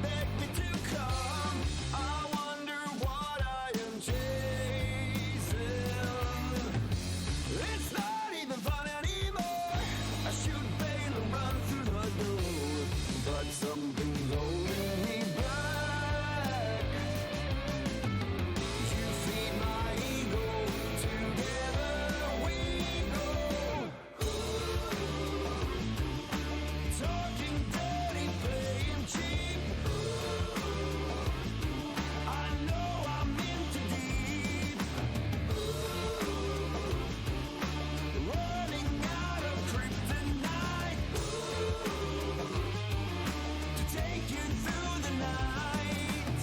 beg me to come. I wonder what I am chasing. It's not even fun anymore. I should bail and run through the door, but something's holding me back. You feed my ego, together we go. Talking dirty, playing cheap. I know I'm in too deep. Running out of kryptonite to take you through the night.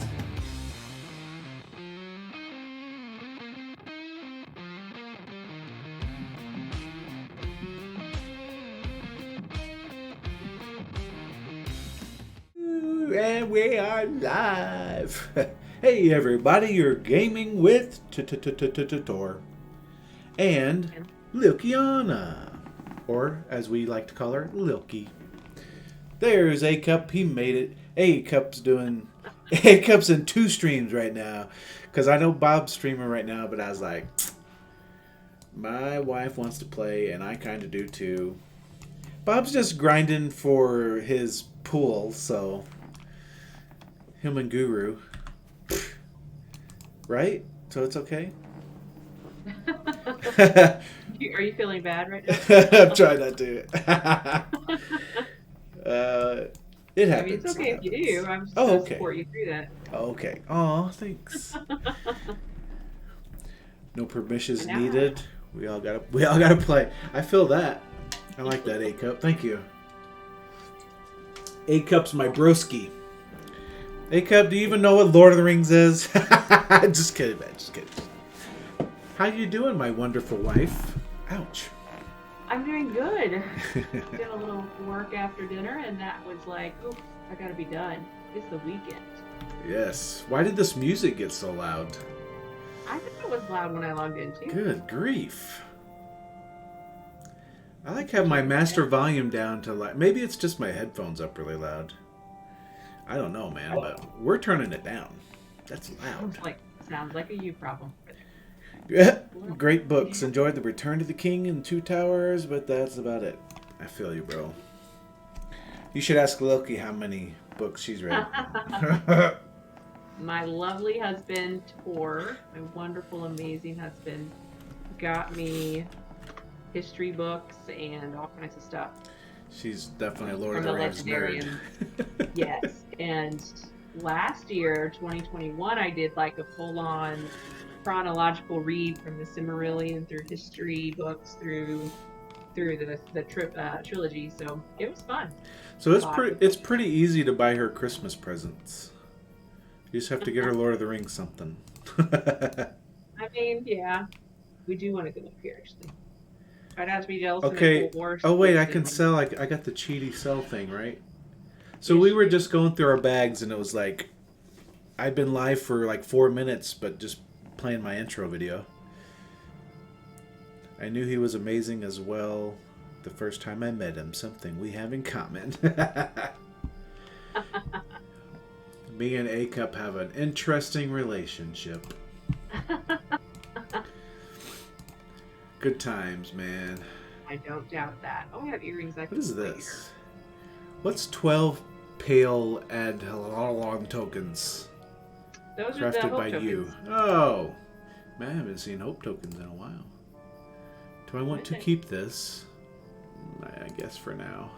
And we are live. Hey everybody, you're gaming with Tor and Lilkiana, or as we like to call her, Lilky. There's A Cup. He made it. A Cup's in 2 streams right now, because I know Bob's streaming right now, but I was like, my wife wants to play, and I kind of do too. Bob's just grinding for his pool, so him and Guru, right? So it's okay. Are you feeling bad right now? I'm trying not to. It happens. I mean, it's okay if you do. I'm just Oh, going to okay. support you through that. Okay. Aw, thanks. No permissions I know. needed. We all gotta play. I feel that. I like that, A Cup. Thank you. A Cup's my broski. A Cup, do you even know what Lord of the Rings is? Just kidding, man. Just kidding. How you doing, my wonderful wife? Ouch. I'm doing good. Did a little work after dinner, and that was like, oh, I gotta be done. It's the weekend. Yes. Why did this music get so loud? I think it was loud when I logged in, too. Good grief. I like having my master volume down to like, maybe it's just my headphones up really loud. I don't know, man, but we're turning it down. That's loud. Sounds like a you problem. Yeah, great books. Enjoyed The Return to the King and Two Towers, but that's about it. I feel you, bro. You should ask Loki how many books she's read. My lovely husband, Tor, my wonderful, amazing husband, got me history books and all kinds of stuff. She's definitely a Lord From of the the Rings nerd. Legendarium. Yes. And last year, 2021, I did like a full-on chronological read from the Silmarillion through history books through the trilogy. So it was fun. So it's pretty easy to buy her Christmas presents. You just have to get her Lord of the Rings something. I mean, yeah, we do want to go up here actually. I'd have to be jealous. Okay. Oh wait, I can sell. I got the cheaty sell thing, right? So we were just going through our bags, and it was like, I'd been live for like 4 minutes, but just playing my intro video. I knew he was amazing as well the first time I met him. Something we have in common. Me and A Cup have an interesting relationship. Good times, man. I don't doubt that. Oh, we have earrings. What is this? What's 12 pale Adhalong tokens? Those are the Crafted hope by tokens. you. Oh. Man, I haven't seen hope tokens in a while. Do I want to keep this? I guess for now.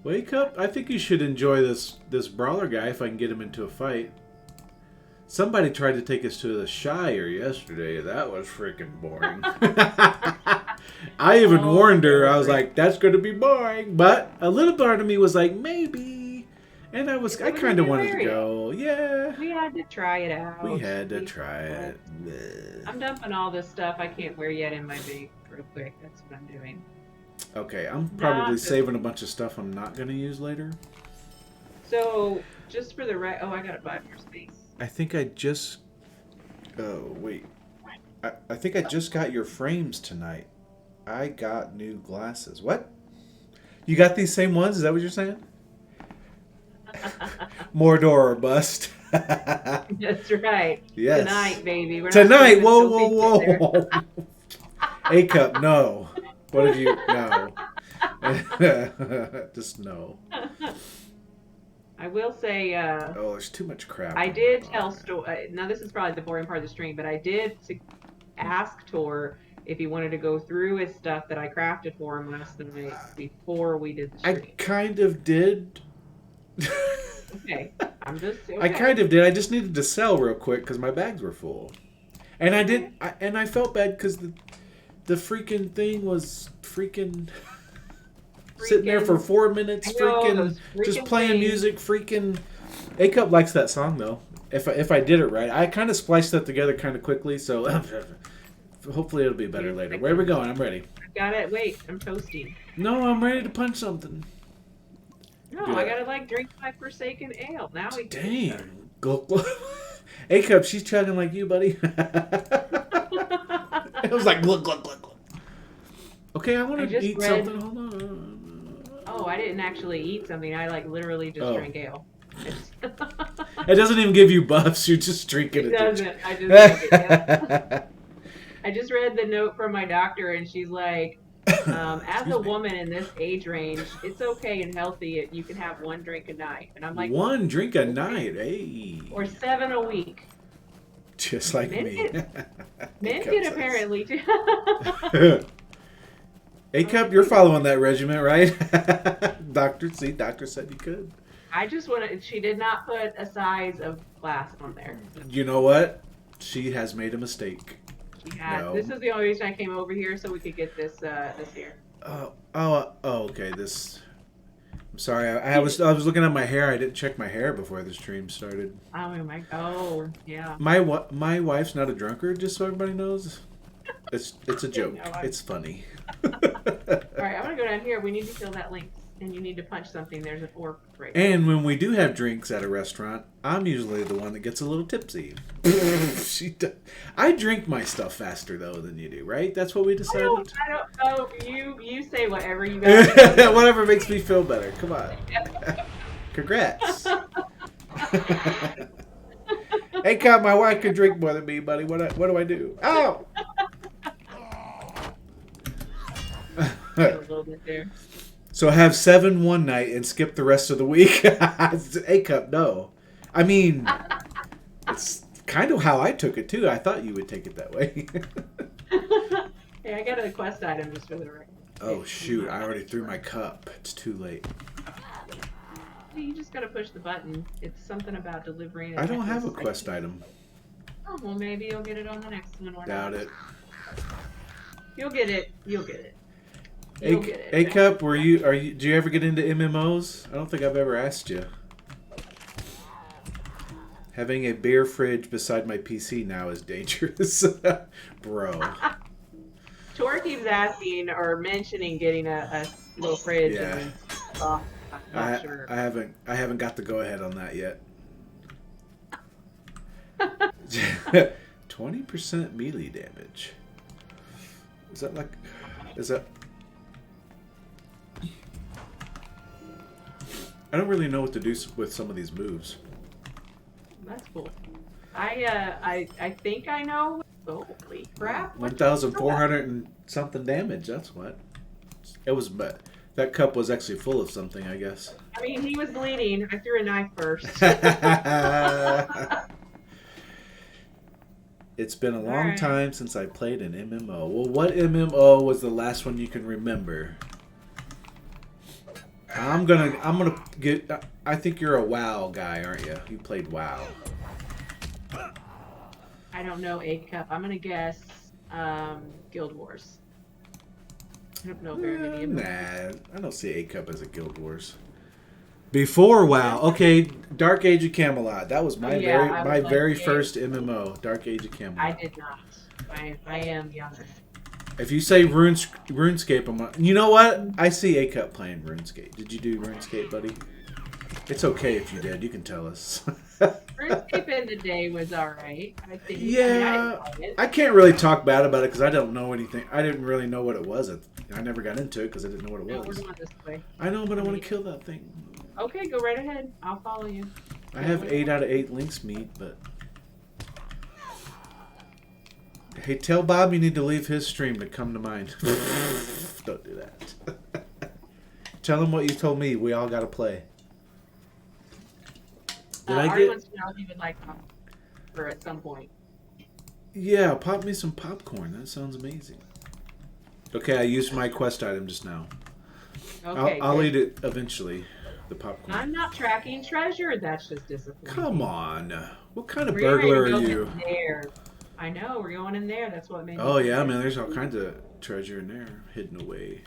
Wake up! I think you should enjoy this brawler guy if I can get him into a fight. Somebody tried to take us to the Shire yesterday. That was freaking boring. I even warned her. I was like, that's going to be boring. But a little part of me was like, maybe. And I kind of wanted to go. Yeah. We had to try it out. We had to try it. I'm dumping all this stuff I can't wear yet in my bag real quick. That's what I'm doing. Okay, I'm probably saving a bunch of stuff I'm not going to use later. So, just for the oh, I gotta buy more space. I think I just... Oh, wait. I think I just got your frames tonight. I got new glasses. What? You got these same ones? Is that what you're saying? Mordor or bust. That's right. Yes. Tonight, baby. We're not Tonight. spending Whoa, until whoa, we get whoa. A cup, no. What have you? No. Just no. there. I will say, Oh, there's too much crap. I did tell now this is probably the boring part of the stream, but I did ask Tor if he wanted to go through his stuff that I crafted for him last night before we did the I stream. kind of did. Okay, I'm just. Okay. I kind of did. I just needed to sell real quick because my bags were full, and I did. And I felt bad because the freaking thing was freaking sitting there for 4 minutes, freaking just playing music. Freaking A Cup likes that song though. If I did it right, I kind of spliced that together kind of quickly, so hopefully it'll be better later. Where are we going? I'm ready. I got it. Wait, I'm toasting. No, I'm ready to punch something. No, I gotta drink my Forsaken Ale. Now we can. Dang. Glug, glug. A Cup, she's chugging like you, buddy. It was like glug, glug, glug, glug. Okay, I want to eat something. Hold on. Oh, I didn't actually eat something. I literally just drank ale. It doesn't even give you buffs. You're just drinking it. It doesn't. I just drank it. Yeah. I just read the note from my doctor, and she's like, as a woman in this age range, it's okay and healthy. You can have 1 drink a night. And I'm like, 1 drink a night, hey. Or 7 a week. Just like me. Men get apparently too. A Cup, you're following that regimen, right? Doctor said you could. I just wanted. She did not put a size of glass on there. You know what? She has made a mistake. She had. No. This is the only reason I came over here so we could get this here. Okay. This. I'm sorry. I was looking at my hair. I didn't check my hair before the stream started. Oh yeah. My wife's not a drunkard. Just so everybody knows. It's a joke. It's funny. All right, I'm gonna go down here. We need to fill that link, and you need to punch something. There's a 4 right there. And when we do have drinks at a restaurant, I'm usually the one that gets a little tipsy. I drink my stuff faster though than you do, right? That's what we decided. I don't know. You say whatever you got. Whatever makes me feel better. Come on. Congrats. Hey, Cup, my wife can drink more than me, buddy. What do I do? Ow! A little bit there. So have 7 one night and skip the rest of the week. A Cup, no. I mean, it's kind of how I took it too. I thought you would take it that way. Hey, I got a quest item just for the record. Oh shoot! I already threw my cup. It's too late. You just gotta push the button. It's something about delivering. I don't have a quest item. Oh well, maybe you'll get it on the next one. Or Doubt not. it. You'll get it. You'll get it. A Cup, do you ever get into MMOs? I don't think I've ever asked you. Having a beer fridge beside my PC now is dangerous. Bro. Tor keeps asking or mentioning getting a little fridge. Yeah. And, I'm not sure. I haven't got the go ahead on that yet. 20% melee damage. Is that I don't really know what to do with some of these moves. That's cool. I think I know. Holy crap! 1,400 and something damage. That's what. It was, but that cup was actually full of something, I guess. I mean, he was bleeding. I threw a knife first. It's been a long time since I played an MMO. Well, what MMO was the last one you can remember? I'm gonna get. I think you're a WoW guy, aren't you? You played WoW. I don't know A Cup. I'm gonna guess Guild Wars. I don't know very many of them. Nah, I don't see A Cup as a Guild Wars. Before WoW, okay, Dark Age of Camelot. That was my very first MMO, Dark Age of Camelot. I did not. I am younger. If you say RuneScape, you know what? I see A Cup playing RuneScape. Did you do RuneScape, buddy? It's okay if you did. You can tell us. RuneScape in the day was alright. I think. Yeah, I didn't I can't really talk bad about it because I don't know anything. I didn't really know what it was. I never got into it because I didn't know what it no, we're was. going this way. I know, but I want to kill that thing. Okay, go right ahead. I'll follow you. I have 8 out of 8 links meat, but hey, tell Bob you need to leave his stream to come to mine. Don't do that. Tell him what you told me. We all got to play. Did I Ari get? wants to know if you would like for at some point. Yeah, pop me some popcorn. That sounds amazing. Okay, I used my quest item just now. Okay, I'll good. eat it eventually. The popcorn. I'm not tracking treasure. That's just disappointing. Come on. What kind of We're burglar ready to are go you? in there. I know, we're going in there. That's what made me Oh yeah, think. man. There's all kinds of treasure in there hidden away.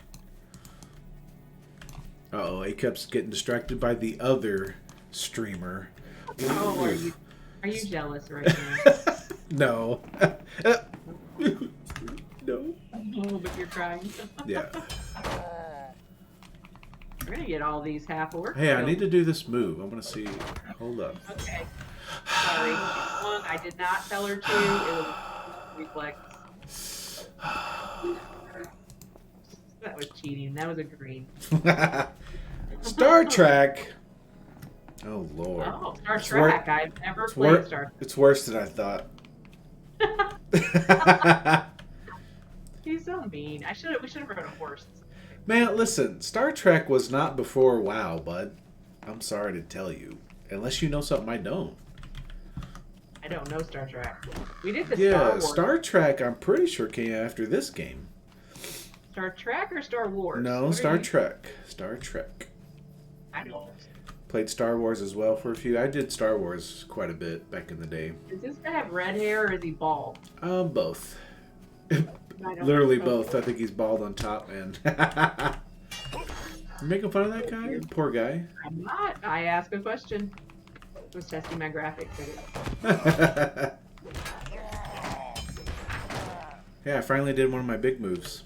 Uh-oh, he kept getting distracted by the other streamer. Oh, are you jealous right now? No. No. Oh, but you're crying. Yeah. We're gonna get all these half orcs. Hey, I need to do this move. I want to see. Hold up. Okay. Sorry. She's one. I did not tell her to. It was reflex. That was cheating. That was a green. Star Trek. Oh Lord. Oh, Star It's Trek. I've never It's, played Star Trek. it's worse than I thought. He's so mean. We should have rode a horse. Man, listen. Star Trek was not before WoW, bud. I'm sorry to tell you. Unless you know something I don't. I don't know Star Trek. We did the Star Yeah, Wars. Star Trek, I'm pretty sure came after this game. Star Trek or Star Wars? No, What are Star you- Trek. Star Trek. I don't. Played Star Wars as well for a few. I did Star Wars quite a bit back in the day. Does this guy have red hair or is he bald? Both. I don't Literally know. both. I think he's bald on top and... You making fun of that guy? Poor guy. I'm not. I asked a question. I was testing my graphics. Yeah, I finally did one of my big moves.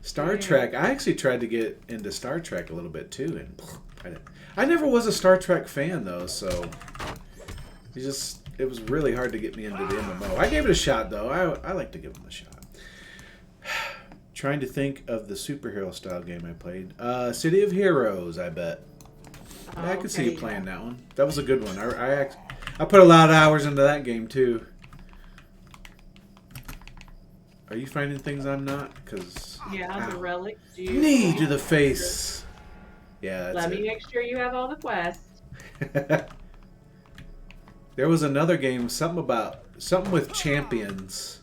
Star Trek. I actually tried to get into Star Trek a little bit too, and I never was a Star Trek fan though, so it was really hard to get me into the MMO. I gave it a shot though. I like to give them a shot. Trying to think of the superhero style game I played. City of Heroes, I bet. Yeah, I could see you playing that one. That was a good one. I put a lot of hours into that game too. Are you finding things I'm not? Cause Yeah, the relic. knee to the face. Yeah, that's Let me it. make sure you have all the quests. There was another game, something with champions.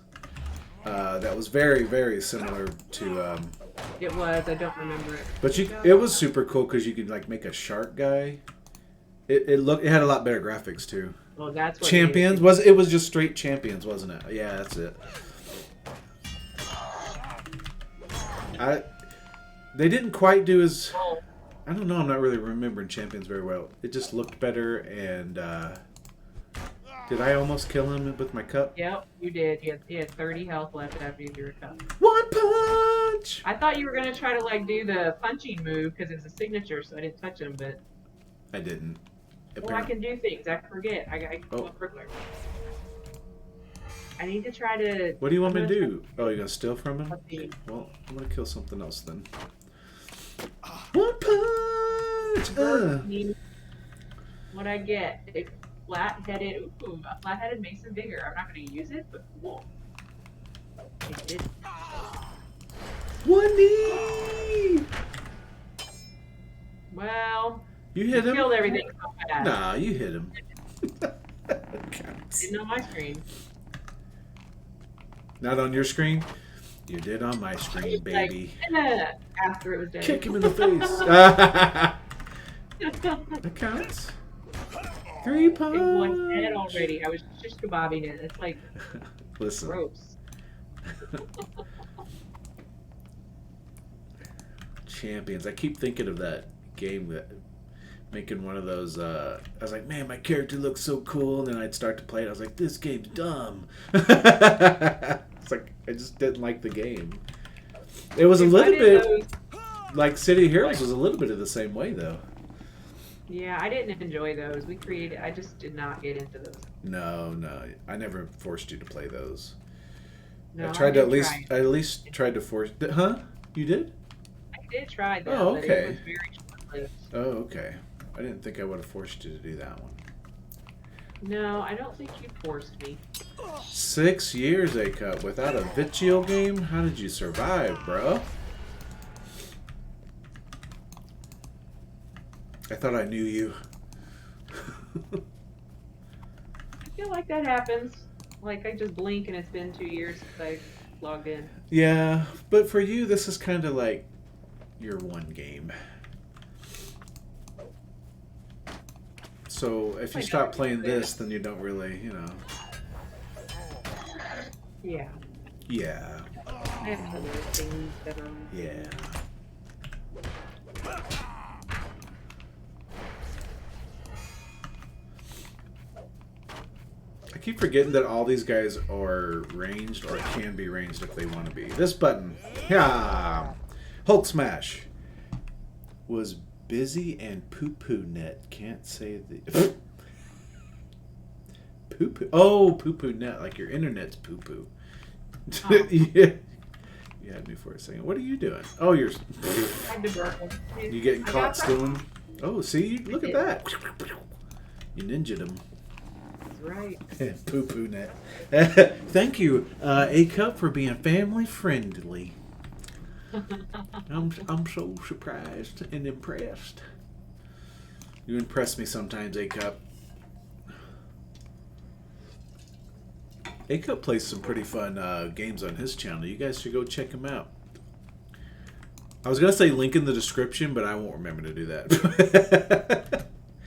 That was very, very similar to. It was. I don't remember it. But it was super cool because you could like make a shark guy. It had a lot better graphics too. Well, that's what Champions it was just straight champions, wasn't it? Yeah, that's it. They didn't quite do as. I don't know. I'm not really remembering champions very well. It just looked better and. Did I almost kill him with my cup? Yep, you did. He had 30 health left after you threw a cup. One punch. I thought you were gonna try to like do the punching move because it's a signature, so I didn't touch him. But I didn't. well, I can do things. I forget. I burglar. I need to try to. What do you want me to do? Oh, you're gonna steal from him? Let's see. Well, I'm gonna kill something else then. One punch. What I get? A flat-headed. Ooh, a flat-headed Mason Vigor. I'm not gonna use it, but cool. It did. One knee. Well, You hit him. killed everything so fast. Nah, you hit him. Counts. Didn't on my screen. Not on your screen. You did on my screen, baby. Like, after it was done. Kick him in the face. That counts. 3 punch. It was dead already. I was just kebabbing it. It's like Listen. gross. Champions. I keep thinking of that game that making one of those. I was like, man, my character looks so cool, and then I'd start to play it. I was like, this game's dumb. It's like I just didn't like the game. It was a little bit like City of Heroes was a little bit of the same way though. Yeah, I didn't enjoy those. I just did not get into those. No, no, I never forced you to play those. No, I tried to did at least, try. I at least tried to force. Huh? You did? I did try them, Oh, but okay. it was very short-lived. Oh, okay. I didn't think I would have forced you to do that one. No, I don't think you forced me. 6 years, A Cup, without a Vicio game? How did you survive, bro? I thought I knew you. I feel like that happens. Like I just blink and it's been 2 years since I logged in. Yeah, but for you, this is kind of like your one game. So if you I stop know, playing this, it's- then you don't really, you know. Yeah. Yeah. I have other things that are. Yeah. I keep forgetting that all these guys are ranged or can be ranged if they want to be. This button. Yeah. Hulk smash. Was busy and poo-poo net. Can't say the... Poo-poo. Oh, poo-poo net. Like your internet's poo-poo. Oh. Yeah. You had me for a second. What are you doing? Oh, you're... Tried to burgle. You getting I caught got stealing? Oh, see? Look at did. that. You ninja'd him. That's right. Poo-poo net. Thank you, A-Cup, for being family friendly. I'm so surprised and impressed. You impress me sometimes, A-Cup. A-Cup plays some pretty fun games on his channel. You guys should go check him out. I was going to say link in the description, but I won't remember to do that.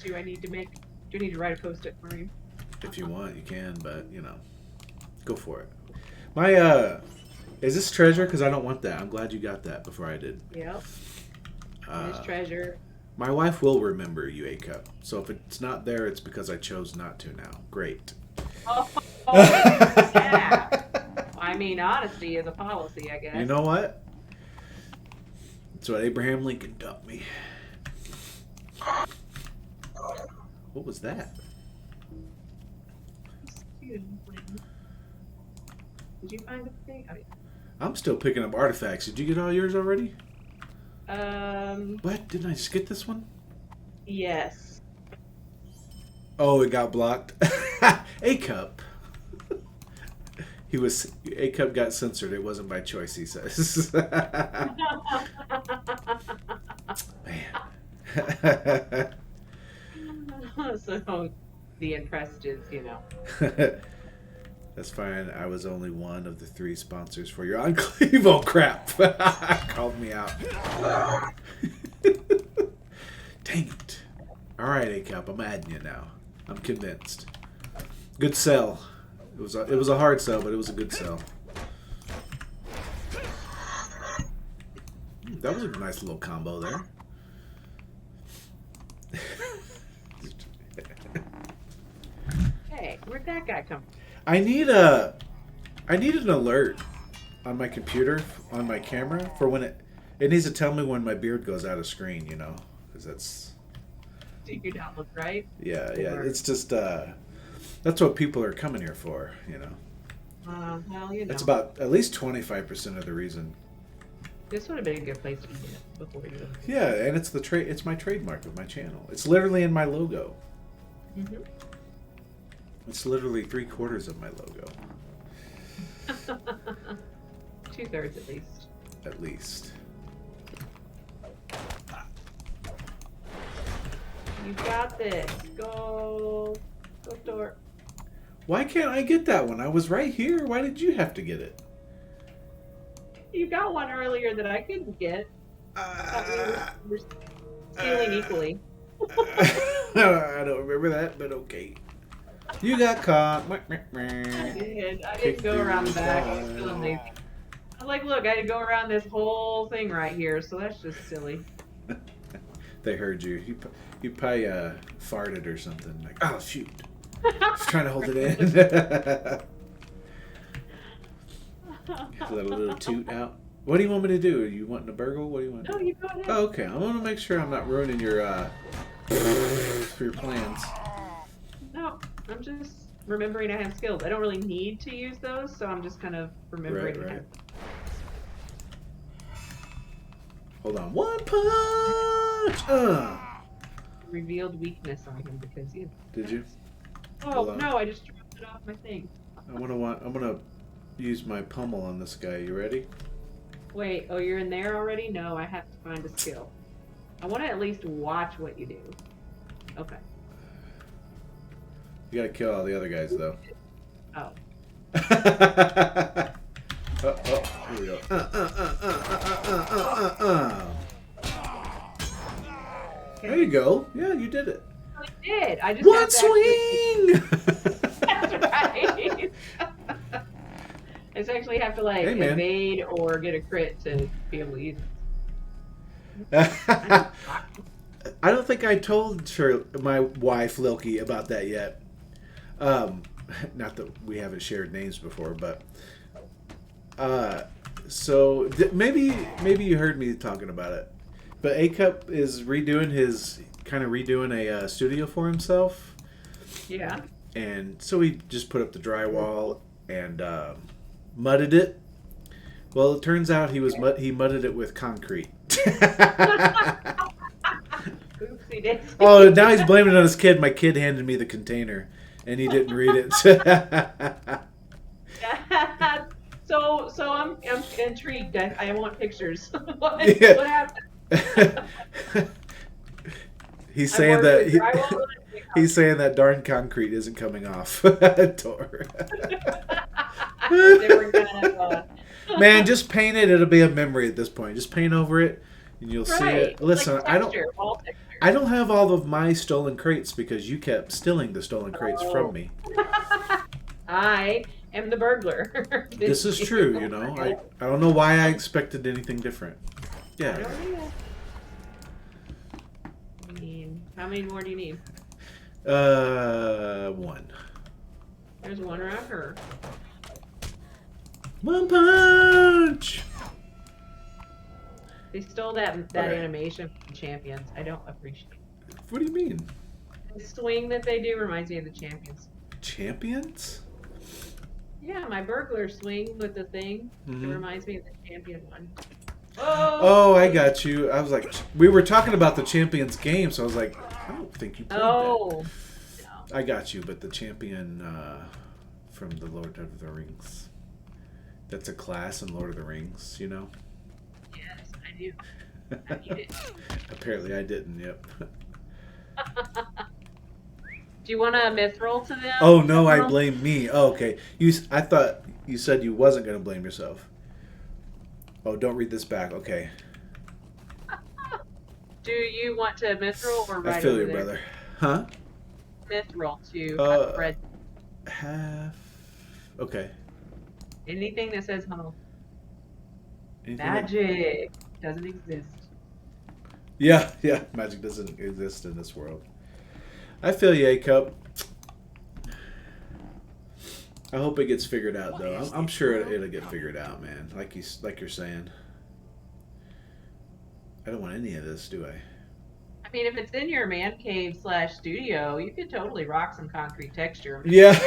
Do I need to write a post-it for you? If you want, you can, but, you know, go for it. My, is this treasure? Because I don't want that. I'm glad you got that before I did. Yep. This treasure. My wife will remember you, A-Cup. So if it's not there, it's because I chose not to now. Great. Oh, yeah. I mean, honesty is a policy, I guess. You know what? That's what Abraham Lincoln taught me. What was that? Did you find the thing? Oh, yeah. I'm still picking up artifacts. Did you get all yours already? Um. What? Didn't I just get this one? Yes. Oh, it got blocked. A-Cup. A-Cup got censored. It wasn't by choice, he says. Man. So the impressed is, you know. That's fine. I was only one of the 3 sponsors for your enclave. Oh, crap. Called me out. Dang it. All right, A-Cup. I'm adding you now. I'm convinced. Good sell. It was a hard sell, but it was a good sell. That was a nice little combo there. Hey, where'd that guy come from? I need an alert on my computer, on my camera, for when it needs to tell me when my beard goes out of screen, you know, because that's... You don't look right. Yeah, it's just, that's what people are coming here for, you know. Well, you know. That's about at least 25% of the reason. This would have been a good place to begin before you. Yeah, and it's it's my trademark of my channel. It's literally in my logo. Mm-hmm. It's literally 3/4 of my logo. 2/3 at least. At least. You got this. Go store. Why can't I get that one? I was right here. Why did you have to get it? You got one earlier that I couldn't get. Thought we were stealing equally. I don't remember that, but okay. You got caught. I didn't go around the back. I was feeling lazy. I was like, look, I had to go around this whole thing right here, so that's just silly. They heard you. You probably farted or something. Like, oh, shoot. Just trying to hold it in. Let a little toot out. What do you want me to do? Are you wanting a burgle? What do you want? No, you go ahead. Oh, okay. I want to make sure I'm not ruining your for your plans. No, I'm just remembering I have skills. I don't really need to use those, so I'm just kind of remembering. Right. Hold on. One punch! Revealed weakness on him because he. Did you? Oh no! I just dropped it off my thing. I'm gonna use my pummel on this guy. You ready? Wait. Oh, you're in there already? No, I have to find a skill. I want to at least watch what you do. Okay. You gotta kill all the other guys though. Oh. Here we go. There you go. Yeah, you did it. I did. I just One have to swing! That's right. I just actually have to like Hey, man. evade or get a crit to be able to use it. I don't think I told my wife Lilky about that yet. Not that we haven't shared names before, but so maybe you heard me talking about it. But A-Cup is redoing a studio for himself. Yeah. And so he just put up the drywall and mudded it. Well, it turns out he mudded it with concrete. Oopsie daisy. Oh, now he's blaming it on his kid. My kid handed me the container, and he didn't read it. So I'm intrigued. I want pictures. What happened? He's saying he's saying that darn concrete isn't coming off. Tor. Man, just paint it. It'll be a memory at this point. Just paint over it, and you'll see it. Listen, like I don't have all of my stolen crates because you kept stealing the stolen crates from me. I am the burglar. This is true, you know. I don't know why I expected anything different. Yeah. I don't know. I mean, how many more do you need? One. There's one around her. One punch. They stole that Okay. animation from Champions. I don't appreciate it. What do you mean? The swing that they do reminds me of the Champions. Champions? Yeah, my burglar swing with the thing. Mhm. It reminds me of the Champion one. Oh, I got you. I was like, we were talking about the Champions game, so I was like, I don't think you played that. No. I got you, but the Champion from the Lord of the Rings. That's a class in Lord of the Rings, you know? Yes, I do. I need it. Apparently I didn't, yep. Do you want a mithril to them? Oh, no, I blame me. Oh, okay. I thought you said you wasn't going to blame yourself. Oh, don't read this back. Okay. Do you want to mithril or right I feel over you, there? brother. Huh? Mithril to cut bread. Half. Okay. Anything that says home. Anything Magic doesn't exist. Yeah, magic doesn't exist in this world. I feel you, A-Cup. I hope it gets figured out, though. I'm sure it'll get figured out, man. Like you're saying. I don't want any of this, do I? I mean, if it's in your man cave / studio, you could totally rock some concrete texture. Yeah.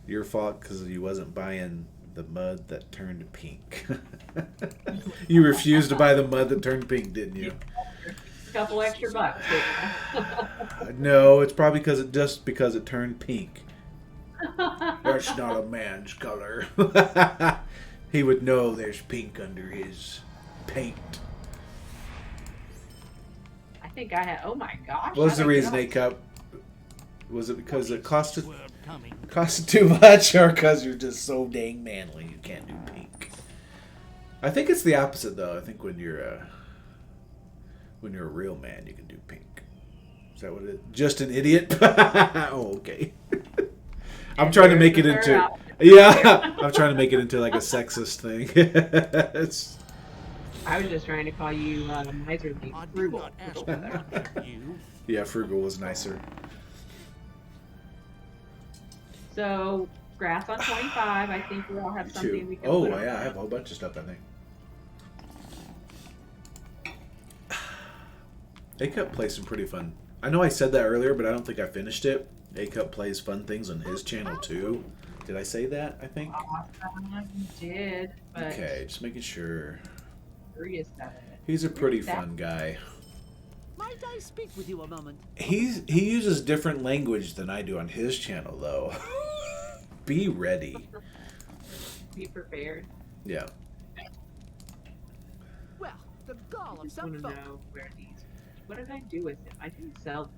Your fault because you wasn't buying the mud that turned pink. You refused to buy the mud that turned pink, didn't you? A couple extra bucks. No, it's probably because it turned pink. That's not a man's color. He would know there's pink under his paint. I think I had. Oh my gosh. What was the how did I reason, get A-Cup? Was it because it costed too much, or because you're just so dang manly you can't do pink? I think it's the opposite, though. I think when you're a real man, you can do pink. Is that what it is? Just an idiot? Oh, okay. I'm trying to make it into I'm trying to make it into like a sexist thing. I was just trying to call you miserly frugal. Yeah, frugal was nicer. So grass on 25. I think we all have something we can. Oh put on yeah, I there. have a whole bunch of stuff. I think. A-Cup plays some pretty fun. I know I said that earlier, but I don't think I finished it. A-Cup plays fun things on his channel too. Did I say that? I think. Awesome, you did. But Okay, just making sure. curious about it. He's a pretty fun guy. Might I speak with you a moment? He uses different language than I do on his channel, though. Be ready. Be prepared. Yeah. Well, the gall I of just some want to folk. know where these. What did I do with them? I didn't sell them.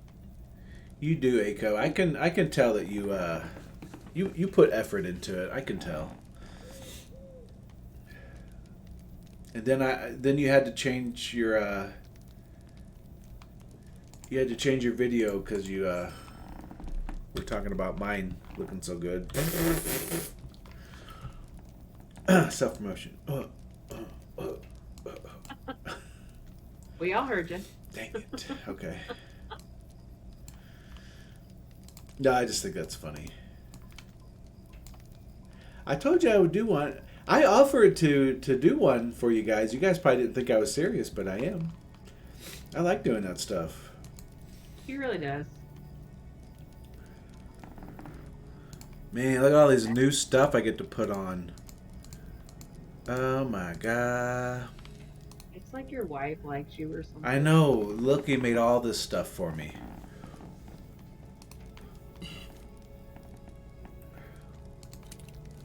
You do, Aiko. I can tell that you put effort into it. I can tell. And then you had to change your video because you were talking about mine looking so good. Self promotion. We all heard you. Dang it. Okay. No, I just think that's funny. I told you I would do one. I offered to do one for you guys. You guys probably didn't think I was serious, but I am. I like doing that stuff. He really does. Man, look at all this new stuff I get to put on. Oh my god. It's like your wife likes you or something. I know. Looky made all this stuff for me.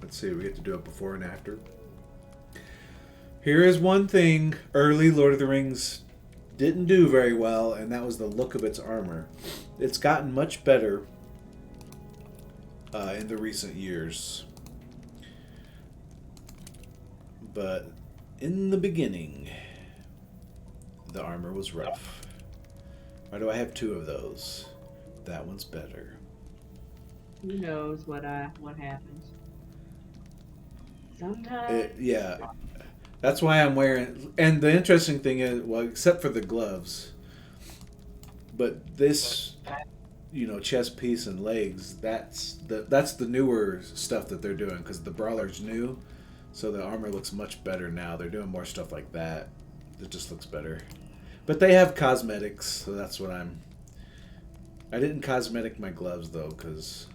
Let's see, we get to do it before and after. Here is one thing early Lord of the Rings didn't do very well, and that was the look of its armor. It's gotten much better in the recent years. But in the beginning, the armor was rough. Why do I have two of those? That one's better. Who knows what happens? Sometimes. Yeah. That's why I'm wearing... And the interesting thing is, well, except for the gloves, but this, chest piece and legs, that's the newer stuff that they're doing, because the Brawler's new, so the armor looks much better now. They're doing more stuff like that. It just looks better. But they have cosmetics, so that's what I'm... I didn't cosmetic my gloves, though, because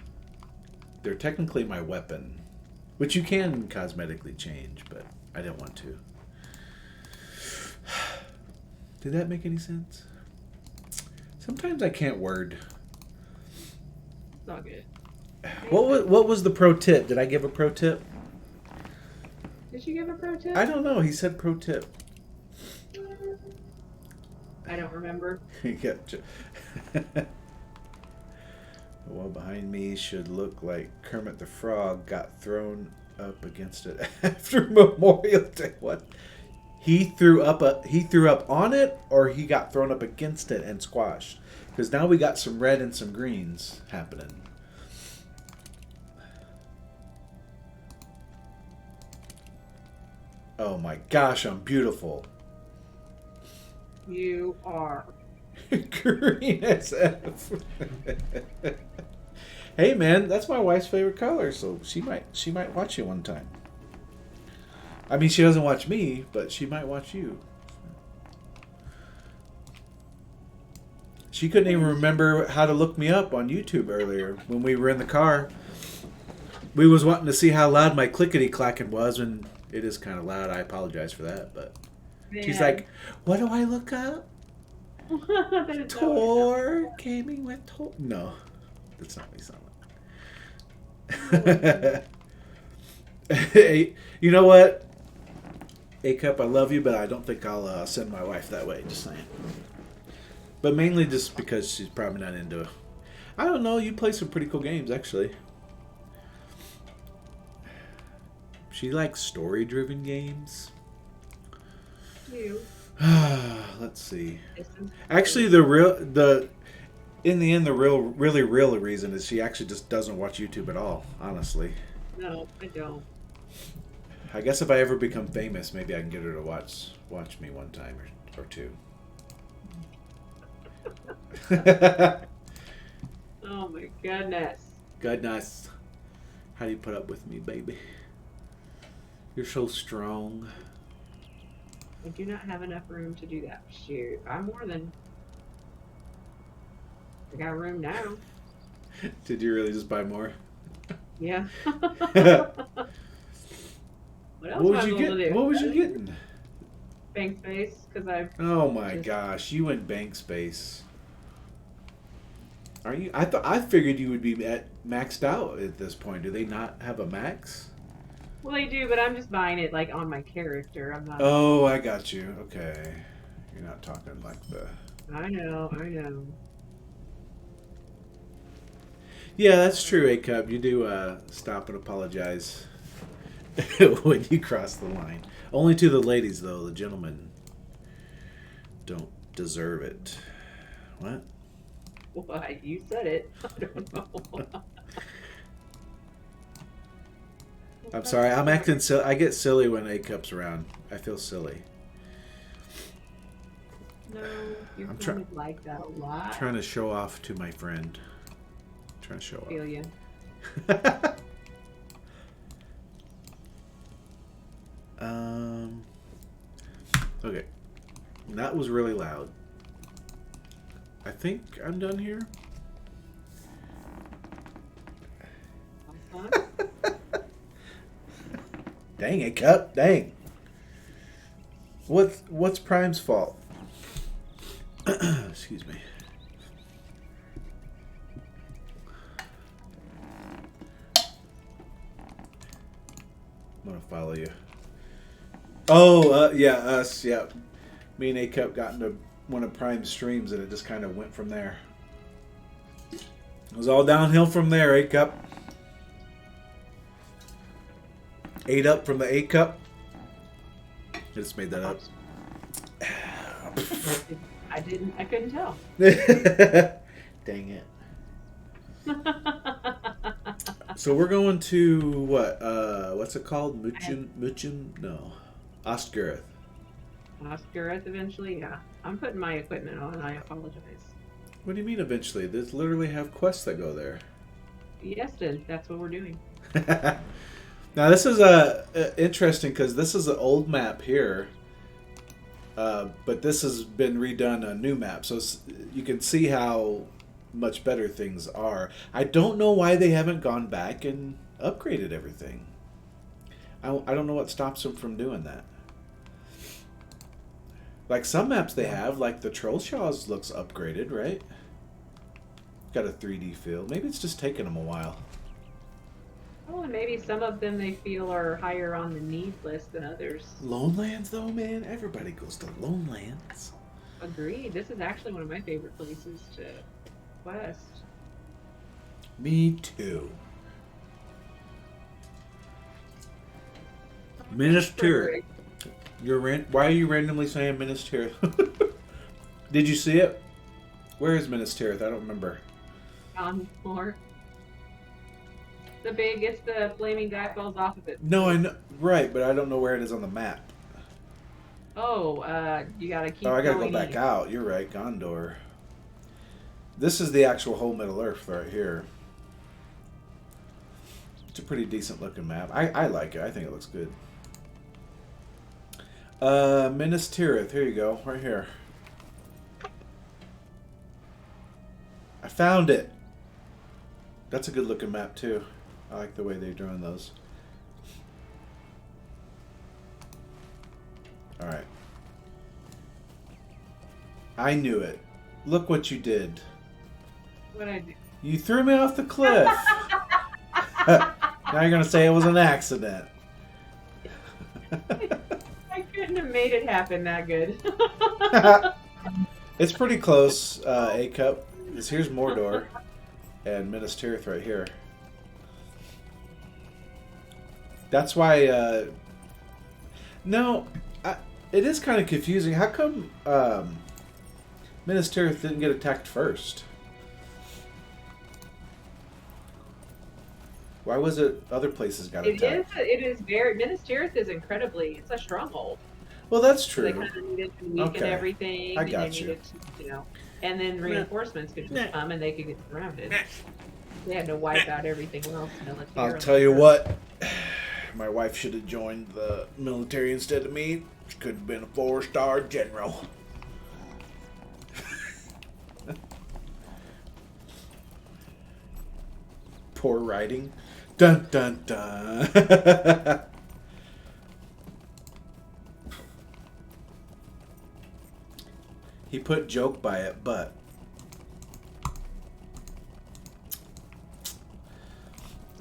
they're technically my weapon, which you can cosmetically change, but I didn't want to. Did that make any sense? Sometimes I can't word. It's all good. What was the pro tip? Did I give a pro tip? Did you give a pro tip? I don't know. He said pro tip. I don't remember. Yeah. The one behind me should look like Kermit the Frog got thrown up against it after Memorial Day. What? He threw up on it, or he got thrown up against it and squashed? Because now we got some red and some greens happening. Oh my gosh, I'm beautiful. You are. Green SF. Hey man, that's my wife's favorite color, so she might watch you one time. I mean, she doesn't watch me, but she might watch you. She couldn't even remember how to look me up on YouTube earlier when we were in the car. We was wanting to see how loud my clickety clacking was, and it is kind of loud. I apologize for that, but she's like, "What do I look up?" Tor gaming with Tor. No, that's not me sound like. Hey, you know what? A-Cup, I love you, but I don't think I'll send my wife that way. Just saying. But mainly just because she's probably not into it. I don't know. You play some pretty cool games, actually. She likes story-driven games. You. Let's see. Actually, in the end, the really real reason is she actually just doesn't watch YouTube at all. Honestly. No, I don't. I guess if I ever become famous, maybe I can get her to watch me one time or two. Oh my goodness. Goodness. How do you put up with me, baby? You're so strong. I do not have enough room to do that. Shoot, I'm more than I got room now. Did you really just buy more? Yeah. What What else am I was you supposed to getting? do? What was you getting? Bank space, because I've Oh my Just- gosh, you went bank space. Are you? I figured you would be maxed out at this point. Do they not have a max? well, they do, but I'm just buying it like on my character. I'm not. Oh, I got you. Okay, you're not talking like the. I know. Yeah, that's true, A Cup. You do stop and apologize when you cross the line. Only to the ladies, though. The gentlemen don't deserve it. What? Why? You said it. I don't know. I'm sorry. I'm acting silly. I get silly when A Cup's around. I feel silly. No, you're I'm kind of like that a lot. I'm trying to show off to my friend. Trying to show I feel you. off. Okay. That was really loud. I think I'm done here. Huh? Dang it, Cup. Dang. What's Prime's fault? Excuse me. I'm gonna follow you. Oh, yeah, us, yeah. Me and A Cup got into one of Prime's streams, and it just kind of went from there. It was all downhill from there, A Cup. 8 up from the A Cup. I just made that up. I couldn't tell. Dang it. So we're going to what? What's it called? Muchim? No. Ostgareth. Oscareth eventually, yeah. I'm putting my equipment on. I apologize. What do you mean eventually? They literally have quests that go there. Yes, then that's what we're doing. Now this is interesting because this is an old map here, but this has been redone a new map, so you can see how much better things are. I don't know why they haven't gone back and upgraded everything. I don't know what stops them from doing that. Like some maps they have, like the Trollshaws looks upgraded, right? Got a 3D feel. Maybe it's just taking them a while. Oh, and maybe some of them they feel are higher on the need list than others. Lone Lands, though, man. Everybody goes to Lone Lands. Agreed. This is actually one of my favorite places to quest. Me too. Minas Tirith. Why are you randomly saying Minas Tirith? Did you see it? Where is Minas Tirith? I don't remember. On more. It's the flaming guy falls off of it. No, I know. Right, but I don't know where it is on the map. Oh, you gotta keep Oh, I gotta go going back east. out. You're right, Gondor. This is the actual whole Middle Earth right here. It's a pretty decent looking map. I like it. I think it looks good. Minas Tirith. Here you go. Right here. I found it. That's a good looking map too. I like the way they're doing those. Alright. I knew it. Look what you did. What I do? You threw me off the cliff. Now you're going to say it was an accident. I couldn't have made it happen that good. It's pretty close, A-Cup. Because here's Mordor and Minas Tirith right here. That's why... No, it is kind of confusing. How come Minas Tirith didn't get attacked first? Why was it other places got attacked? It is very. Minas Tirith is incredibly. It's a stronghold. Well, that's So they true. kind of needed to weaken Okay. everything. I and got they you. needed to, and then reinforcements could just come and they could get surrounded. They had to wipe out everything else militarily. I'll tell you what. My wife should have joined the military instead of me. She could have been a 4-star general. Poor writing. Dun dun dun. He put joke by it, but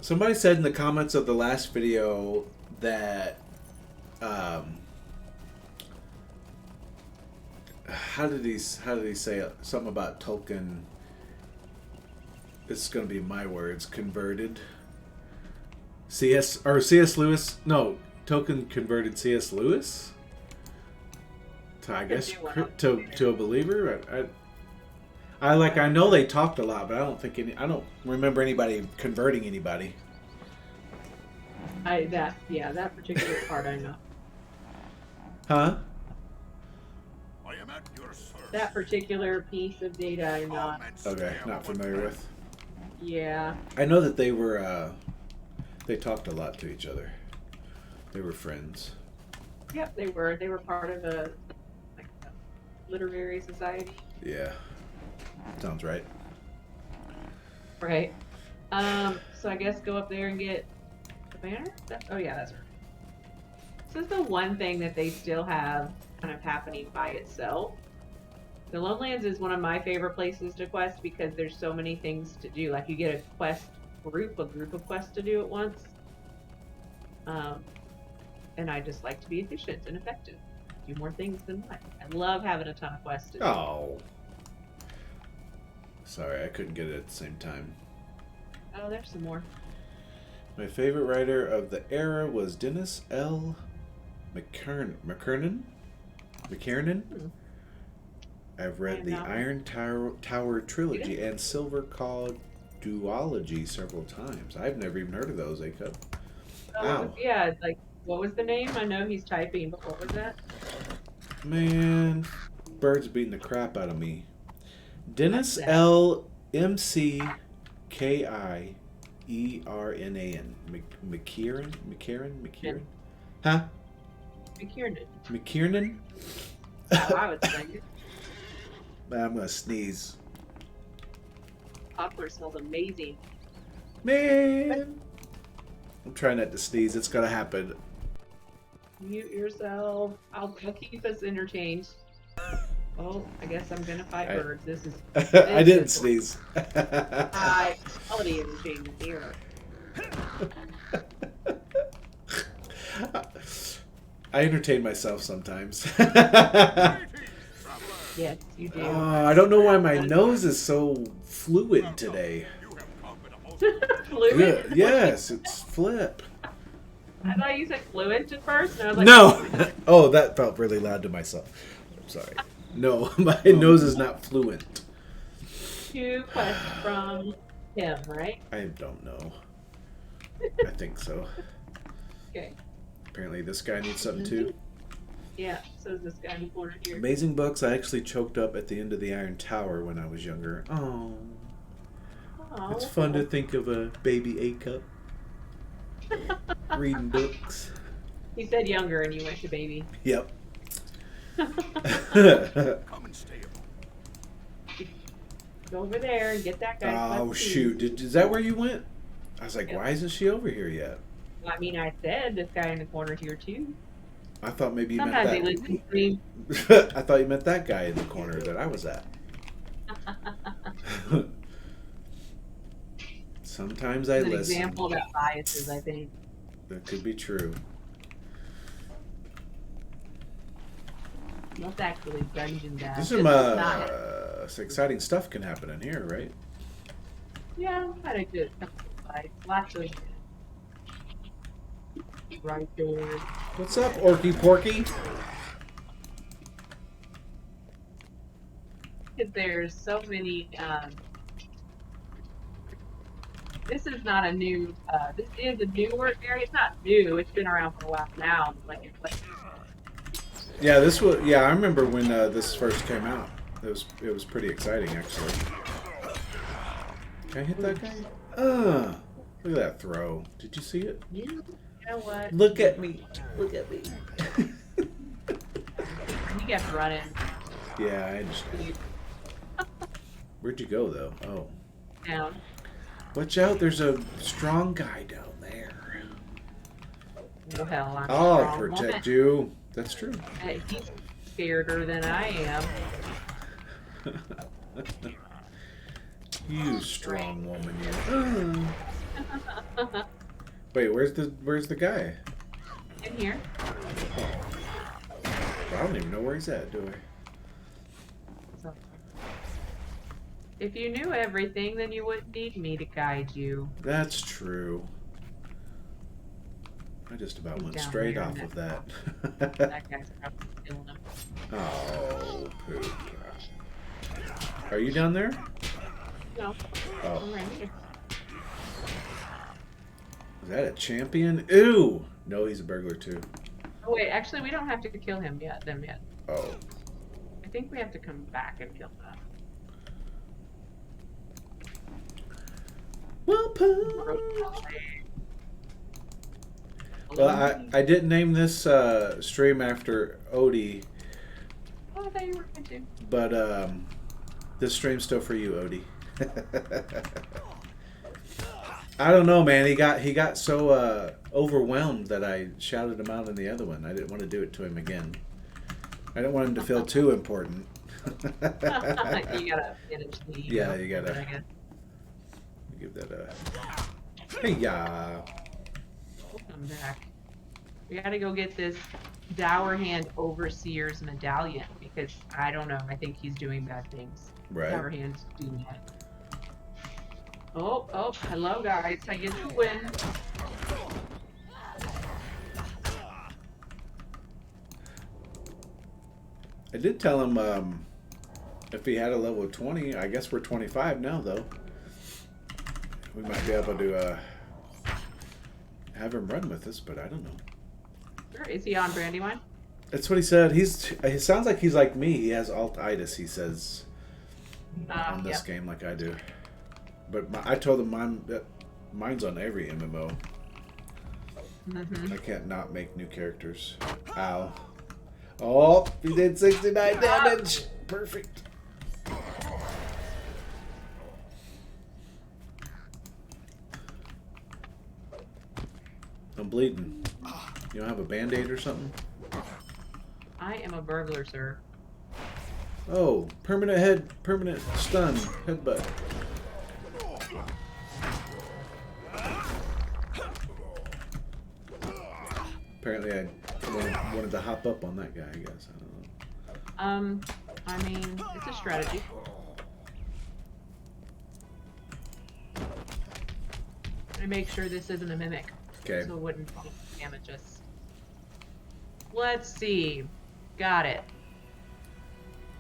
somebody said in the comments of the last video that how did he say it? Something about Tolkien? It's going to be my words. Converted. C.S. Lewis. No, Tolkien converted C.S. Lewis. To, I guess to a believer. I know they talked a lot, but I don't remember anybody converting anybody. That particular part I know. Huh? I am at your service. That particular piece of data I'm not. Okay, not familiar with. Yeah. I know that they were they talked a lot to each other. They were friends. Yep, they were. They were part of a literary society. Yeah. Sounds right. Right. So I guess go up there and get the banner? Oh yeah, that's right. This is the one thing that they still have kind of happening by itself. The Lowlands is one of my favorite places to quest because there's so many things to do. Like you get a group of quests to do at once. And I just like to be efficient and effective. Do more things than one. I love having a ton of quests to do. Oh. Sorry, I couldn't get it at the same time. Oh, there's some more. My favorite writer of the era was Dennis L. McKernan. I've read the Iron Tower trilogy and Silver Call duology several times. I've never even heard of those, Acup. Wow. Yeah, like, what was the name? I know he's typing, but what was that? Man, Bird's beating the crap out of me. Dennis L. McKiernan. McKiernan? Huh? McKiernan? Oh, I would say it. I'm gonna sneeze. Poplar smells amazing. Man! I'm trying not to sneeze. It's gonna happen. Mute yourself. I'll keep us entertained. Oh, I guess I'm gonna fight birds. This is. I didn't sneeze. High quality entertainment here. I entertain myself sometimes. Yes, you do. I don't know why my nose is so fluid today. Fluid? Yes, it's flip. I thought you said fluent at first. And I was like, No! Oh, that felt really loud to myself. I'm sorry. No, my nose is not fluent. 2 quests from him, right? I don't know. I think so. Okay. Apparently this guy needs something too. Yeah, so is this guy in the corner here. Amazing books. I actually choked up at the end of the Iron Tower when I was younger. Oh. Oh. It's fun to think of a baby A-cup reading books. You said younger and you went to baby. Yep. Come and stay a Go over there and get that guy. Oh, shoot. Is that where you went? I was like, why isn't she over here yet? Well, I mean, I said this guy in the corner here too. I thought maybe you Sometimes they meant listen to me. that. I thought you meant that guy in the corner that I was at. Sometimes I It's an listen. example that biases, I think. That could be true. That's actually dungeon dash. There's some exciting stuff can happen in here, right? Yeah, I'm kind of good. Lots of right there. What's up, Orky Porky? Because there's so many. This is not a new. This is a newer area. It's not new. It's been around for a while now. Like it's like. Yeah, this was. Yeah, I remember when this first came out. It was pretty exciting, actually. Can I hit that guy? Look at that throw. Did you see it? You know what? Look at me. Look at me. You kept running. Yeah, I understand. Where'd you go, though? Oh. Down. Watch out, there's a strong guy down there. Well, hell, I'm a I'll strong protect woman. you. That's true. Hey, he's scareder than I am. You strong woman, you. Wait, where's the guy? In here. I don't even know where he's at, do I? So, if you knew everything, then you wouldn't need me to guide you. That's true. I just about He's went down straight there, off and of that. That guy's probably killing him. Oh, poop. Are you down there? No, Oh, I'm right here. is that a champion? Ew! No, he's a burglar too. Oh wait, actually, we don't have to kill him yet. Them yet. Oh. I think we have to come back and kill them. Well, I didn't name this stream after Odee, Oh, I thought you were going to. but this stream's still for you, Odee. I don't know, man. He got so overwhelmed that I shouted him out in the other one. I didn't want to do it to him again. I didn't want him to feel too important. You gotta manage the ego. Yeah, you gotta- I guess. Give that a. Hey, yeah. We'll come back. We gotta go get this Dour Hand Overseer's medallion because I don't know. I think he's doing bad things. Dour Right. Hand's doing that. Oh, hello guys. How you doing? I did tell him if he had a level 20. I guess we're 25 now, though. We might be able to have him run with us, but I don't know. Sure. Is he on Brandywine? That's what he said. He sounds like he's like me. He has alt-itis, he says, on this Yep. game like I do. But I told him mine's on every MMO. Mm-hmm. I can't not make new characters. Ow. Oh, he did 69 damage. Perfect. I'm bleeding. You don't have a band-aid or something? I am a burglar, sir. Oh, permanent stun, headbutt. Apparently I wanted to hop up on that guy, I guess. I don't know. I mean, it's a strategy. I make sure this isn't a mimic, Okay. so it wouldn't damage us. Let's see. Got it.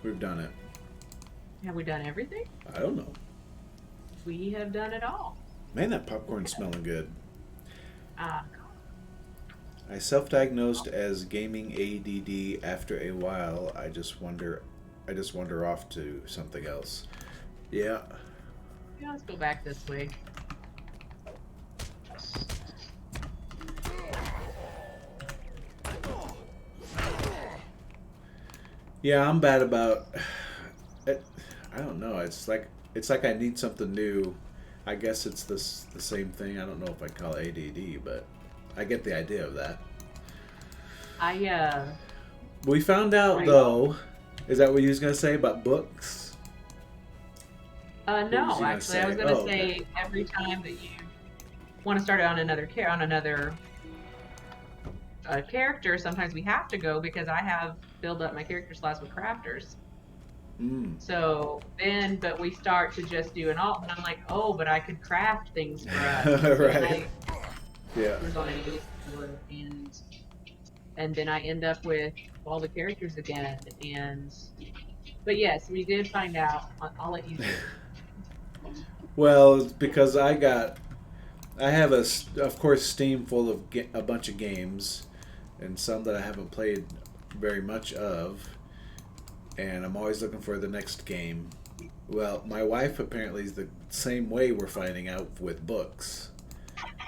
We've done it. Have we done everything? I don't know. We have done it all. Man, that popcorn's smelling good. Ah, I self-diagnosed as gaming ADD. After a while, I just wander off to something else. Yeah. yeah, let's go back this way. Yeah, I'm bad about it. I don't know. It's like I need something new. I guess it's the same thing. I don't know if I'd call it ADD, but I get the idea of that. We found out Right. though. Is that what you was gonna say about books? No, was you gonna actually, I was say? gonna Oh, say okay. every time that you want to start on another character, sometimes we have to go because I have filled up my character slots with crafters. Mm. So then, but we start to just do an alt, and I'm like, oh, but I could craft things for us. Right. Yeah. And then I end up with all the characters again. But yes, we did find out. I'll let you do it. Well, it's because I have of course Steam full of a bunch of games, and some that I haven't played very much of, and I'm always looking for the next game. Well, my wife apparently is the same way. We're finding out with books.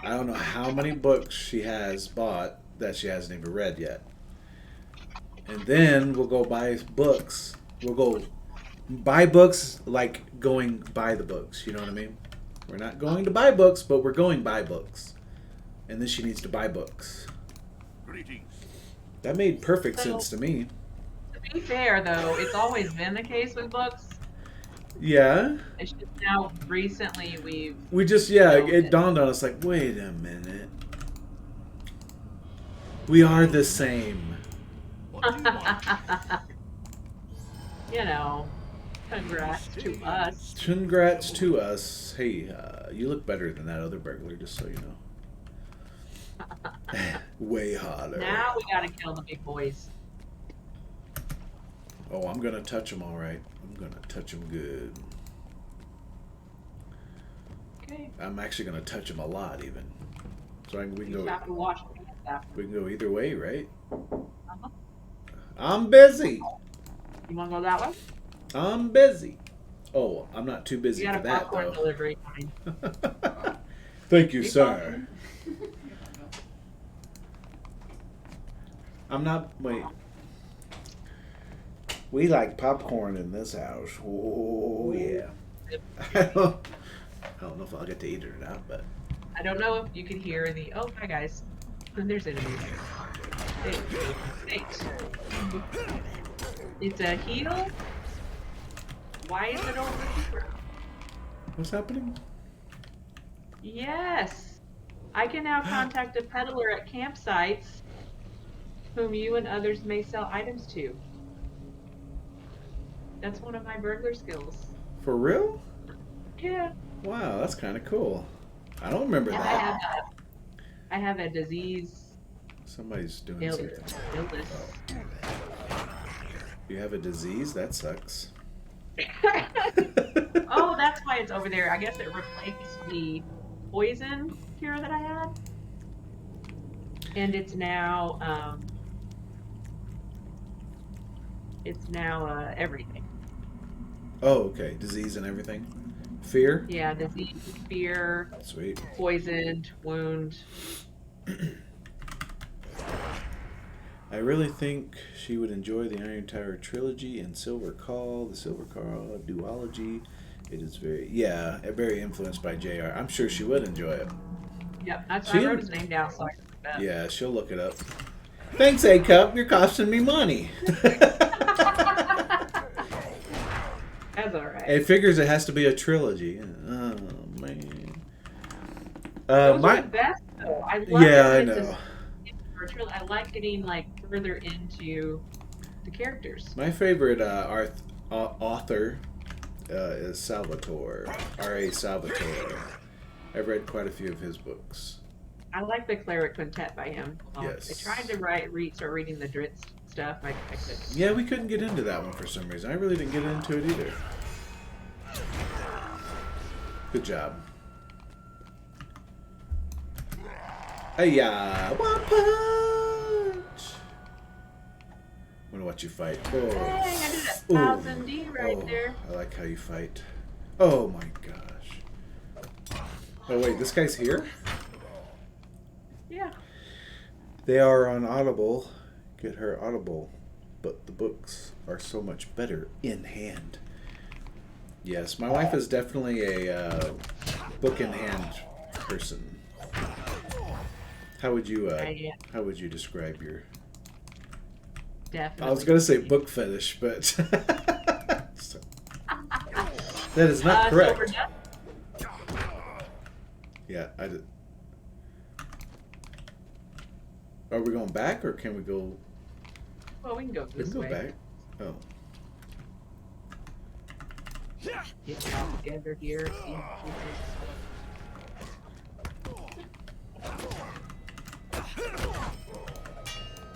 I don't know how many books she has bought that she hasn't even read yet. And then we'll go buy books. We'll go buy books like going by the books. You know what I mean? We're not going to buy books, but we're going buy books. And then she needs to buy books. Greetings. That made perfect sense to me. To be fair, though, it's always been the case with books. Yeah. It's just now recently We just, it dawned on us like, wait a minute. We are the same. What do you want? you know, congrats to us. Congrats to us. Hey, you look better than that other burglar, just so you know. Way hotter. Now we gotta kill the big boys. Oh, I'm gonna touch them all right. I'm gonna touch them good. Okay. I'm actually gonna touch them a lot, even. So we You can have to go. watch that. We can go either way, right? Uh-huh. I'm busy. You wanna go that way? I'm busy. Oh, I'm not too busy You got for a that popcorn though. delivery coming. Thank you, Be sir. I'm not. Wait. We like popcorn in this house. Oh yeah. I don't know if I'll get to eat it or not, but I don't know if you can hear the hi guys. There's enemies. Hey. It's a heal. Why is it over here? what's happening? Yes. I can now contact a peddler at campsites whom you and others may sell items to. That's one of my burglar skills. For real? Yeah. Wow, that's kind of cool. I don't remember And that. I have a disease Somebody's doing illness. something. You have a disease? That sucks. Oh, that's why it's over there. I guess it replaced the poison cure that I had. And it's now everything. Oh, okay. Disease and everything. Fear? Yeah, disease, fear, Sweet. poisoned, wound. I really think she would enjoy the Iron Tower trilogy and Silver Call, the Silver Call duology. It is very influenced by JR. I'm sure she would enjoy it. Yep, I She- wrote his name down so I can look that. Yeah, she'll look it up. Thanks, A-Cup. You're costing me money. That's alright. It figures it has to be a trilogy. Oh, man. Those are the best though. I love Yeah, I it. know. I like getting like further into the characters. My favorite author is Salvatore. R.A. Salvatore. I've read quite a few of his books. I like the Cleric Quintet by him. Yes. I tried to start reading the Dritz stuff. I couldn't. Yeah, we couldn't get into that one for some reason. I really didn't get into it either. Good job. Hey-ya! One punch! I'm gonna watch you fight. Oh. Dang, I did Ooh. 1,000 D right Oh, there. I like how you fight. Oh my gosh. Oh wait, this guy's here? Yeah. They are on Audible. Get her Audible. But the books are so much better in hand. Yes, my wife is definitely a book in hand person. How would you describe your? Definitely. I was gonna say book fetish, but so- that is not correct. Silver Death? Yeah, I did. Are we going back, or can we go? Well, we can go We this can go way. back. Oh, Get it all together here. See.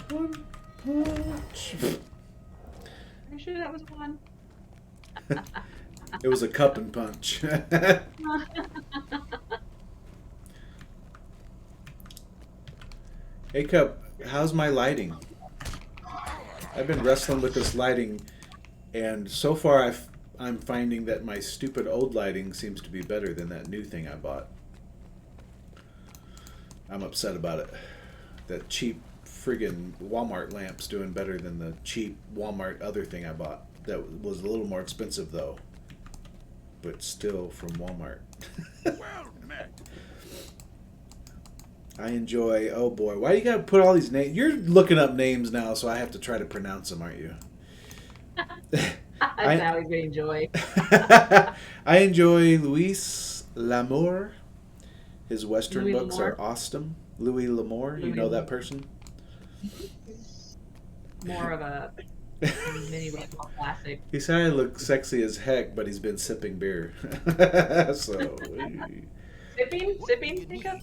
one punch. Are you sure that was one? It was a cup and punch. Hey, Cup, how's my lighting? I've been wrestling with this lighting, and so far I'm finding that my stupid old lighting seems to be better than that new thing I bought. I'm upset about it. That cheap friggin' Walmart lamp's doing better than the cheap Walmart other thing I bought. That was a little more expensive, though. but still from Walmart. Well met. I enjoy. Oh boy, why you gotta put all these names? You're looking up names now, so I have to try to pronounce them, aren't you? That's how we enjoy. I enjoy Luis L'Amour. His Western Louis books L'Amour? are awesome. Louis L'Amour, you Louis know that L'Amour. person? More of a mini Western classic. He said I look sexy as heck, but he's been sipping beer. So, Sipping, Jacob?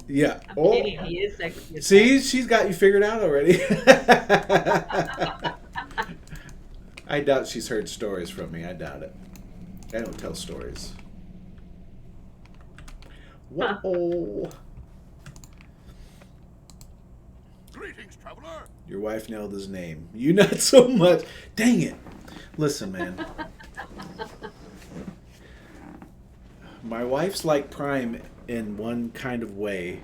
yeah. I'm Oh, kidding. He is sexy. as see, she's got you figured out already. I doubt she's heard stories from me. I doubt it. I don't tell stories. Whoa. Greetings, traveler. Your wife nailed his name. You not so much. Dang it. Listen, man. My wife's like Prime in one kind of way,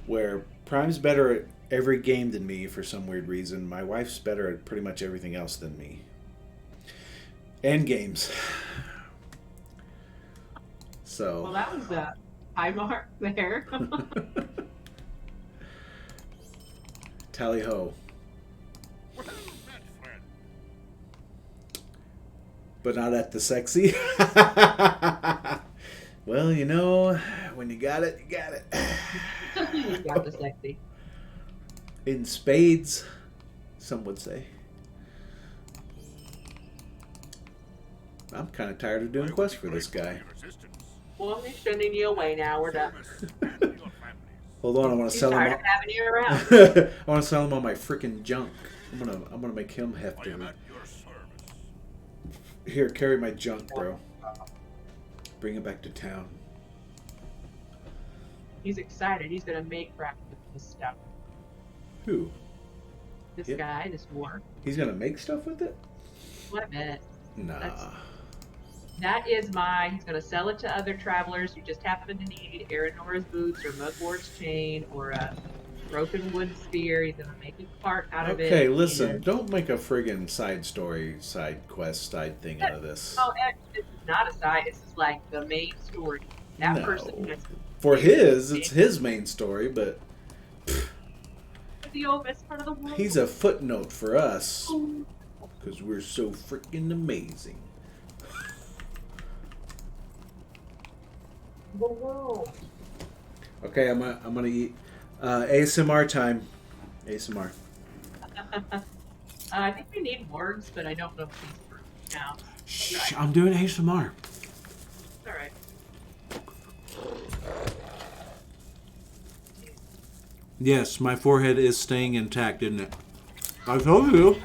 where Prime's better at every game than me for some weird reason. My wife's better at pretty much everything else than me. And games. So. Well, that was a high mark there. Tally ho. Well met, friend. But not at the sexy. Well, you know, when you got it, you got it. You got the sexy. In spades, some would say. I'm kind of tired of doing quests for this guy. Well, we're sending you away now. We're done. Hold on, I want to He's sell him. tired of having you around. I want to sell him all my freaking junk. I'm gonna make him I hefty. am at your service. Here, carry my junk, bro. Bring it back to town. He's excited. He's gonna make practice this stuff. Who? This Yep. guy, this war. He's gonna make stuff with it? What a minute. Nah. That is he's going to sell it to other travelers who just happen to need Aranora's boots or Mugwort's chain or a broken wood spear. He's going to make a cart out of it. Okay, listen. Don't make a friggin' side story, side quest, side thing out of this. Oh, this is not a side. This is like the main story. That No. person is For his, it's his main story, but the old best part of the world. he's a footnote for us. Because we're so freaking amazing. The world. Okay, I'm gonna eat ASMR time. ASMR. I think we need words, but I don't know if these words count. Shh, I'm doing ASMR. All right. Yes, my forehead is staying intact, isn't it? I told you.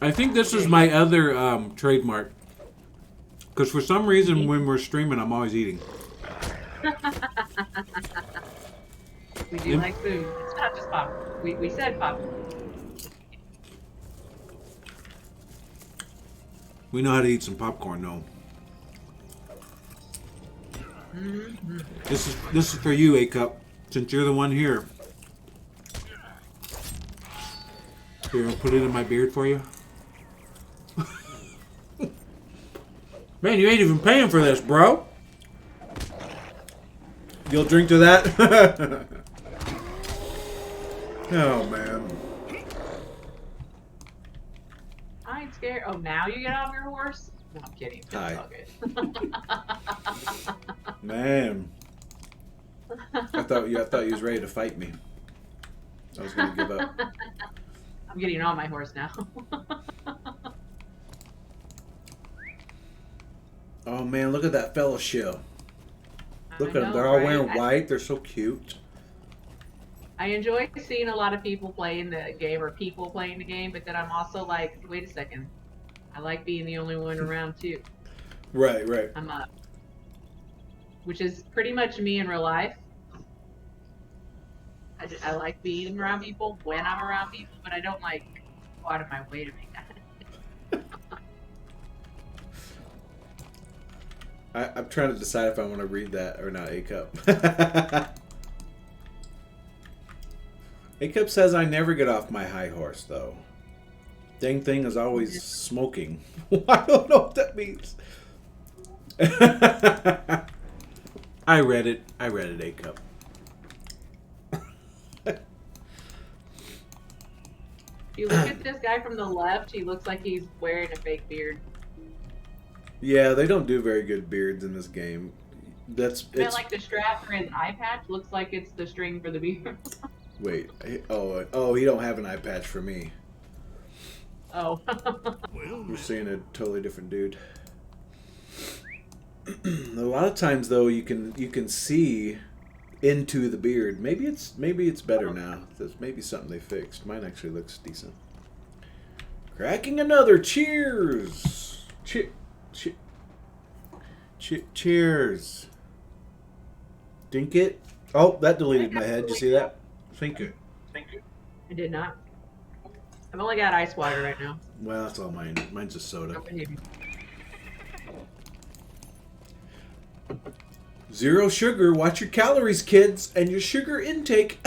I think this is my other trademark. Because for some reason, when we're streaming, I'm always eating. We do like food. It's not just popcorn. We said popcorn. We know how to eat some popcorn, though. Mm-hmm. This is for you, A Cup. Since you're the one here. Here, I'll put it in my beard for you. Man, you ain't even paying for this, bro. You'll drink to that? Oh, man. I ain't scared. Oh, now you get off your horse? No, I'm kidding. It's Hi. all good. Man. I thought you was ready to fight me. I was going to give up. I'm getting on my horse now. Oh, man, look at that fellowship. Look at I them. know, They're all right? wearing white. They're so cute. I enjoy seeing a lot of people playing the game or people playing the game, but then I'm also like, wait a second. I like being the only one around too. Right, right. I'm up. Which is pretty much me in real life. I like being around people when I'm around people, but I don't like go out of my way to make that. I'm trying to decide if I want to read that or not, A-Cup. A-Cup says I never get off my high horse, though. Dang thing is always smoking. I don't know what that means. I read it. A-Cup. If you look at this guy from the left, he looks like he's wearing a fake beard. Yeah, they don't do very good beards in this game. And then, like, the strap for his eye patch looks like it's the string for the beard. Wait. Oh, he don't have an eye patch for me. Oh. You're seeing a totally different dude. A lot of times, though, you can see into the beard. Maybe it's better now. That's maybe something they fixed. Mine actually looks decent. Cracking another. Cheers. Cheers. Dink it. Oh, that deleted my head. Did you see that? Think it. I did not. I've only got ice water right now. Well, that's all mine. Mine's just soda. Zero sugar. Watch your calories, kids, and your sugar intake.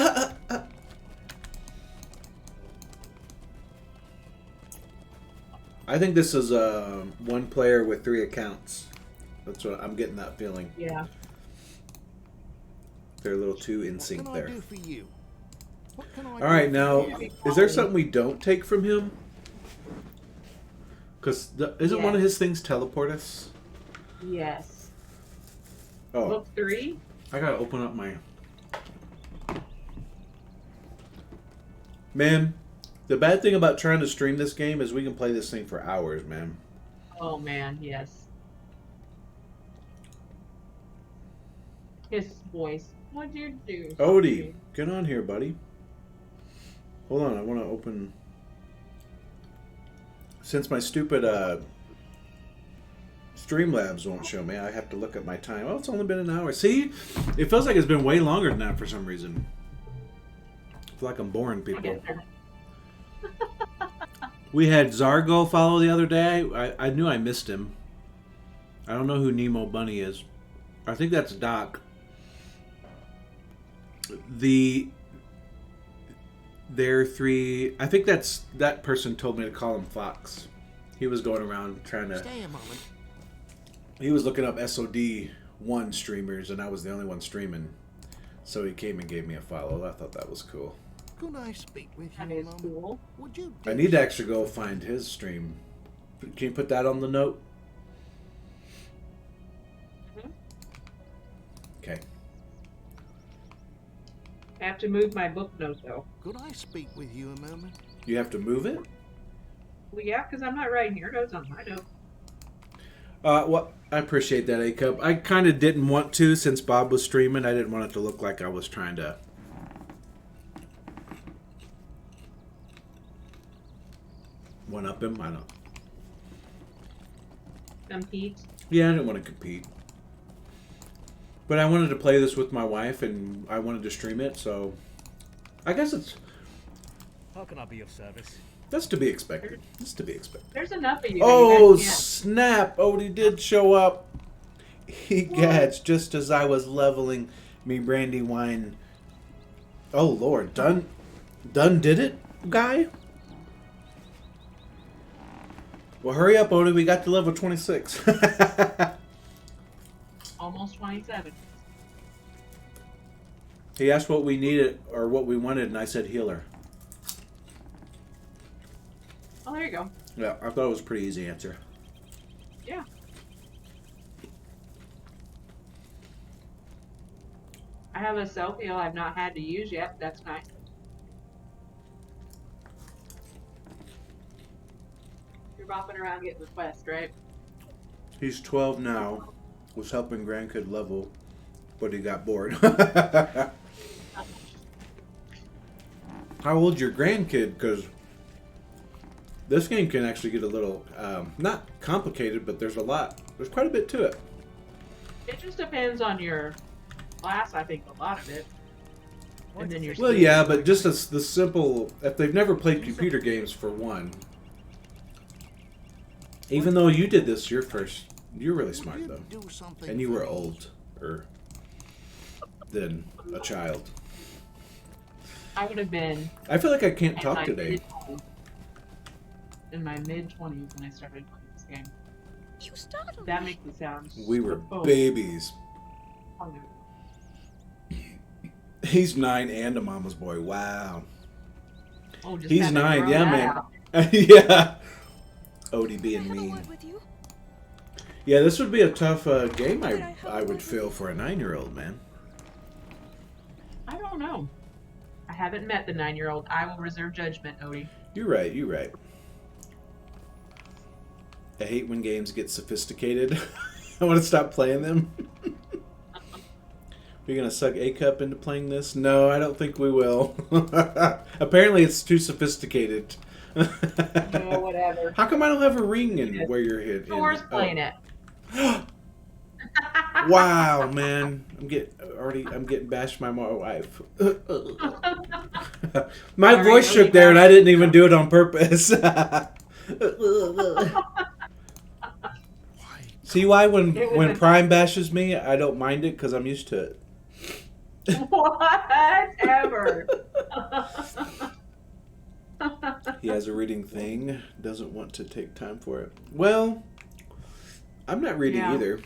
I think this is one player with 3 accounts. That's what I'm getting that feeling. Yeah. They're a little too in sync What there. can I do for you? What can I All do right, for now, you? is there something we don't take from him? Because isn't one of his things teleport us? Yes. Oh, Book 3? I gotta open up my... Man, the bad thing about trying to stream this game is we can play this thing for hours, man. Oh, man, yes. His voice. What'd you do? Odee, get on here, buddy. Hold on, I want to open... Since my stupid Streamlabs won't show me, I have to look at my time. Oh, it's only been an hour. See? It feels like it's been way longer than that for some reason. I feel like I'm boring people. We had Zargo follow the other day. I knew I missed him. I don't know who Nemo Bunny is. I think that's Doc. Their 3... I think that person told me to call him Fox. He was going around trying to... Stay a moment. He was looking up SOD1 streamers, and I was the only one streaming. So he came and gave me a follow. I thought that was cool. Could I speak with you That a is moment? cool. Would you I need to actually go find his stream. Can you put that on the note? Mhm. Okay. I have to move my book note, though. Could I speak with you a moment? You have to move it? Well, yeah, because I'm not writing your notes on my note. Well, I appreciate that, A-Cup. I kind of didn't want to since Bob was streaming. I didn't want it to look like I was trying to... one-up him? I don't... Compete. Yeah, I didn't want to compete. But I wanted to play this with my wife, and I wanted to stream it, so... I guess it's... How can I be of service? That's to be expected. That's to be expected. There's enough of you. Oh, You guys can't- snap! Odie did show up. Egads, just as I was leveling me brandy wine. Oh, Lord. Done did it, guy? Well, hurry up, Odie. We got to level 26. Almost 27. He asked what we needed or what we wanted, and I said healer. Oh, there you go. Yeah, I thought it was a pretty easy answer. Yeah. I have a self heal I've not had to use yet. That's nice. You're bopping around getting the quest, right? He's 12 now. Was helping grandkid level, but he got bored. How old's your grandkid? Because this game can actually get a little, not complicated, but there's quite a bit to it. It just depends on your class, I think, a lot of it. And then your Well, skill. yeah, but just as the simple, if they've never played computer games for one, even though you did this your first, you're really smart though, Do something and you for were me? older than a child. I would have been. I feel like I can't and talk I today. did- in my mid-20s when I started playing this game. You startled That me. makes it sound We were so babies. hungry. He's 9 and a mama's boy. Wow. Oh, just He's had to 9, throw yeah, that man. out. Yeah. Odie Can I being have a mean. word with you? Yeah, this would be a tough game. Could I have I a would word feel with for a 9-year-old, man. I don't know. I haven't met the 9-year-old. I will reserve judgment, Odie. You're right. You're right. I hate when games get sophisticated. I want to stop playing them. We're gonna suck A Cup into playing this? No, I don't think we will. Apparently, it's too sophisticated. No, whatever. How come I don't have a ring in where you're hit? Thor's playing it. Wow, man! I'm getting bashed by my wife. My Sorry, voice shook Odie there, and I bashed didn't even do it on purpose. See why when Prime bashes me, I don't mind it because I'm used to it. Whatever. He has a reading thing, doesn't want to take time for it. Well, I'm not reading Yeah. either.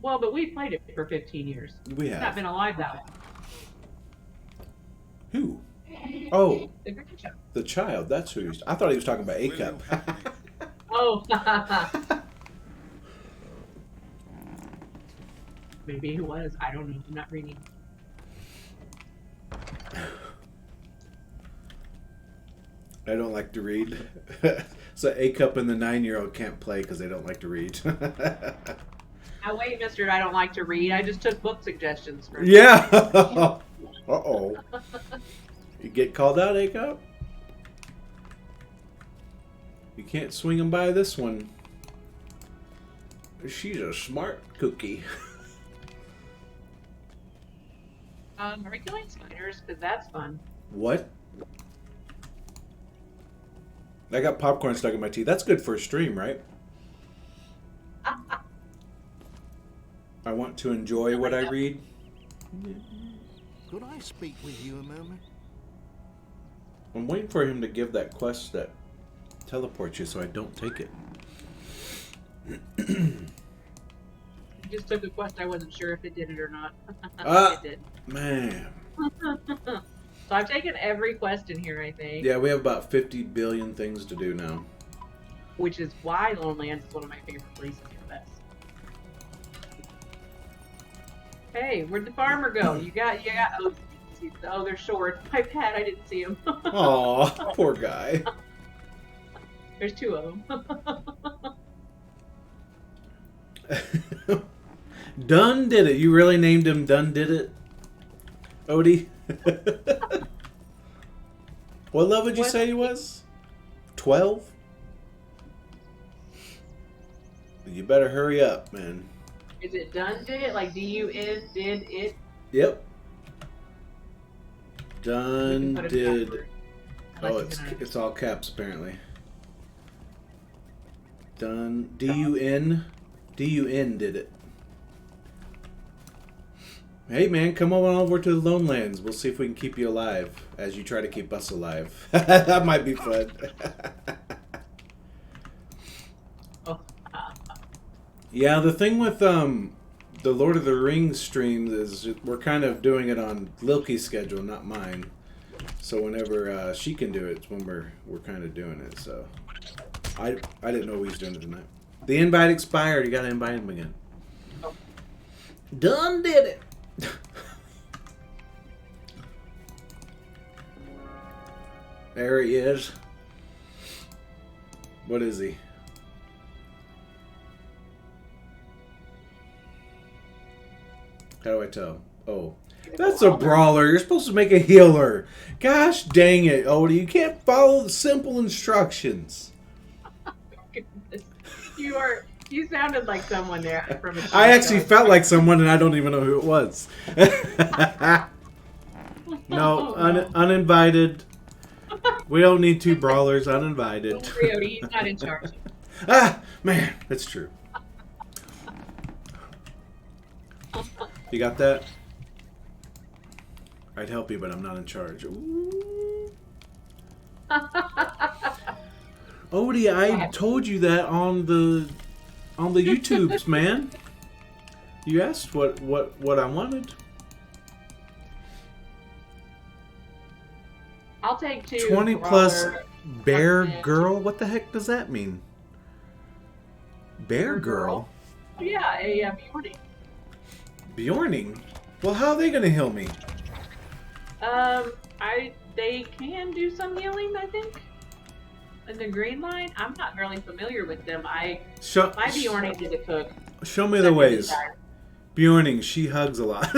Well, but we've played it for 15 years. We It's not have. been alive that long. Who? Oh, The Grinch. the child. That's who I thought he was talking about A Cup. Oh. Maybe he was. I don't know. I'm not reading. I don't like to read. So A Cup and the 9-year-old can't play because they don't like to read. Now wait, mister, I don't like to read. I just took book suggestions from Yeah. Uh-oh. You get called out, A Cup? You can't swing them by this one. She's a smart cookie. Are we killing spiders? Because that's fun. What? I got popcorn stuck in my teeth. That's good for a stream, right? I want to enjoy what I read. Could I speak with you a moment? I'm waiting for him to give that quest that teleports you so I don't take it. You just took a quest. I wasn't sure if it did it or not. Ah. It did. Man. So I've taken every quest in here, I think. Yeah, we have about 50 billion things to do now. Which is why Lone Lands is one of my favorite places to invest. Hey, where'd the farmer go? You got. Oh, they're short. My bad. I didn't see him. Aw, poor guy. There's 2 of them. Done did it. You really named him Done Did It? Odie? What level did you What? say he was? 12? You better hurry up, man. Is it done? Did it? Like D-U-N did it? Yep. We Done can put a did. password. Oh, Unless you're gonna- it's all caps apparently. Done. D-U-N. D-U-N did it. Hey man, come on over to the Lone Lands. We'll see if we can keep you alive as you try to keep us alive. That might be fun. Oh. Yeah, the thing with the Lord of the Rings streams is we're kind of doing it on Lilky's schedule, not mine. So whenever she can do it, it's when we're kind of doing it. So I didn't know we was doing it tonight. The invite expired. You gotta invite him again. Oh. Done did it. There he is. What is he? How do I tell? Oh. That's a brawler. You're supposed to make a healer. Gosh dang it, Odie. You can't follow the simple instructions. You sounded like someone there from a I actually felt like someone and I don't even know who it was. No, uninvited. We don't need 2 brawlers, uninvited. Don't worry, Odie, he's not in charge. Ah, man, that's true. You got that? I'd help you, but I'm not in charge. Ooh. Odie, I told you that on the YouTubes, man. You asked what I wanted. I'll take 2. 20 plus Brawler, bear Captain. girl? What the heck does that mean? Bear girl? Oh, yeah, a Bjorning. Bjorning? Well, how are they gonna heal me? They can do some healing, I think. In the green line, I'm not really familiar with them. My Bjorning is a cook. Show me the ways. Bjorning, she hugs a lot.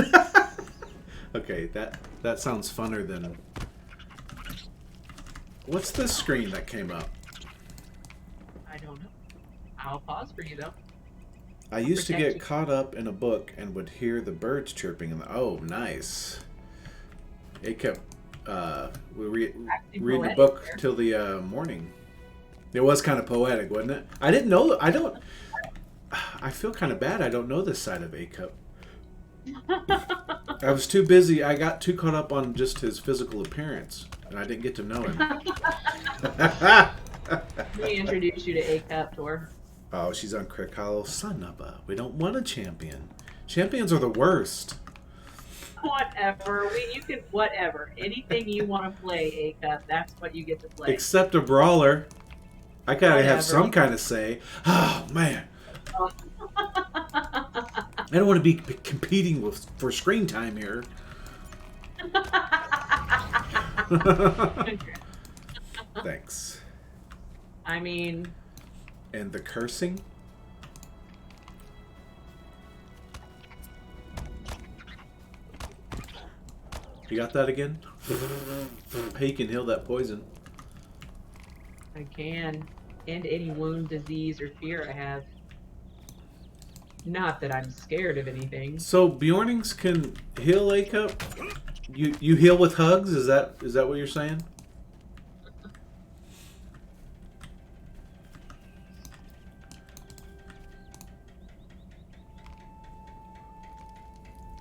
Okay, that sounds funner than... What's this screen that came up? I don't know. I'll pause for you, though. I used to get caught up in a book and would hear the birds chirping. Oh, nice. It kept... we read the book till the morning. It was kind of poetic, wasn't it? I didn't know... I feel kind of bad. I don't know this side of A-Cup. I was too busy. I got too caught up on just his physical appearance, and I didn't get to know him. Let me introduce you to A-Cup, Tor. Oh, she's on Crick Hollow. Son of a... We don't want a champion. Champions are the worst. Whatever. You can... Whatever. Anything you want to play, A-Cup, that's what you get to play. Except a brawler. I gotta have some kind of say. Oh, man. I don't want to be competing for screen time here. Thanks. I mean... And the cursing? You got that again? He can heal that poison. I can. And any wound, disease, or fear I have. Not that I'm scared of anything. So Bjornings can heal A-Cup? You heal with hugs? Is that what you're saying?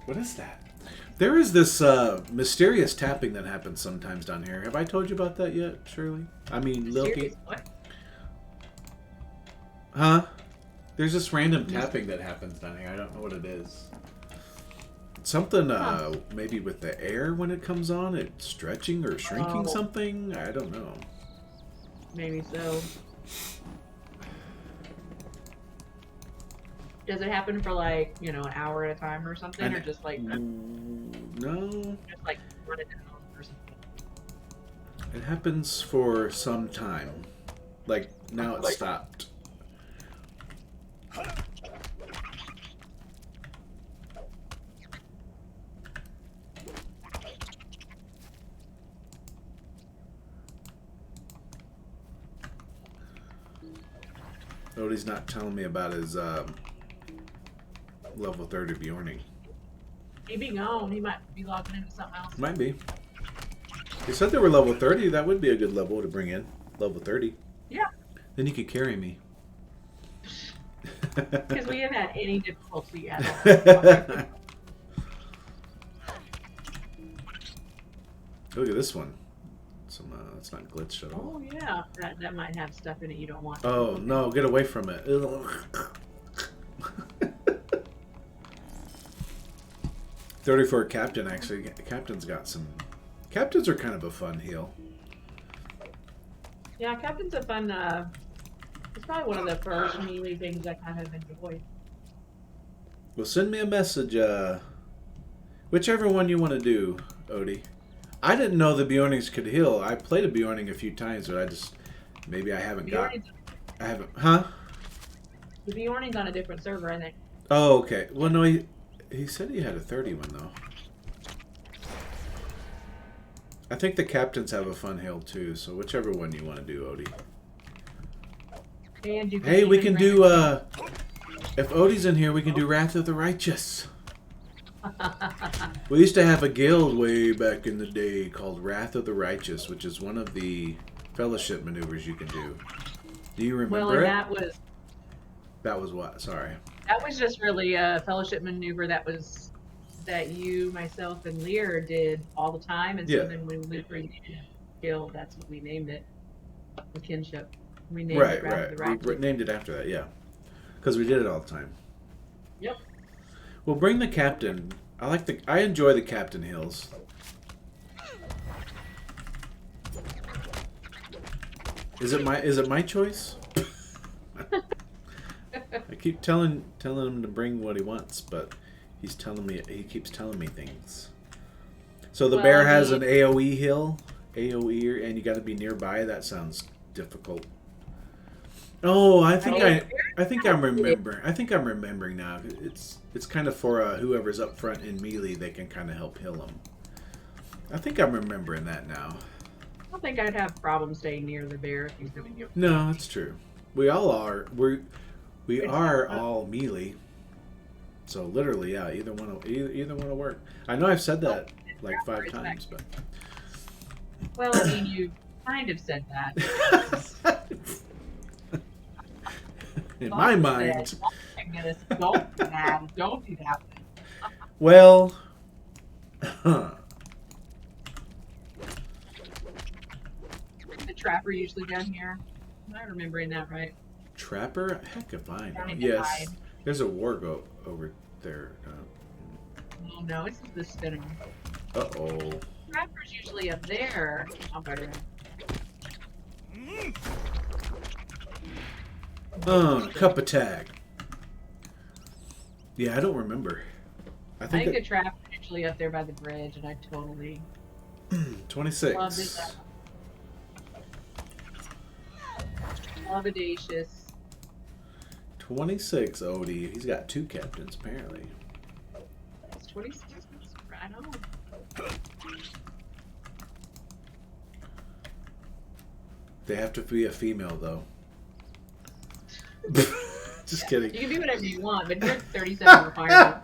What is that? There is this mysterious tapping that happens sometimes down here. Have I told you about that yet, Shirley? I mean, Lilky. What? Huh? There's this random tapping that happens down here. I don't know what it is. Something, maybe with the air when it comes on, it's stretching or shrinking something? I don't know. Maybe so. Does it happen for like, an hour at a time or something? Or just like... No. Just like run it down or something? It happens for some time. Like, now it's stopped. Odie's not telling me about his level 30 Bjorning. He be gone. He might be logging into something else. Might be. He said they were level 30. That would be a good level to bring in. Level 30. Yeah. Then you could carry me. Because we haven't had any difficulty at all. Look at this one. It's not glitched at all. Oh yeah, that might have stuff in it you don't want. Oh no, get away from it. 34 Captain, actually. Captain's got some... Captains are kind of a fun heal. Yeah, Captain's a fun... it's probably one of the first melee things I kind of enjoy. Well, send me a message, whichever one you want to do, Odie. I didn't know the Bjornings could heal. I played a Bjorning a few times, but maybe I haven't got... I haven't... Huh? The Bjorning's on a different server, I think. Oh, okay. Well, no, he said he had a 31, though. I think the Captains have a fun heal, too, so whichever one you want to do, Odie. And you can Hey, we can do, if Odie's in here, we can do Wrath of the Righteous. We used to have a guild way back in the day called Wrath of the Righteous, which is one of the fellowship maneuvers you can do. Do you remember it? That was what? Sorry. That was just really a fellowship maneuver that you, myself, and Lear did all the time. And so then when we created a guild, that's what we named it. The kinship. We named Right, it rather right. the rat We cave. named it after that, yeah. Because we did it all the time. Yep. Well, bring the captain. I enjoy the Captain Hills. Is it my choice? I keep telling him to bring what he wants, but he keeps telling me things. So the bear has an AoE hill, AoE, and you got to be nearby. That sounds difficult. Oh, I think I'm remembering. I think I'm remembering now. It's kind of for whoever's up front in melee. They can kind of help heal them. I think I'm remembering that now. I don't think I'd have problems staying near the bear if he's doing it. No, that's true. We all are. We are all melee. So literally, yeah, either one will work. I know I've said that like 5 times, but Well, I mean, you kind of said that. in my mind, Oh my goodness, don't do that. Don't do that. well, The trapper usually down here. Am I remembering that right? Trapper? Heck if I know. Trying to Yes, hide. there's a wargo over there. Oh no, it's the spinner. Uh-oh. Trapper's usually up there. I'll better. Cup attack. Yeah, I don't remember. I I think think the trapper's usually up there by the bridge, and I totally love 26. it. Audacious. 26, Odee. He's got 2 captains, apparently. It's 26. I know. They have to be a female, though. Just kidding. You can do whatever you want, but you're at 37 requirement.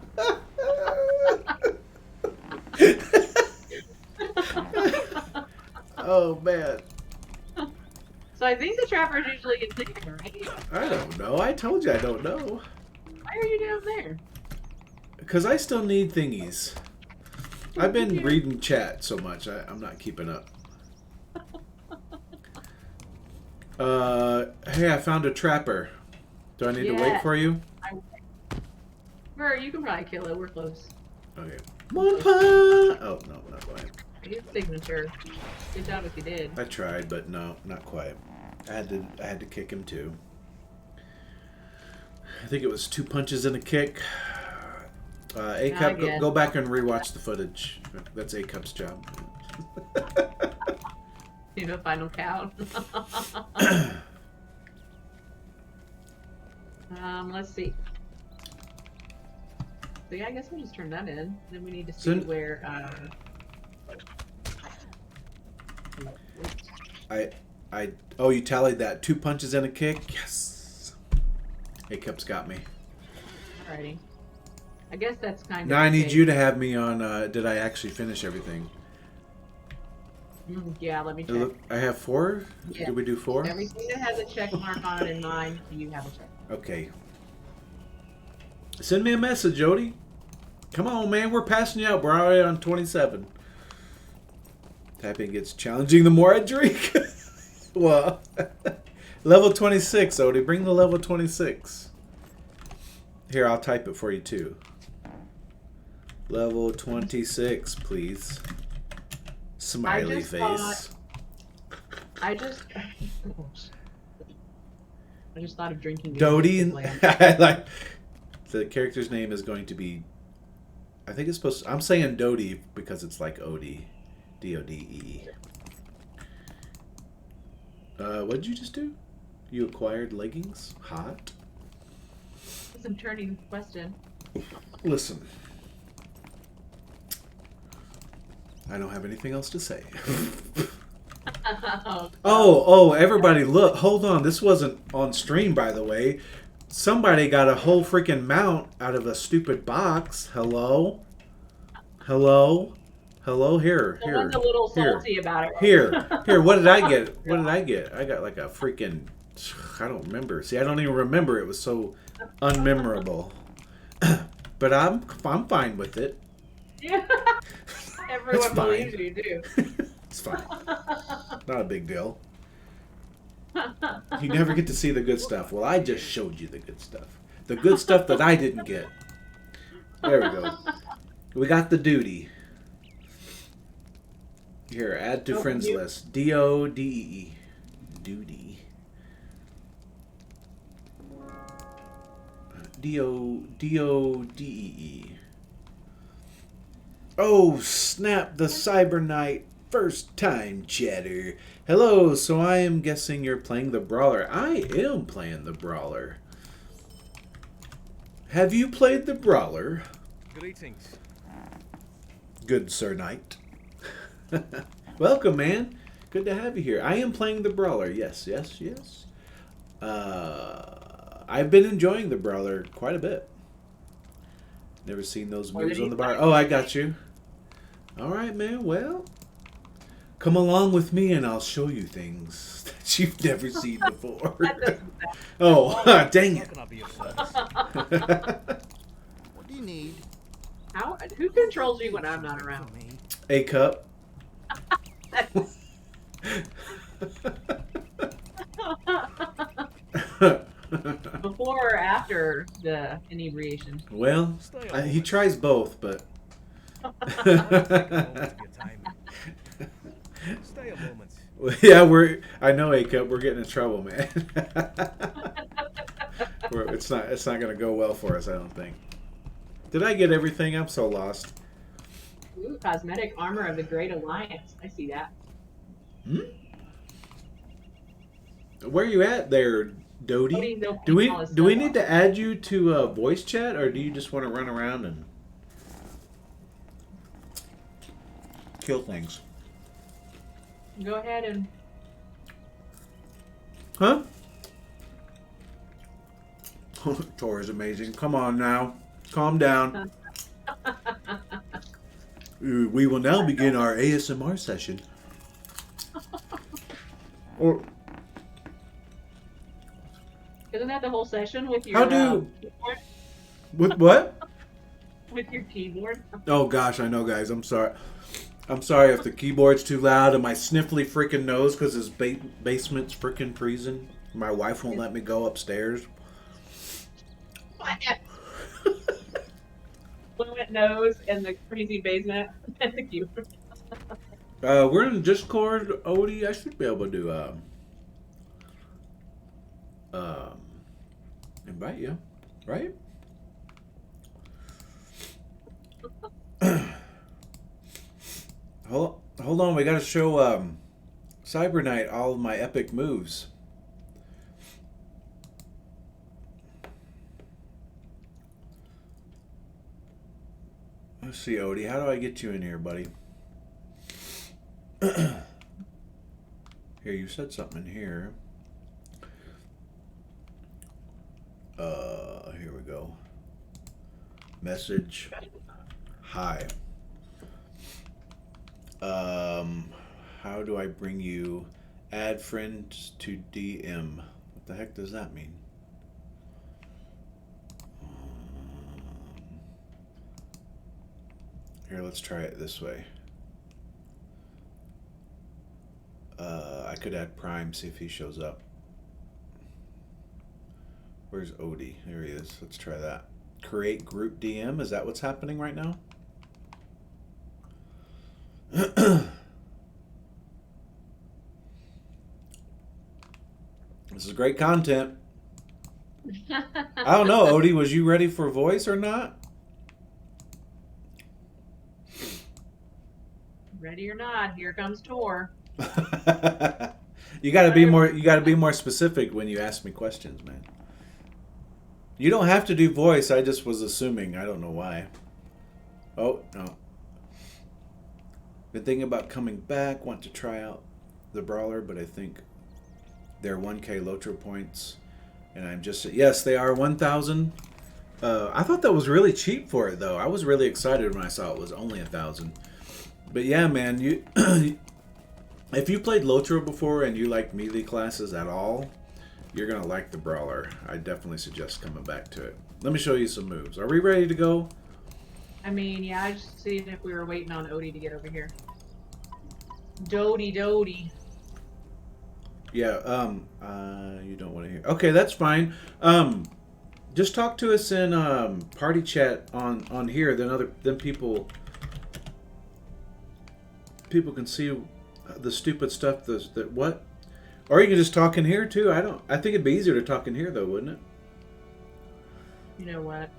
Oh, man. So I think the trapper's usually in there, right? I don't know. I told you I don't know. Why are you down there? Because I still need thingies. I've been reading chat so much, I'm not keeping up. Hey, I found a trapper. Do I need to wait for you? You can probably kill it. We're close. Okay. One pie! Oh, no, not quite. His signature. Good job if you did. I tried, but no, not quite. I had to kick him too. I think it was 2 punches and a kick. A Cup, go back and rewatch the footage. That's A Cup's job. Do the final count. Let's see. So yeah, I guess we'll just turn that in. Then we need to see where. Oh, you tallied that. 2 punches and a kick. Yes. A Cup's got me. Alrighty. I guess that's kind of. Now I need you to have me on. Did I actually finish everything? Yeah, let me check. I have 4. Yeah. Did we do 4? Everything that has a check mark on it in mine, you have a check. Okay. Send me a message, Odee. Come on, man. We're passing you out. We're already on 27. Typing gets challenging the more I drink. Well, level 26, Odee. Bring the level 26. Here, I'll type it for you, too. Level 26, please. Smiley face. I just thought of drinking. Odee. I like the character's name is going to be. I think it's supposed to, I'm saying Dodie because it's like Odee. D-O-D-E. What did you just do? You acquired leggings? Hot. It's a turning question. Listen. I don't have anything else to say. Oh, everybody look. Hold on. This wasn't on stream, by the way. Somebody got a whole freaking mount out of a stupid box. Hello? Hello? Hello? Here. Someone's a little salty about it. Right? Here. What did I get? What did I get? I got like a freaking... I don't remember. See, I don't even remember. It was so unmemorable. But I'm fine with it. Yeah. Everyone It's fine. believes you do. It's fine. Not a big deal. You never get to see the good stuff. Well, I just showed you the good stuff. The good stuff that I didn't get. There we go. We got the duty. Here, add to friends list. D-O-D-E-E. Duty. D-O-D-E-E. Oh, snap, the Cyber Knight. First time chatter. Hello, so I am guessing you're playing the Brawler. I am playing the Brawler. Have you played the Brawler? Greetings. Good Sir Knight. Welcome, man. Good to have you here. I am playing the Brawler. Yes, yes, yes. I've been enjoying the Brawler quite a bit. Never seen those moves on the bar. Oh, I got you. All right, man. Well, come along with me and I'll show you things that you've never seen before. Oh, dang How it. can I be of service? What do you need? Who controls you when I'm not around? For me. A cup. Before or after the inebriation? Well, he tries both, but... Take a moment of your time. Stay a moment. Yeah, I know, A-Cup, we're getting in trouble, man. It's not going to go well for us, I don't think. Did I get everything? I'm so lost. Ooh, cosmetic armor of the Great Alliance. I see that. Hmm? Where are you at there, Dodie? Do we need to add you to voice chat, or do you just want to run around and kill things? Go ahead and... Huh? Tor is amazing. Come on now. Calm down. We will now begin our ASMR session. Or Isn't that the whole session with your how do keyboard? with what? With your keyboard? Oh gosh, I know, guys. I'm sorry. I'm sorry if the keyboard's too loud and my sniffly freaking nose because his basement's freaking freezing. My wife won't let me go upstairs. Fluent nose and the crazy basement and the keyboard. We're in Discord, Odie. I should be able to invite you, right? Hold on, we gotta show Cyber Knight all of my epic moves. Let's see, Odie, how do I get you in here, buddy? Here, you said something in here. Here we go. Message. Hi. How do I bring you? Add friends to DM. What the heck does that mean? Here, let's try it this way. I could add Prime, see if he shows up. Where's Odie? There he is. Let's try that. Create group DM. Is that what's happening right now? This is great content. I don't know, Odie. Was you ready for voice or not? Ready or not, here comes Tor. You gotta be more. You gotta be more specific when you ask me questions, man. You don't have to do voice. I just was assuming. I don't know why. Oh no. Been thinking about coming back. Want to try out the Brawler, but I think they're 1K lotro points, and I'm just yes, they are 1,000. I thought that was really cheap for it though. I was really excited when I saw it was only 1,000. But yeah, man, you if you played lotro before and you like melee classes at all, you're gonna like the Brawler. I definitely suggest coming back to it. Let me show you some moves. Are we ready to go? I mean, yeah, I just seen if we were waiting on Odie to get over here. Dodie. Yeah, you don't want to hear. Okay, that's fine. Just talk to us in party chat on here. Then people can see the stupid stuff that what. Or you can just talk in here too. I think it'd be easier to talk in here though, wouldn't it? You know what?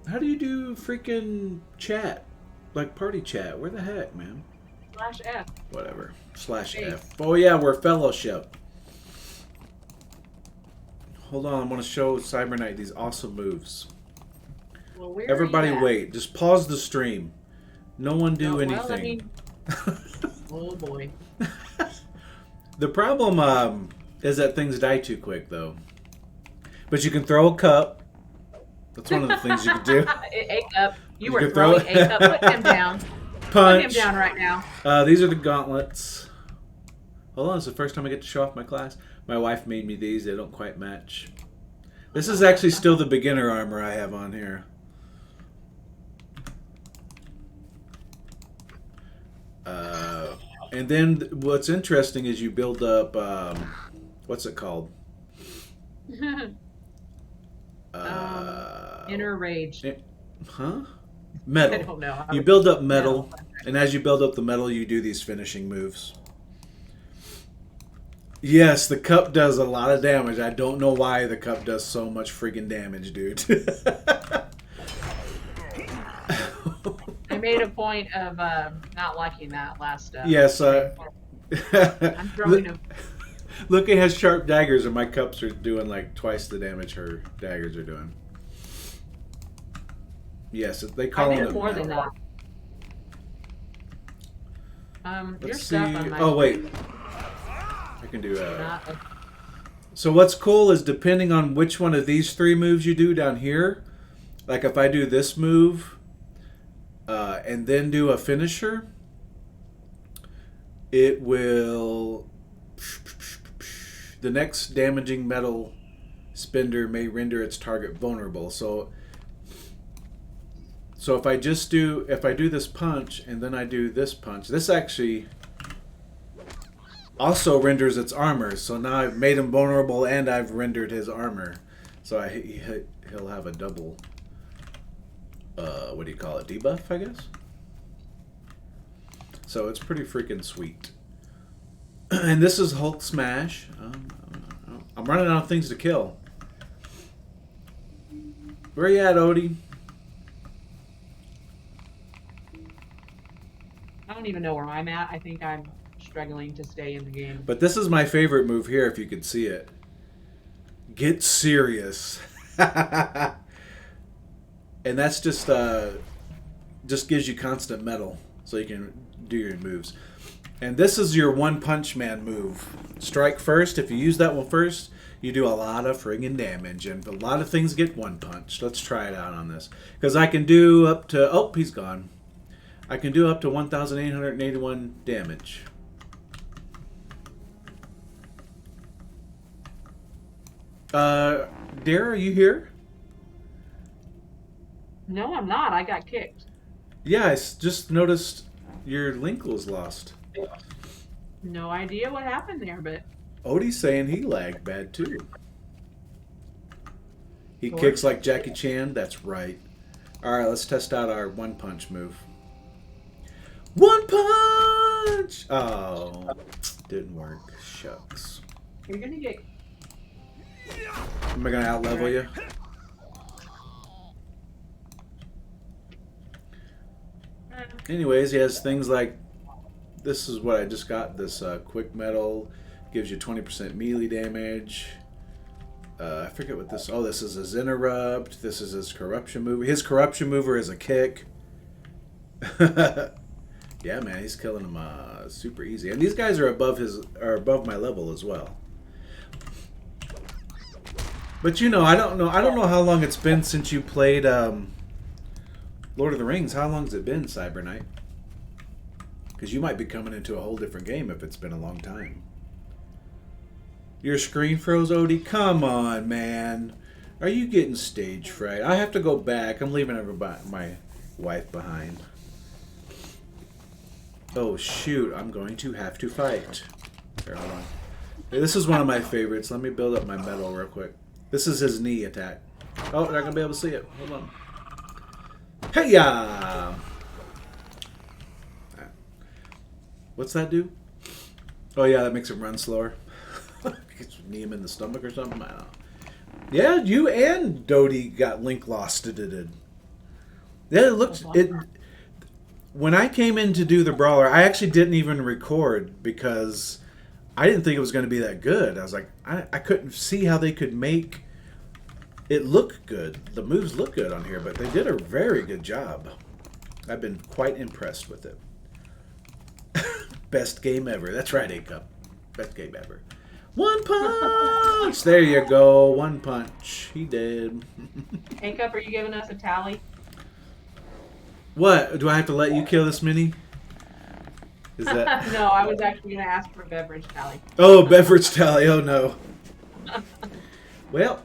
How do you do freaking chat? Like party chat? Where the heck, man? /F. Whatever. Space. /F. Oh yeah, we're fellowship. Hold on, I'm gonna show Cyber Knight these awesome moves. Well, where Everybody are you at? wait. Just pause the stream. No one do Well, anything. I mean, oh boy. The problem is that things die too quick though. But you can throw a cup. That's one of the things you can do. A cup. You were can throw throwing it. a cup. Put him down. Put him Punch. down right now. These are the gauntlets. Hold on, it's the first time I get to show off my class. My wife made me these. They don't quite match. This is actually still the beginner armor I have on here. And then what's interesting is you build up, what's it called? Inner rage. Huh? I Metal. don't know. You build up metal, and as you build up the metal, you do these finishing moves. Yes, the cup does a lot of damage. I don't know why the cup does so much freaking damage, dude. I made a point of not liking that last stuff. Yes, I'm throwing him. Lucky has sharp daggers, and my cups are doing like twice the damage her daggers are doing. Yes, they call I them did more than that. Your Let's see. stuff on my Oh wait, I can do. not a- So what's cool is depending on which one of these three moves you do down here, like if I do this move and then do a finisher, it will... The next damaging metal spender may render its target vulnerable. So if I do this punch and then I do this punch, this actually also renders its armor. So now I've made him vulnerable and I've rendered his armor. So he'll have a double, what do you call it, debuff, I guess? So it's pretty freaking sweet. And this is Hulk Smash. I'm running out of things to kill. Where you at, Odee? I don't even know where I'm at. I think I'm struggling to stay in the game. But this is my favorite move here, if you could see it. Get serious. And that's just gives you constant metal, so you can do your moves. And this is your one punch man move. Strike first. If you use that one first, you do a lot of friggin' damage, and a lot of things get one punch. Let's try it out on this, because I can do up to... Oh, he's gone. I can do up to 1,881 damage. Dare, are you here? No, I'm not. I got kicked. Yeah, I just noticed your link was lost. No idea what happened there, but Odie's saying he lagged bad too. He Or- kicks like Jackie Chan? That's right. Alright, let's test out our one punch move. One punch! Oh, didn't work. Shucks. you're gonna get. Am I gonna outlevel you? Anyways, he has things like, this is what I just got, this quick metal, gives you 20% melee damage. I forget what this, oh, this is his interrupt, this is his corruption mover. His corruption mover is a kick. Yeah, man, he's killing him super easy. And these guys are above my level as well. But you know, I don't know how long it's been since you played Lord of the Rings. How long has it been, Cyber Knight? Because you might be coming into a whole different game if it's been a long time. Your screen froze, Odie? Come on, man. Are you getting stage fright? I have to go back. I'm leaving everybody, my wife behind. Oh shoot, I'm going to have to fight. Here, hold on. Hey, this is one of my favorites. Let me build up my metal real quick. This is his knee attack. Oh, they're not gonna be able to see it. Hold on. Hey-ya! What's that do? Oh yeah, that makes him run slower. Knee him in the stomach or something? I don't know. Yeah, you and Odee got link lost. Yeah, it looks... When I came in to do the Brawler, I actually didn't even record because I didn't think it was going to be that good. I was like, I couldn't see how they could make it look good. The moves look good on here, but they did a very good job. I've been quite impressed with it. Best game ever. That's right, A-Cup. Best game ever. One punch! There you go. One punch. He did. A-Cup, are you giving us a tally? What? Do I have to let you kill this mini? Is that... No, I was actually going to ask for a beverage tally. Oh, beverage tally. Oh, no. Well.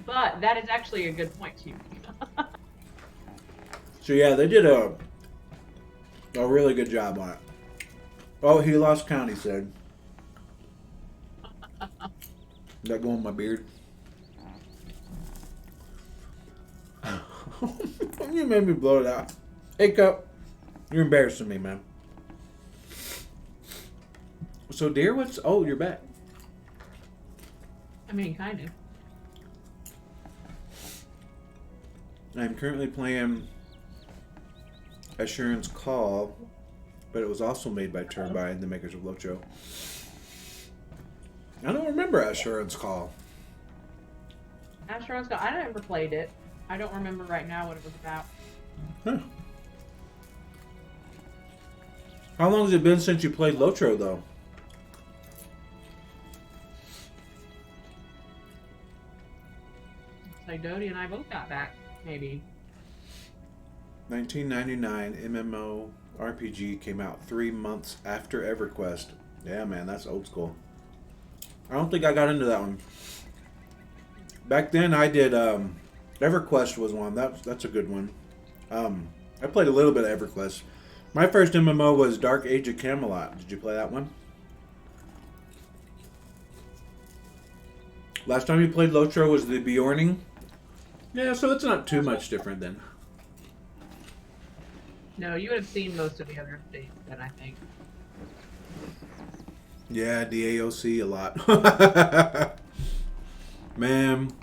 But that is actually a good point, too. So, yeah, they did a really good job on it. Oh, he lost count, he said. Is that going in my beard? You made me blow it out. Hey, Cup. You're embarrassing me, man. So, dear, what's... Oh, you're back. I mean, kind of. I'm currently playing Assurance Call, but it was also made by Turbine, the makers of Lotro. I don't remember Assurance Call. Asheron's Call. I never played it. I don't remember right now what it was about. Huh. How long has it been since you played Lotro, though? So Odee and I both got back, maybe. 1999 MMO RPG came out 3 months after EverQuest. Yeah, man, that's old school. I don't think I got into that one. Back then, I did. EverQuest was one. That's a good one. I played a little bit of EverQuest. My first MMO was Dark Age of Camelot. Did you play that one? Last time you played Lotro was the Bjorning. Yeah, so it's not too much different then. No, you would have seen most of the other updates then, I think. Yeah, DAOC a lot. Man,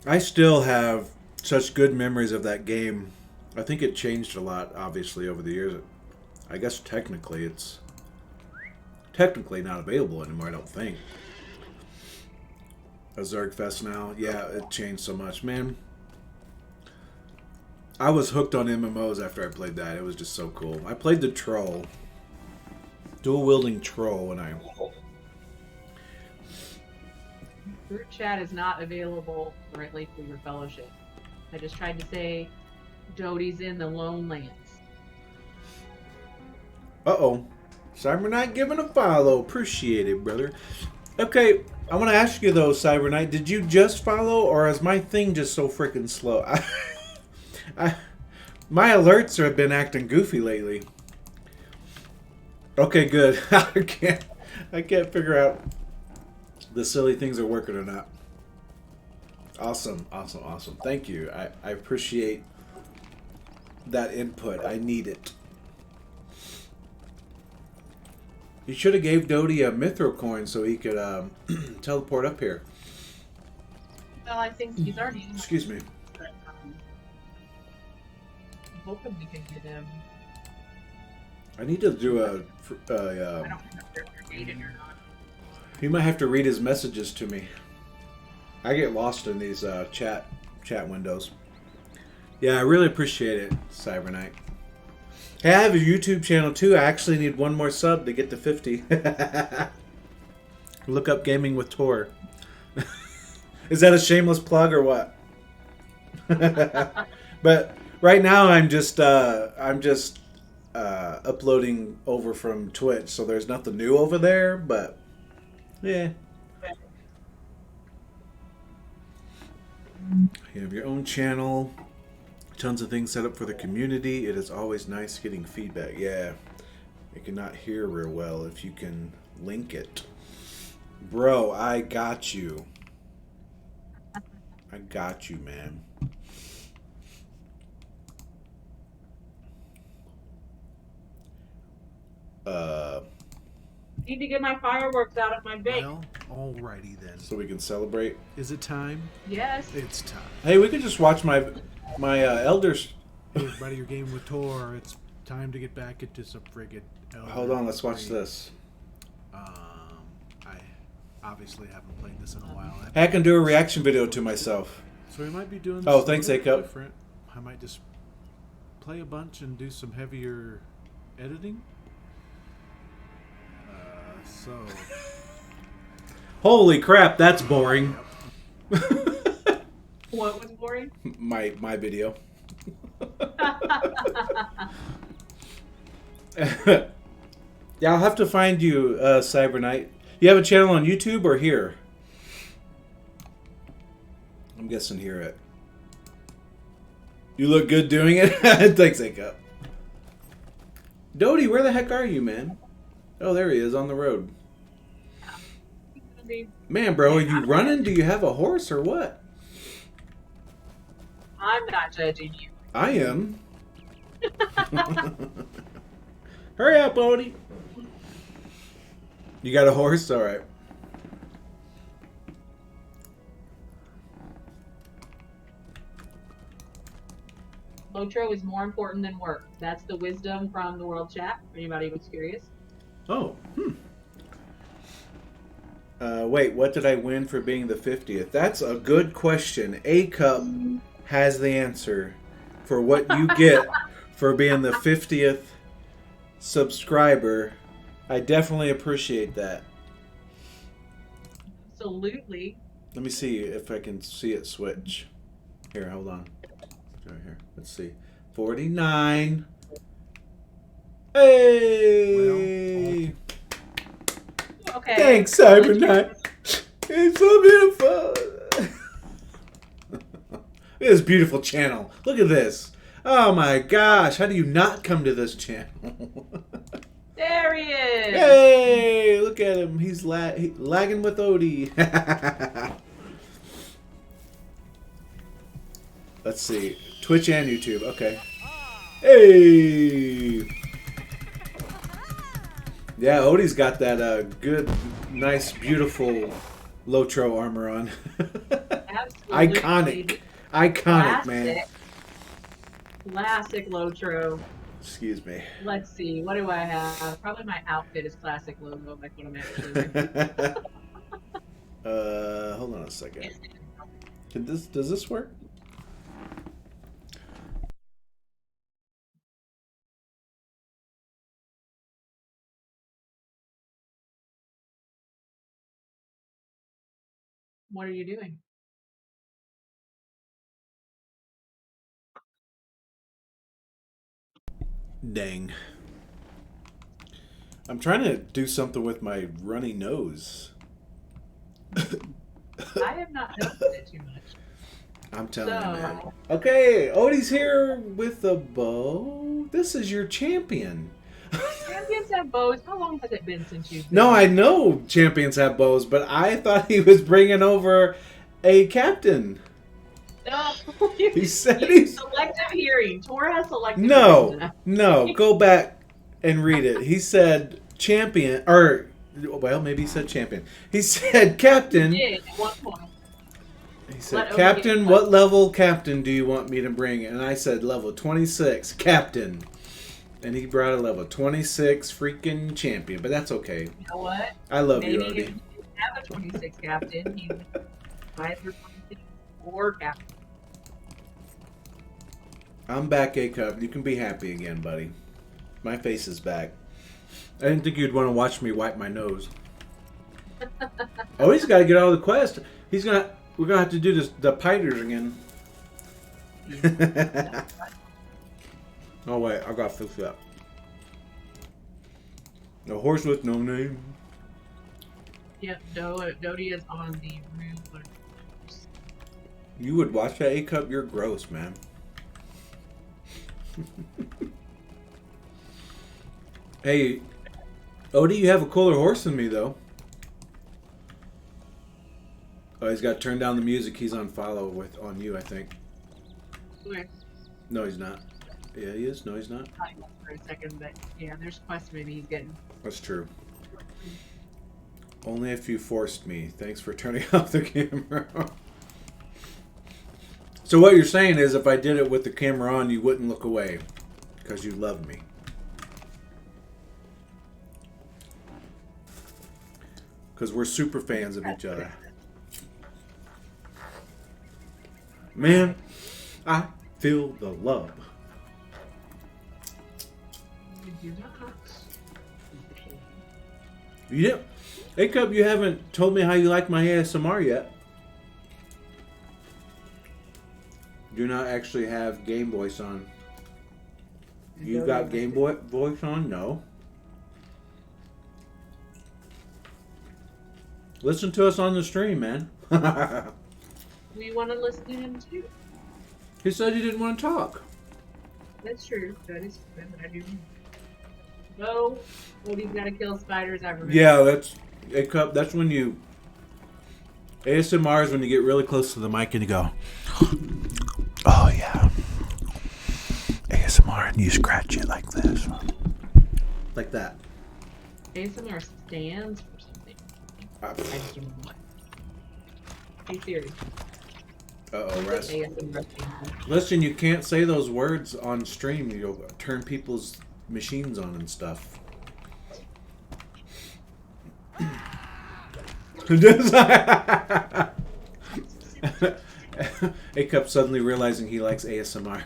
I still have such good memories of that game. I think it changed a lot, obviously, over the years. I guess technically it's not available anymore, I don't think. A Zergfest now. Yeah, it changed so much. Man, I was hooked on MMOs after I played that. It was just so cool. I played the Troll. Dual-wielding Troll when I... Group chat is not available currently for your fellowship. I just tried to say Odee's in the Lone Lands. Uh-oh. Cyber Knight giving a follow. Appreciate it, brother. Okay, I want to ask you, though, Cyber Knight, did you just follow, or is my thing just so freaking slow? My alerts have been acting goofy lately. Okay, good. I can't figure out the silly things are working or not. Awesome, awesome, awesome. Thank you. I appreciate that input. I need it. You should have gave Odee a Mithro coin so he could teleport up here. Well, I think he's already in. Excuse me. But, I'm hoping we can get him. I need to do I don't know if they're created or not. He might have to read his messages to me. I get lost in these chat windows. Yeah, I really appreciate it, Cyber Knight. Hey, I have a YouTube channel too. I actually need one more sub to get to 50. Look up Gaming with Tor. Is that a shameless plug or what? But right now I'm just uploading over from Twitch, so there's nothing new over there. But yeah, you have your own channel. Tons of things set up for the community. It is always nice getting feedback. Yeah. I cannot hear real well if you can link it. Bro, I got you. I got you, man. Need to get my fireworks out of my bake. Well, alrighty then. So we can celebrate. Is it time? Yes. It's time. Hey, we can just watch my elders. Hey, everybody, you're gaming with Tor. It's time to get back into some friggin' Elder Hold on, let's watch Scrolls. this. I obviously haven't played this in a while. I can do a reaction video to myself. So we might be doing this Oh, a thanks, little A-Cup. different. I might just play a bunch and do some heavier editing. So Holy crap, that's boring. What was boring? my video. Yeah, I'll have to find you, Cyber Knight. You have a channel on YouTube or here? I'm guessing here at. You look good doing it. Thanks, A-Cup. Odee, where the heck are you, man? Oh, there he is on the road. Man, bro, are you running? Do you have a horse or what? I'm not judging you. I am. Hurry up, Odee. You got a horse? All right. Lotro is more important than work. That's the wisdom from the world chat. If anybody was curious. Oh, wait, what did I win for being the 50th? That's a good question. A-Cup has the answer for what you get for being the 50th subscriber. I definitely appreciate that. Absolutely. Let me see if I can see it switch. Here, hold on. Right here. Let's see. 49. Hey! Okay. Thanks, Cyber Knight. It's so beautiful. Look at this beautiful channel. Look at this. Oh my gosh. How do you not come to this channel? There he is. Hey! Look at him. He's lagging with Odee. Let's see. Twitch and YouTube. Okay. Hey! Yeah, Odee's got that good, nice, beautiful Lotro armor on. Absolutely. Iconic, Classic. man. Classic Lotro. Excuse me. Let's see. What do I have? Probably my outfit is classic logo, like what I'm actually wearing. Hold on a second. Does this work? What are you doing? Dang. I'm trying to do something with my runny nose. I have not noticed it too much. I'm telling you, man. Okay, Odee's here with a bow. This is your champion. Champions have bows. How long has it been since you've No, I know champions have bows, but I thought he was bringing over a captain. No, He said you he's... selective hearing. Tor has selective No, hearing. no, go back and read it. He said champion, or, well, maybe he said champion. He said captain. He did at one point. He said, Let Odee captain, get what level captain do you want me to bring? And I said, level 26, captain. And he brought a level 26 freaking champion, but that's okay. You know what? I love Maybe you, he Odee. didn't have a 26 captain. He might have 26 or captain. I'm back, A-Cup. You can be happy again, buddy. My face is back. I didn't think you'd want to watch me wipe my nose. Oh, he's got to get out of the quest. We're gonna have to do the piters again. Oh wait, I gotta fix that. A horse with no name. Yep, Odee is on the roof. You would watch that, A-Cup? You're gross, man. Hey, Odee, you have a cooler horse than me, though. Oh, he's got to turn down the music. He's on follow with on you, I think. Where? No, he's not. Yeah, he is. No, he's not. For a second, but yeah, there's quests maybe he's getting. That's true. Only if you forced me. Thanks for turning off the camera. So what you're saying is if I did it with the camera on, you wouldn't look away because you love me. Because we're super fans of each other. Man, I feel the love. Yep. Hey, Cub, you haven't told me how you like my ASMR yet. Do not actually have Game Voice on. You got Game Voice on? No. Listen to us on the stream, man. We want to listen to him too. He said he didn't want to talk. That's true. That is true. I do. No, Odie's got to kill spiders. I remember. Yeah, that's when you... ASMR is when you get really close to the mic and you go, oh yeah. ASMR, and you scratch it like this. Like that. ASMR stands for something. I just don't know what. Hey Siri. Uh-oh, Russ. ASMR stands for. Listen, you can't say those words on stream. You'll turn people's machines on and stuff. A-Cup suddenly realizing he likes ASMR.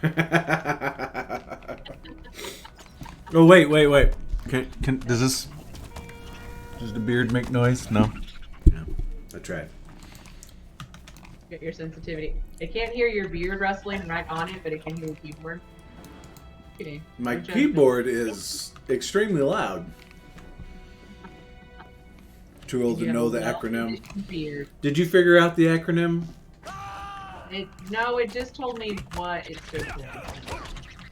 Oh, wait. Does the beard make noise? No. No. I tried. Get your sensitivity. It can't hear your beard rustling right on it, but it can hear the keyboard. Okay. My keyboard is extremely loud. Too old to know the acronym. Beard. Did you figure out the acronym? No, it just told me what it stood for.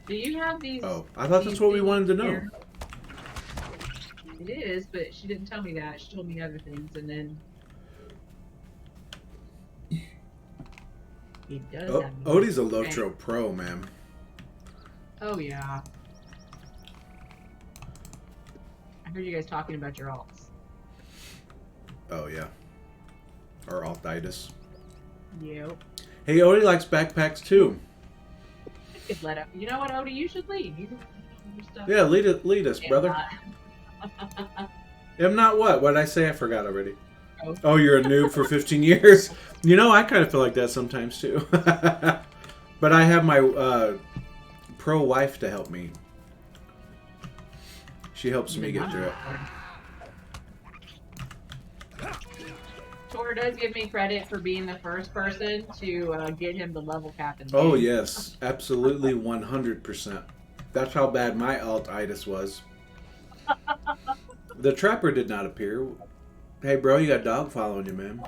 Do you have these? Oh, I thought that's what we wanted to know. Here? It is, but she didn't tell me that. She told me other things, and then he does have. Odee's a Lotro pro, man. Oh yeah. I heard you guys talking about your alts. Oh yeah. Or altitis. Yep. Hey, Odee likes backpacks too. I could let up. You know what, Odee? You should lead. You your stuff. Yeah, lead us, brother. I'm not what? What did I say? I forgot already. Oh, you're a noob for 15 years? You know, I kind of feel like that sometimes too. But I have my pro wife to help me. She helps me get through it. Tor does give me credit for being the first person to get him to level cap in the Oh, game. yes. Absolutely 100%. That's how bad my altitis was. The trapper did not appear. Hey, bro, you got a dog following you, man.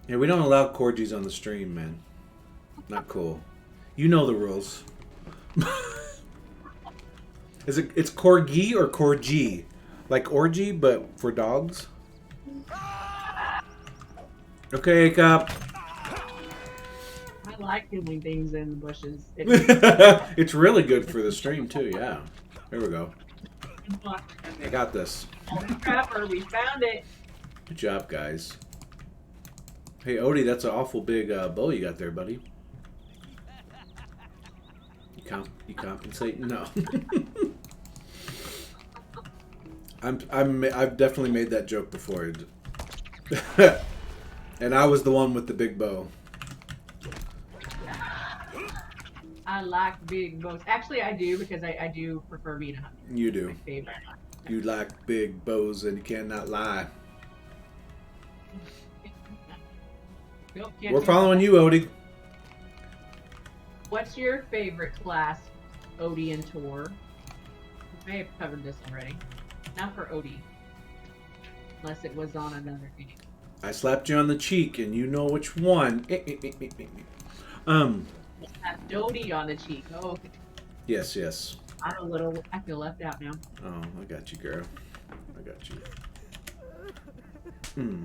Yeah, we don't allow corgis on the stream, man. Not cool. You know the rules. It's corgi or corgi? Like orgy, but for dogs? Okay, cop. I like doing things in the bushes. It's really good for the stream, too, yeah. There we go. I got this. Trapper, we found it. Good job, guys. Hey, Odee, that's an awful big bow you got there, buddy. You compensate? No. I've definitely made that joke before. And I was the one with the big bow. I like big bows. Actually, I do because I do prefer being a hunter. You do. My favorite. You like big bows and you cannot lie. Nope, can't We're do following that. you, Odee. What's your favorite class, Odee and Tor? We may have covered this already. Not for Odee. Unless it was on another game. I slapped you on the cheek and you know which one. Captain Odee on the cheek. Oh, okay. Yes, yes. I feel left out now. Oh, I got you, girl. I got you. Hmm.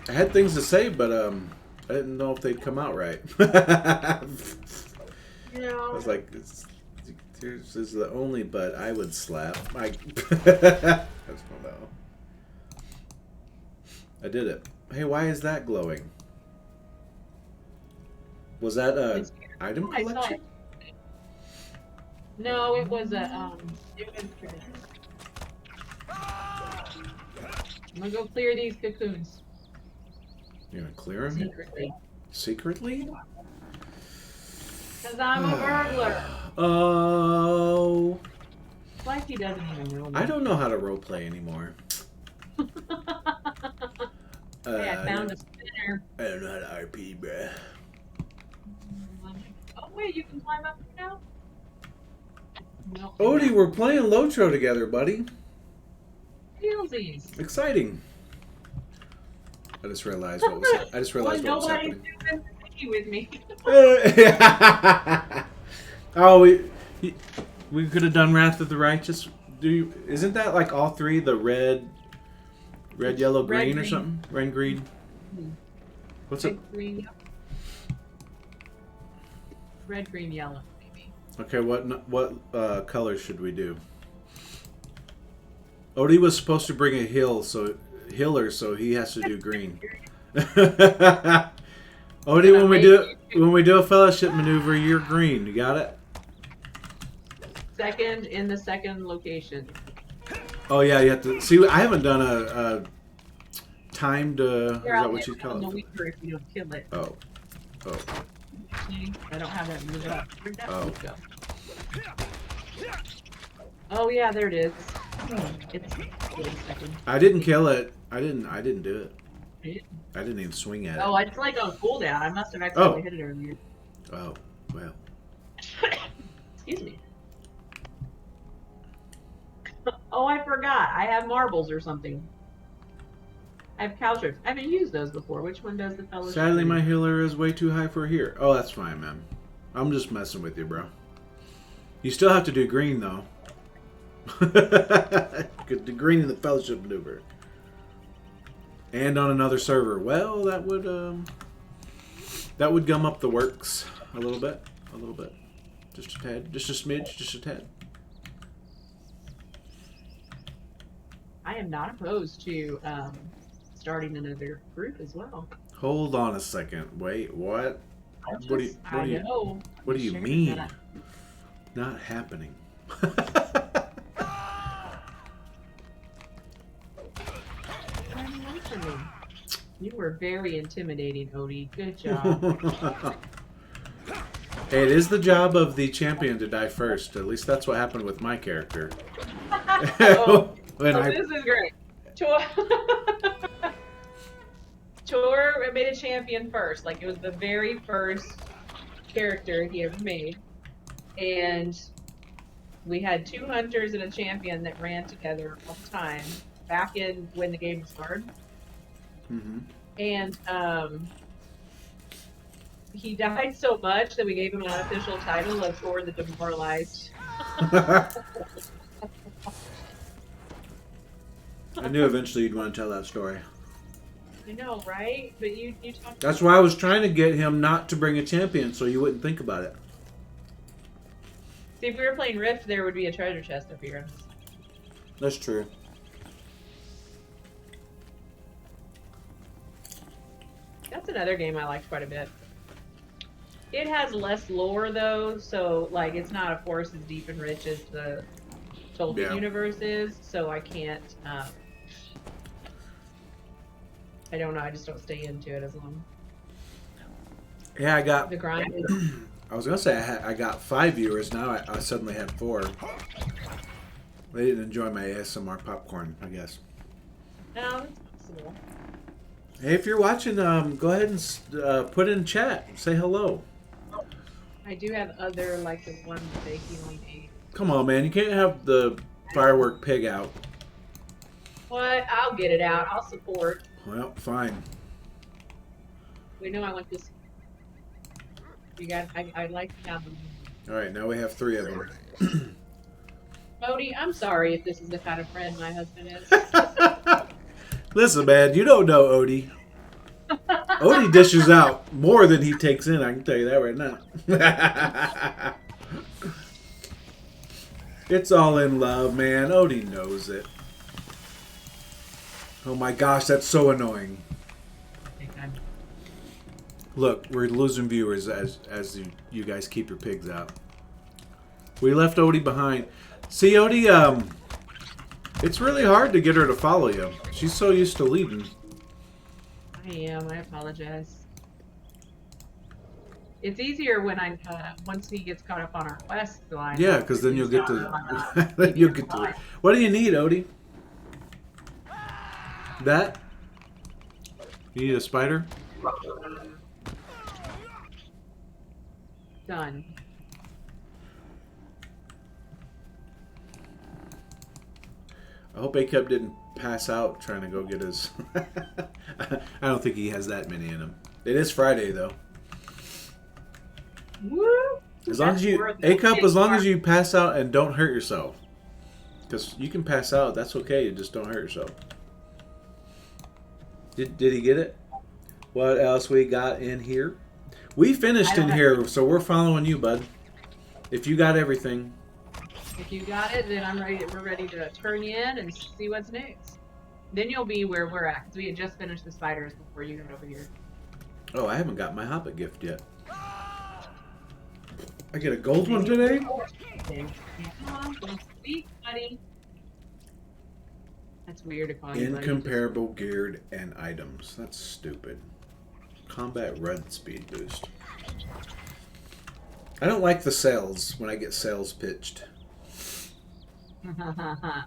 I had things to say, but I didn't know if they'd come out right. I was like, this is the only butt I would slap. That's no. I did it. Hey, why is that glowing? Was that a item I saw collection? it. No, it was a I'm gonna go clear these cocoons You're gonna clear them secretly. secretly? Cause I'm a burglar. Oh, Like he doesn't even know me. I don't know how to roleplay anymore. Hey, I found a spinner. I don't know how to RP, bruh. Oh wait, you can climb up now? No. Odee, we're playing Lotro together, buddy. Feelsies. Exciting. I just realized what was. I just realized what was nobody's happening. doing sticky with me. Oh, we could have done Wrath of the Righteous. Isn't that like all three? The red, yellow, green, or green. something? Red, green. What's it? Red, green, yellow. Red, green, yellow, maybe. Okay, what colors should we do? Odee was supposed to bring a healer, so he has to do green. Odee, when we do a fellowship maneuver, you're green. You got it? Second in the second location. Oh yeah, you have to see. I haven't done a timed. Is that what you call the it? weaker if you don't kill it. Oh. I don't have that moved up. Where'd that Oh. move go? Oh yeah, there it is. It's wait a second. I didn't kill it. I didn't do it. It- I didn't even swing at it. Oh, it's like on cooldown. I must have accidentally Oh. hit it earlier. Oh, well. Excuse me. Oh, I forgot. I have marbles or something. I have couches. I haven't used those before. Which one does the fellowship? Sadly, my do? healer is way too high for here. Oh, that's fine, man. I'm just messing with you, bro. You still have to do green, though. Could do green in the fellowship maneuver. And on another server. Well, that would gum up the works a little bit. A little bit. Just a tad. Just a smidge. Just a tad. I am not opposed to starting another group as well. Hold on a second. Wait, what? What do you Sharing mean? that. Not happening. Run away from me. You were very intimidating, Odee. Good job. Hey, it is the job of the champion to die first. At least that's what happened with my character. Oh, When I- this is great. Tor made a champion first. Like, it was the very first character he ever made. And we had 2 hunters and a champion that ran together all the time back in when the game was hard. Mhm. And he died so much that we gave him an unofficial title of Thor the Demoralized. I knew eventually you'd want to tell that story. I know, right? But you talked. That's why I was trying to get him not to bring a champion so you wouldn't think about it. See, if we were playing Rift, there would be a treasure chest up here. That's true. That's another game I liked quite a bit. It has less lore though, so like it's not of course as deep and rich as the Tolkien universe is. So I can't. I don't know. I just don't stay into it as long. Yeah, I got. The grind. I was gonna say I got 5 viewers. Now I suddenly had 4. They didn't enjoy my ASMR popcorn, I guess. No, that's possible. Hey, if you're watching, go ahead and put in chat. Say hello. I do have other like the one with the healing aid. Come on, man. You can't have the firework pig out. What? I'll get it out. I'll support. Well, fine. We know I want this. You got. I like to have them. All right, now we have 3 of them. Odee, I'm sorry if this is the kind of friend my husband is. Listen, man, you don't know Odee. Odee dishes out more than he takes in. I can tell you that right now. It's all in love, man. Odee knows it. Oh my gosh, that's so annoying. Look, we're losing viewers as you guys keep your pigs out. We left Odee behind. See, Odee, it's really hard to get her to follow you. She's so used to leading. I am. I apologize. It's easier when I once he gets caught up on our quest line. Yeah, because then you'll get to. Then you'll get to. What do you need, Odee? That? You need a spider? Done. I hope Acap didn't pass out trying to go get his. I don't think he has that many in him. It is Friday though. Woo! As long as you, Acap, as long as you pass out and don't hurt yourself, because you can pass out. That's okay. You just don't hurt yourself. Did he get it? What else we got in here? We finished in here, so we're following you, bud. If you got everything. If you got it, then I'm ready. We're ready to turn you in and see what's next. Then you'll be where we're at, because we had just finished the spiders before you got over here. Oh, I haven't got my Hobbit gift yet. I get a gold one today? Sweet, buddy. That's weird to call you buddy. Incomparable geared and items. That's stupid. Combat run speed boost. I don't like the sales when I get sales pitched.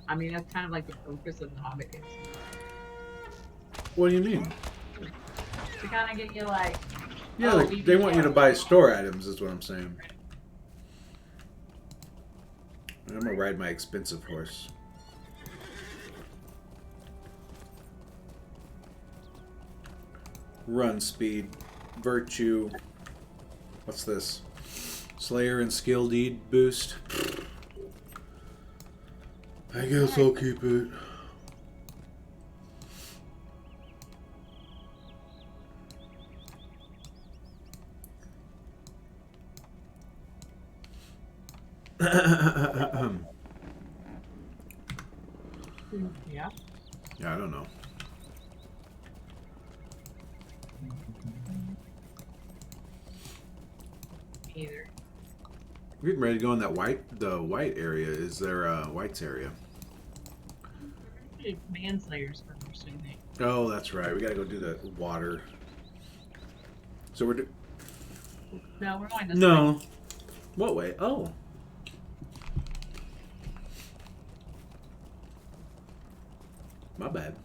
I mean, that's kind of like the focus of the Hobbit games. What do you mean? To kind of get you like... Yeah, oh, they want you to buy store items is what I'm saying. I'm gonna ride my expensive horse. Run speed, virtue. What's this? Slayer and skill deed boost. I guess I'll keep it. Yeah. Yeah, I don't know. Either. We're getting ready to go in that the white area. Is there a white's area? Manslayers first, I think. Oh, that's right. We gotta go do the water. So we're No, we're going this way. no. What way? Oh. My bad.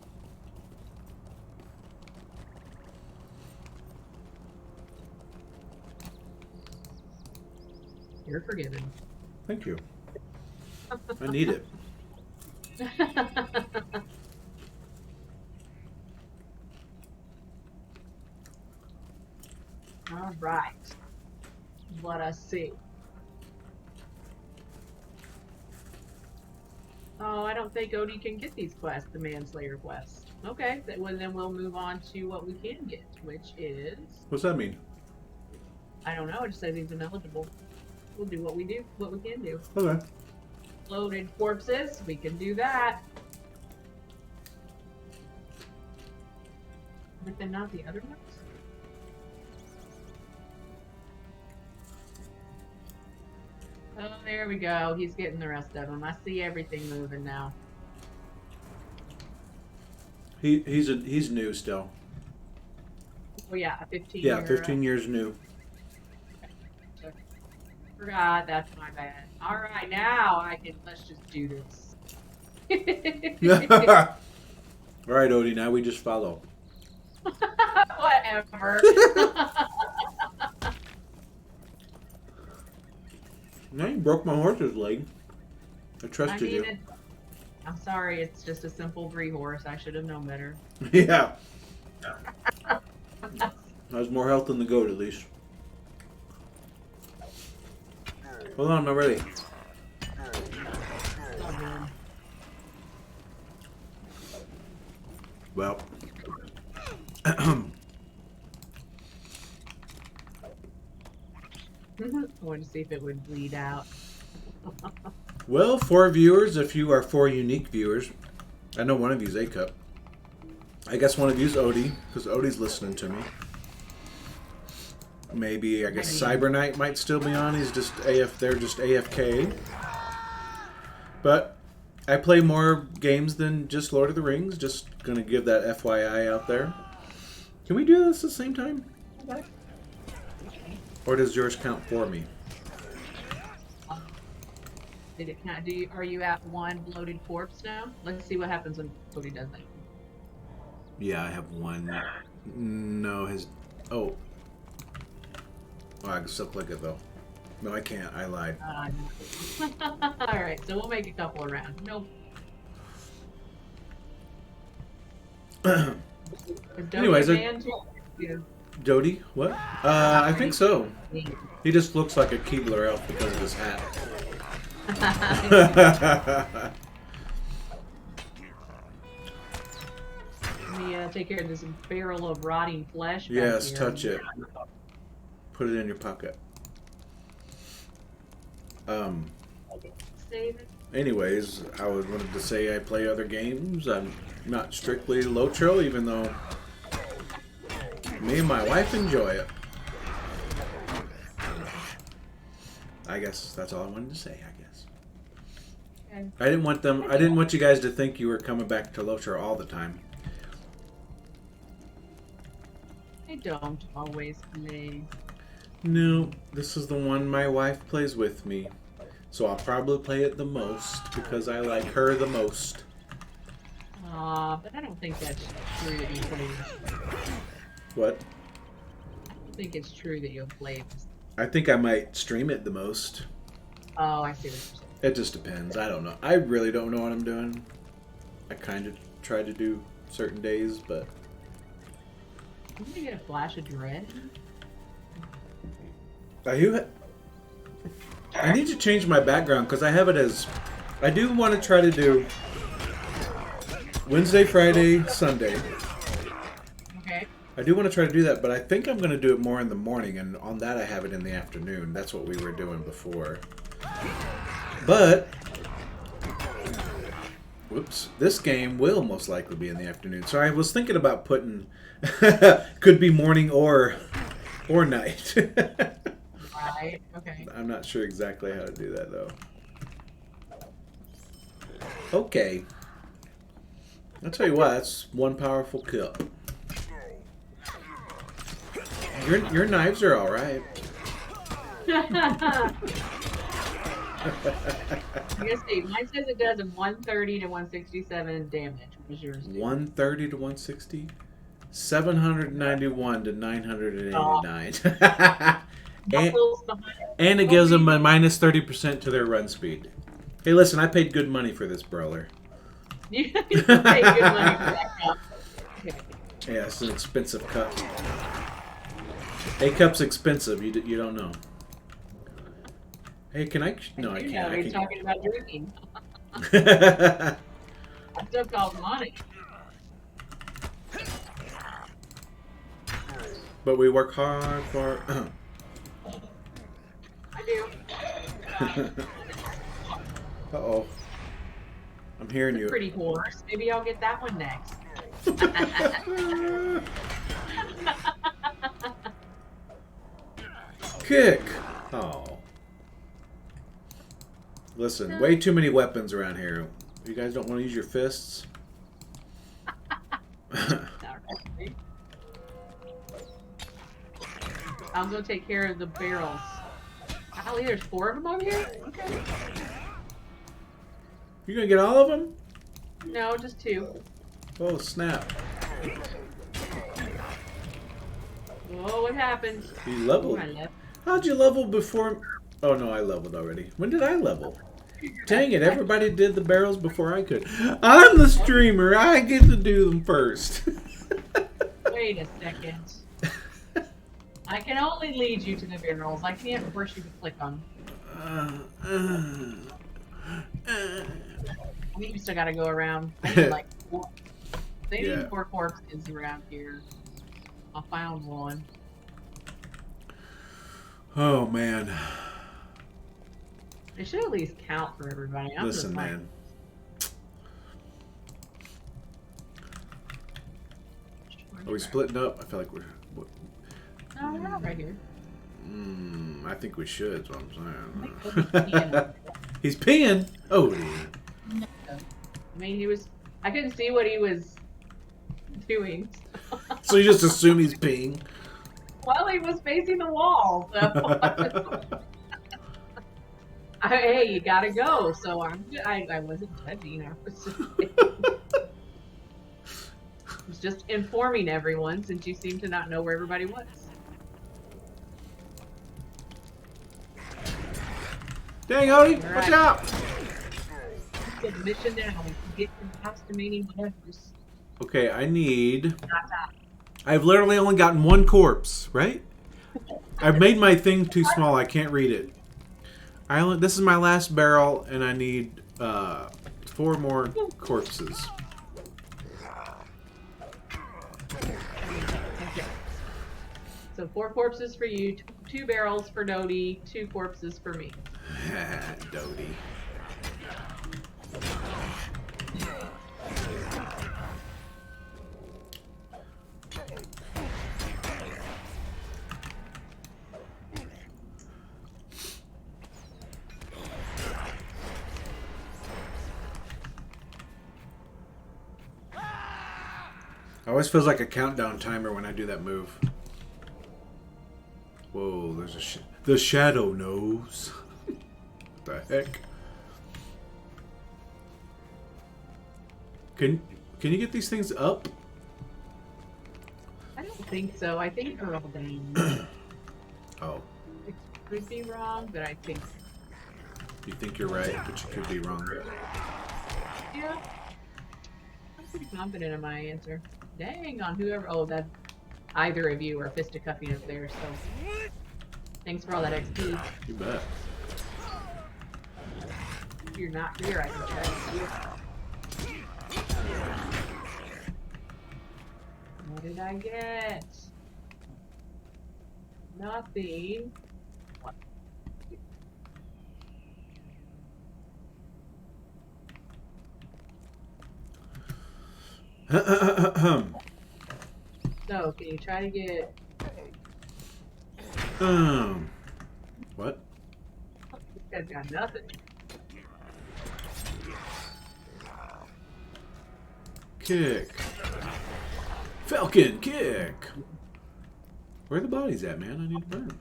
You're forgiven. Thank you. I need it. All right. Let us see. Oh, I don't think Odee can get these quests, the Manslayer quest. Okay, then we'll move on to what we can get, which is... What's that mean? I don't know, it just says he's ineligible. We'll do what we can do. Okay. Loaded corpses, we can do that. But then not the other ones? Oh, there we go. He's getting the rest of them. I see everything moving now. He's new still. Oh yeah, 15 Yeah, year, 15 years new. Forgot, that's my bad. Alright, now let's just do this. All right, Odee. Now we just follow. Whatever. Now you broke my horse's leg. I trusted you. I'm sorry, it's just a simple 3-horse. I should have known better. Yeah. Has more health than the goat, at least. Hold on, I'm ready. Oh, man. Well. I wanted to see if it would bleed out. Well, 4 viewers if you are 4 unique viewers. I know one of you's A-Cup. I guess one of you's Odee, because Odee's listening to me. Maybe, I guess Cyber Knight might still be on. He's just they're just AFK. But I play more games than just Lord of the Rings. Just gonna give that FYI out there. Can we do this at the same time? Or does yours count for me? Did it count? Are you at 1 bloated corpse now? Let's see what happens when Odee does that. Yeah, I have 1. No, his... Oh. I can still click it, though. No, I can't. I lied. Alright, so we'll make a couple of rounds. Nope. Anyways, Yeah. Odee? What? I think so. He just looks like a Keebler elf because of his hat. Let me take care of this barrel of rotting flesh. back Yes, here. touch it. Put it in your pocket. Save it. Anyways, I wanted to say I play other games. I'm not strictly lotro, even though me and my wife enjoy it. I guess that's all I wanted to say, I guess. Okay. I didn't want you guys to think you were coming back to lotro all the time. I don't always play. No, this is the one my wife plays with me. So I'll probably play it the most because I like her the most. But I don't think that's true that you play. What? I don't think it's true that you'll play this. I think I might stream it the most. Oh, I see what you're saying. It just depends. I don't know. I really don't know what I'm doing. I kind of try to do certain days, but... Didn't you get a flash of dread? I need to change my background because I have it as... I do want to try to do Wednesday, Friday, Sunday. Okay. I do want to try to do that, but I think I'm going to do it more in the morning, and on that I have it in the afternoon. That's what we were doing before. But... Whoops. This game will most likely be in the afternoon. So I was thinking about putting... could be morning or night. Right. Okay. I'm not sure exactly how to do that, though. Okay. I'll tell you what, that's one powerful cup. Your knives are alright. I guess see, mine says it does a 130 to 167 damage. What was yours? 130 to 160? 791 to 989. And it gives them a minus 30% to their run speed. Hey, listen, I paid good money for this brawler. You pay good money for that cup. Okay. Yeah, it's an expensive cup. A cup's expensive. You don't know. Hey, can I? No, I can't. We're talking about drinking. Can... That stuff costs money. But we work hard for... I do. Uh-oh. I'm hearing It's a you. pretty horse. Maybe I'll get that one next. Kick. Oh. Listen, way too many weapons around here. You guys don't want to use your fists? I'll go take care of the barrels. Golly, there's 4 of them over here? Okay. You gonna get all of them? No, just 2. Oh, snap. Whoa, what happened? You leveled. Oh, I left. How'd you level before? Oh, no, I leveled already. When did I level? Dang it, everybody did the barrels before I could. I'm the streamer. I get to do them first. Wait a second. I can only lead you to the barrels. I can't force you to click on them. I mean, you still gotta go around. I need like 4. They need 4 corpses around here. I found one. Oh, man. They should at least count for everybody. I'm Listen, just like, man. Are we splitting up? I feel like we're... No, we're not right here. I think we should, is what I'm saying. I He's peeing? Oh, mean, he was. I couldn't see what he was doing. so you just assume he's peeing? Well, he was facing the wall. So hey, you gotta go. So I wasn't judging. I was just informing everyone since you seem to not know where everybody was. Dang, Odie, All watch right. out! Get the mission now. We can get some costumating whatevers. Okay, I need... Not that. I've literally only gotten 1 corpse, right? I've made my thing too small. I can't read it. This is my last barrel, and I need 4 more corpses. So 4 corpses for you, 2 barrels for Odee, 2 corpses for me. Odee. It always feels like a countdown timer when I do that move. Whoa, there's the shadow knows. What the heck? Can you get these things up? I don't think so. I think they're all down. Oh, I could be wrong, but I think. you think you're right, but you could be wrong. Yeah. I'm pretty confident in my answer. Dang on whoever. Oh, that either of you are fisticuffing up there. So thanks for all that XP. You bet. If you're not here, I can try to see it. What did I get? Nothing. What? So, can you try to get? What? This guy's got nothing. Kick. Falcon kick. Where are the bodies at, man? I need to burn them.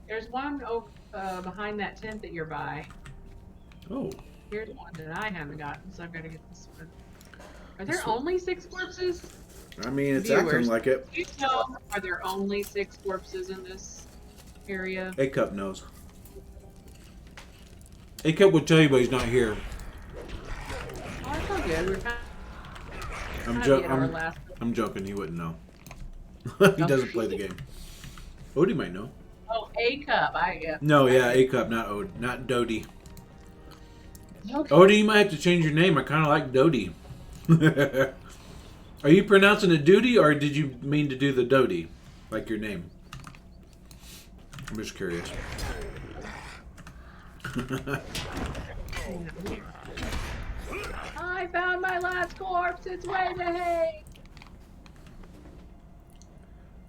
There's one behind that tent that you're by. Oh. Here's one that I haven't gotten, so I've got to get this one. Are there This one. only 6 corpses? I mean, it's Viewers. acting like it. Do you know, are there only 6 corpses in this area? A-Cup knows. A-Cup would tell you, but he's not here. Oh, that's all good. We're kind I'm joking. He wouldn't know. He doesn't play the game. Odie might know. Oh, A-Cup. No, yeah, A-Cup, not Dodie. Okay. Odie, you might have to change your name. I kind of like Dodie. Are you pronouncing it Doody, or did you mean to do the Dodie, like your name? I'm just curious. I found my last corpse. It's way the hay.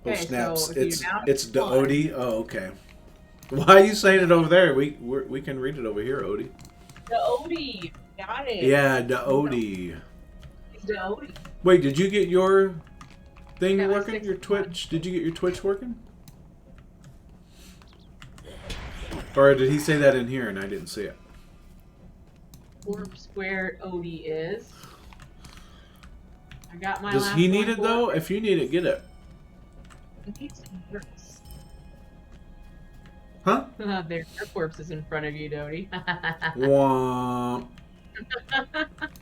Oh Okay, snaps! so if you It's down the Odie. Oh, okay. Why are you saying it over there? We can read it over here, Odie. The Odee. Got it. Yeah, the Odie. It's the Odee. Wait, did you get your thing Yeah, my working? 6 Your is Twitch? Did you get your Twitch working? Or did he say that in here and I didn't see it? Corpse where Odee is. I got my Does last he need one it though? corpse. If you need it, get it. I need some corpse. Huh? There are corpses in front of you, Dodie. Womp.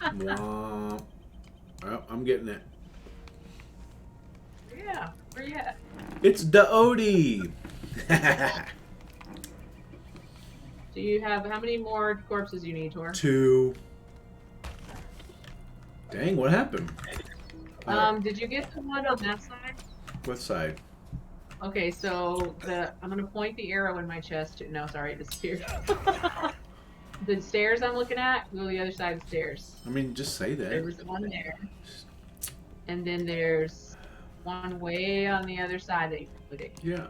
Womp. Well, I'm getting it. Yeah, where you at? It's the Odee. Do you have how many more corpses you need, Tor? 2. Dang, what happened? Did you get the one on that side? What side? Okay, so I'm gonna point the arrow in my chest to, no, sorry, the stairs. The stairs I'm looking at, go the other side of the stairs. I mean, just say There that. was one there. And then there's one way on the other side that you can put it. Yeah,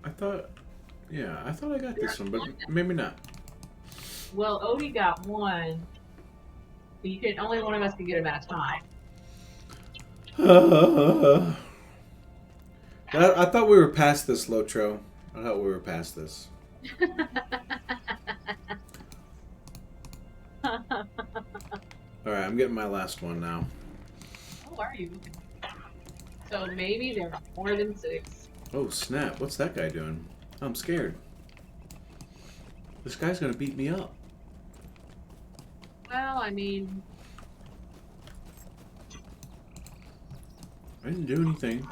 I thought I got this one, but maybe not. Well, Odie got one. But you can only one of us can get him at a time. I thought we were past this, Lotro. I thought we were past this. Alright, I'm getting my last one now. How are you? So maybe there are more than 6. Oh, snap. What's that guy doing? I'm scared. This guy's gonna beat me up. Well, I mean, I didn't do anything.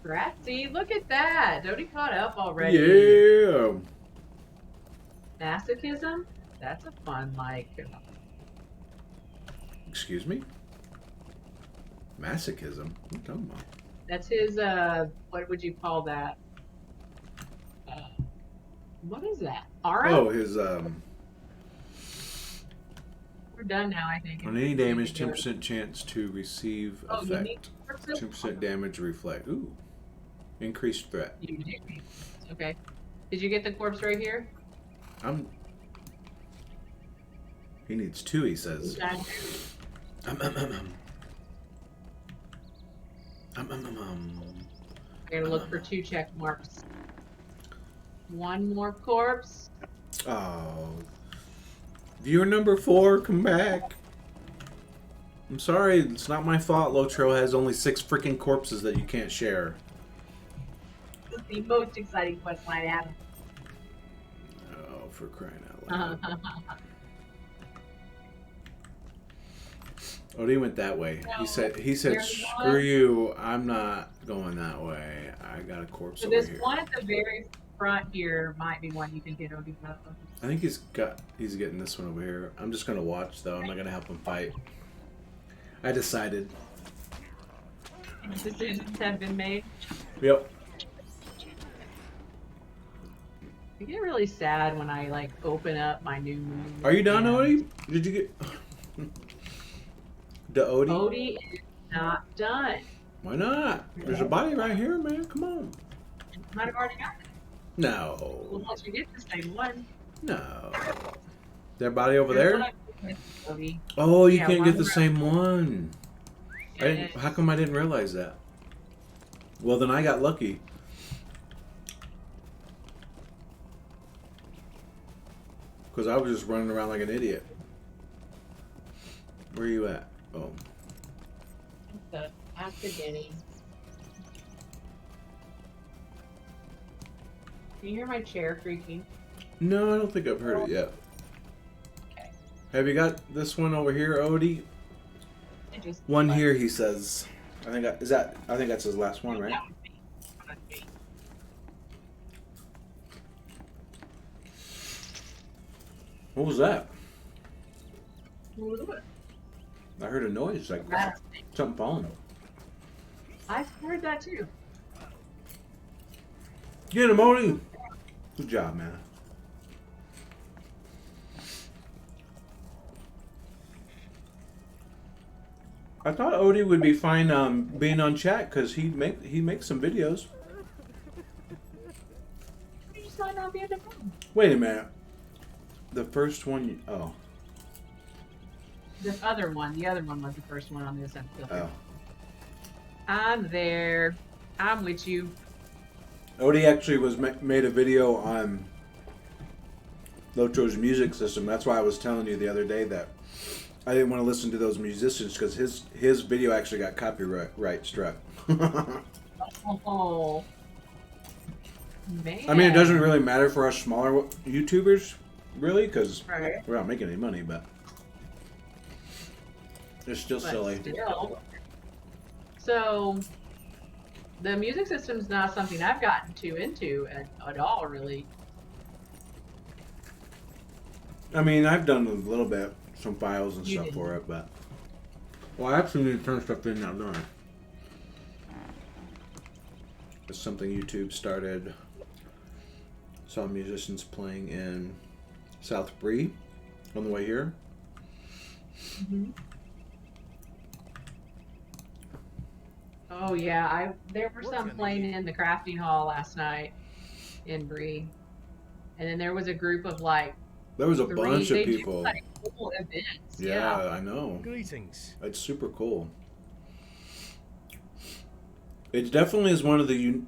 Gratsy, look at that. Dodie caught up already. Yeah! Masochism? That's a fun, like, Excuse me? Masochism? What are you talking about? that's his, what would you call that? What is that? Aura? Oh, his, We're done now, I think. on any damage, 10% chance to receive Oh, you need effect. corpses? 10% damage reflect. Ooh. Increased threat. You do. Okay. Did you get the corpse right here? He needs 2, he says. Okay. We're gonna look for 2 check marks. One more corpse. Oh. Viewer number 4, come back. I'm sorry, it's not my fault Lotro has only 6 freaking corpses that you can't share. This is the most exciting quest line ever. Oh, for crying out loud. Odee went that way. He said, there's screw one. you, I'm not going that way. I got a corpse So over this here. one at the very front here might be one you can get Odie out of. I think he's getting this one over here. I'm just gonna watch though. I'm not gonna help him fight. I decided. Decisions have been made. Yep. I get really sad when I like open up my new move. Are you done, and Odee? Did you get the Odee? Odie is not done. Why not? There's a body right here, man. Come on. Might have already got it. Well, No. once you get the same one. No. Their body over There's there? one with Odie. Oh, you Yeah, can't one get the right. same one. And How come I didn't realize that? Well, then I got lucky. Because I was just running around like an idiot. Where are you at? Oh. the beginning. Can you hear my chair creaking? No, I don't think I've heard it yet. Okay. Have you got this one over here, Odee? I just One here, he says. I think that's his last one, right? That would be- that would be- What was that? Ooh, I heard a noise like that's- something falling. I heard that too. Get him, Odee! Good job, man. I thought Odee would be fine being on chat because he makes some videos. You just might not be in the room. Wait a minute. The first one. Oh. The other one was the first one on this episode. Oh. I'm there. I'm with you. Odee actually was made a video on Lotro's music system. That's why I was telling you the other day that I didn't want to listen to those musicians because his video actually got copyright struck. Oh. Man. I mean, it doesn't really matter for us smaller YouTubers, really, because Right. we're not making any money, but it's still But silly. still. So, the music system's not something I've gotten too into at all, really. I mean, I've done a little bit, some files and You stuff did. for it, but... Well, I actually need to turn stuff in now, don't I? It's something YouTube started. Saw musicians playing in South Bree on the way here. Mm-hmm. Oh yeah, there were What's some your playing name? in the crafting hall last night in Bree, and then there was a group of like There was a three. bunch They of do people. like cool events. Yeah, I know. Greetings. It's super cool. It definitely is one of the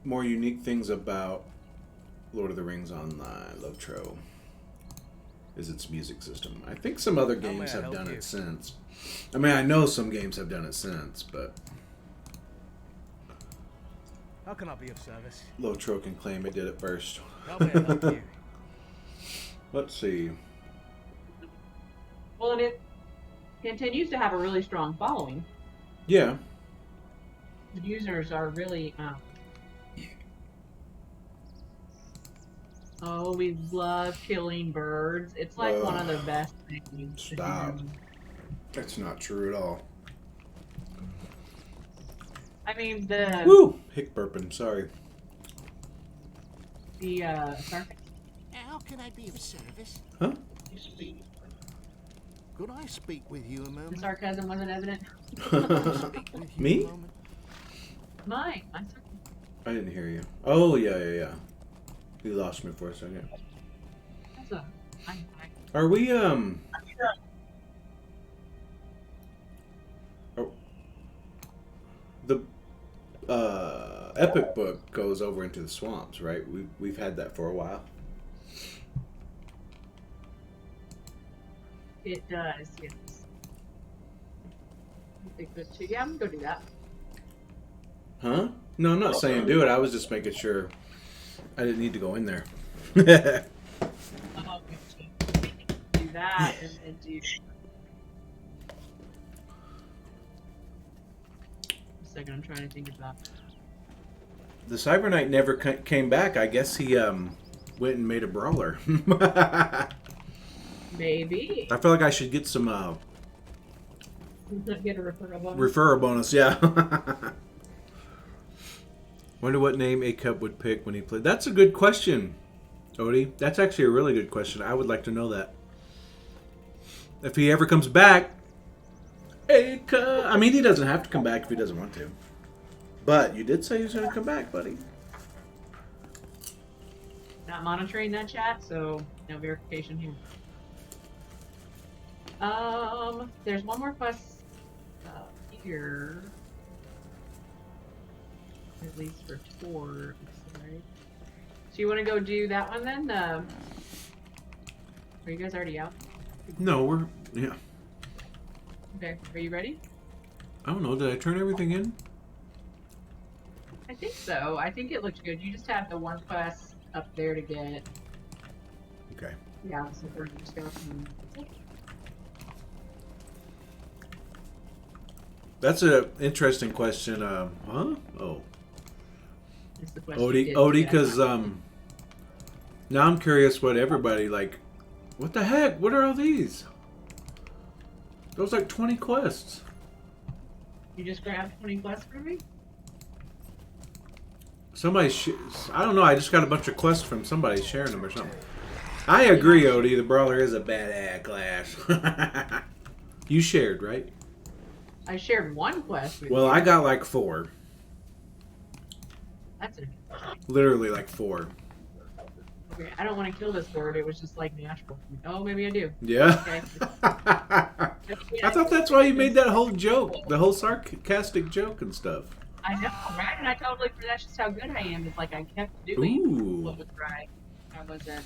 more unique things about Lord of the Rings Online, lotro, is its music system. I think some other How may games I have help done you? it since. I mean, I know some games have done it since, but How can I be of service? lotro can claim it did it first. How may I help you? Let's see. Well, and it continues to have a really strong following. Yeah. The users are really. Oh, we love killing birds. It's like one of the best things. to Stop. do. That's not true at all. I mean the Woo! Hick burping, sorry. sorry. How can I be of service? Huh? Could I speak with you a The moment? sarcasm wasn't evident. Speak with you Me? a moment? My I didn't hear you. Oh, yeah. You lost me for a second. that's a. Are we, oh, the, Epic book goes over into the swamps, right? We've had that for a while. It does, yes. I think that too. Yeah, I'm gonna go do that. Huh? No, I'm not saying do it. I was just making sure I didn't need to go in there. I'll do that and then do. A second, I'm trying to think about. The Cyber Knight never came back. I guess he went and made a brawler. Maybe. I feel like I should get some Get a referral bonus. referral bonus. Yeah. Wonder what name A Cup would pick when he played. That's a good question, Odee. That's actually a really good question. I would like to know that. If he ever comes back, A Cup. I mean, he doesn't have to come back if he doesn't want to. But you did say he was going to come back, buddy. Not monitoring that chat, so no verification here. There's one more quest here. At least for Tor. Right? So you want to go do that one then? Are you guys already out? No, yeah. Okay, are you ready? I don't know. Did I turn everything in? I think so. I think it looks good. You just have the one quest up there to get. Okay. Yeah, so we're just going to. That's an interesting question. Huh? Oh. It's the quest you Odee, did, yeah. because now I'm curious what everybody, like, what the heck? What are all these? Those like 20 quests. You just grabbed 20 quests for me? Somebody, I don't know, I just got a bunch of quests from somebody sharing them or something. I agree, Odee, the Brawler is a bad class. You shared, right? I shared one quest with Well, you. I got like 4. That's it. Literally like 4. Okay, I don't want to kill this bird. It was just like natural. Oh, maybe I do. Yeah. Okay. I thought that's why you made that whole joke, the whole sarcastic joke and stuff. I know, right? And I totally, that's just how good I am. It's like I kept doing Ooh. what was right. I wasn't.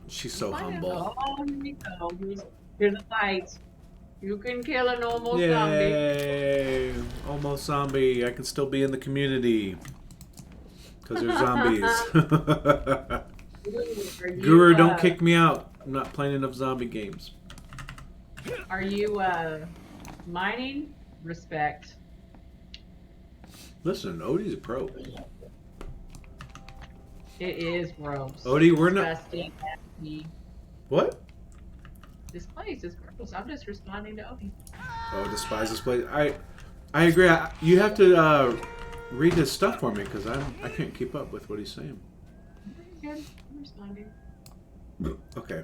She's so Fine. humble. Oh, here we go. Here's the fight. You can kill an almost zombie. Yay! Almost zombie. I can still be in the community. Because they're zombies. Are you, Guru, don't kick me out. I'm not playing enough zombie games. Are you mining? Respect. Listen, Odie's a pro. It is gross. Odie, we're not. Disgusting, nasty. What? This place is gross. I'm just responding to Odie. Oh, despise this place. I agree. You have to read his stuff for me because I can't keep up with what he's saying. Good. I'm responding. Okay.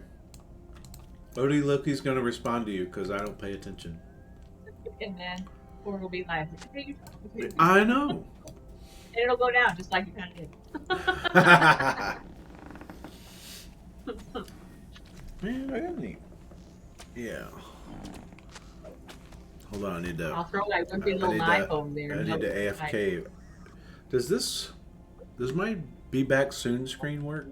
Odie, Loki's gonna respond to you because I don't pay attention. And then Cor will be like, "Hey, you talking to me?" I know. And it'll go down just like you kind of did. Man, I got any. Yeah. Hold on, I need to. I'll throw that wimpy little knife over there. I need to AFK. Does my be back soon screen work?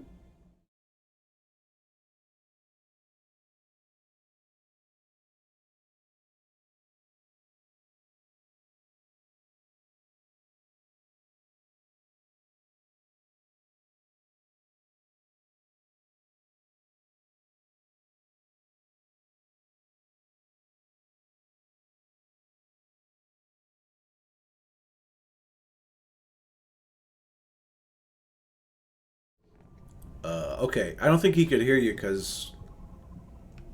Okay, I don't think he could hear you because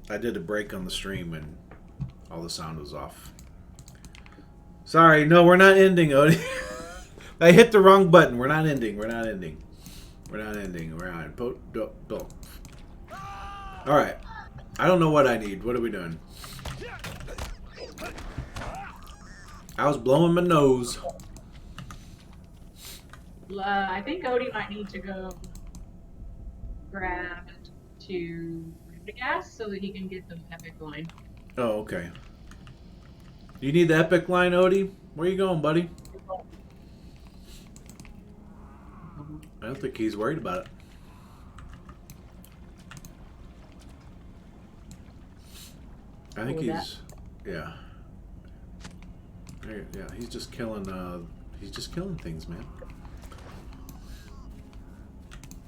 I did a break on the stream and all the sound was off. Sorry, no, we're not ending, Odie. I hit the wrong button. We're not ending. We're not ending. We're not ending. We're on. All right. I don't know what I need. What are we doing? I was blowing my nose. I think Odie might need to go grab to the gas so that he can get the epic line. Oh, okay. You need the epic line, Odie? Where you going, buddy? I don't think he's worried about it. I think he's, yeah. Yeah, he's just killing things, man.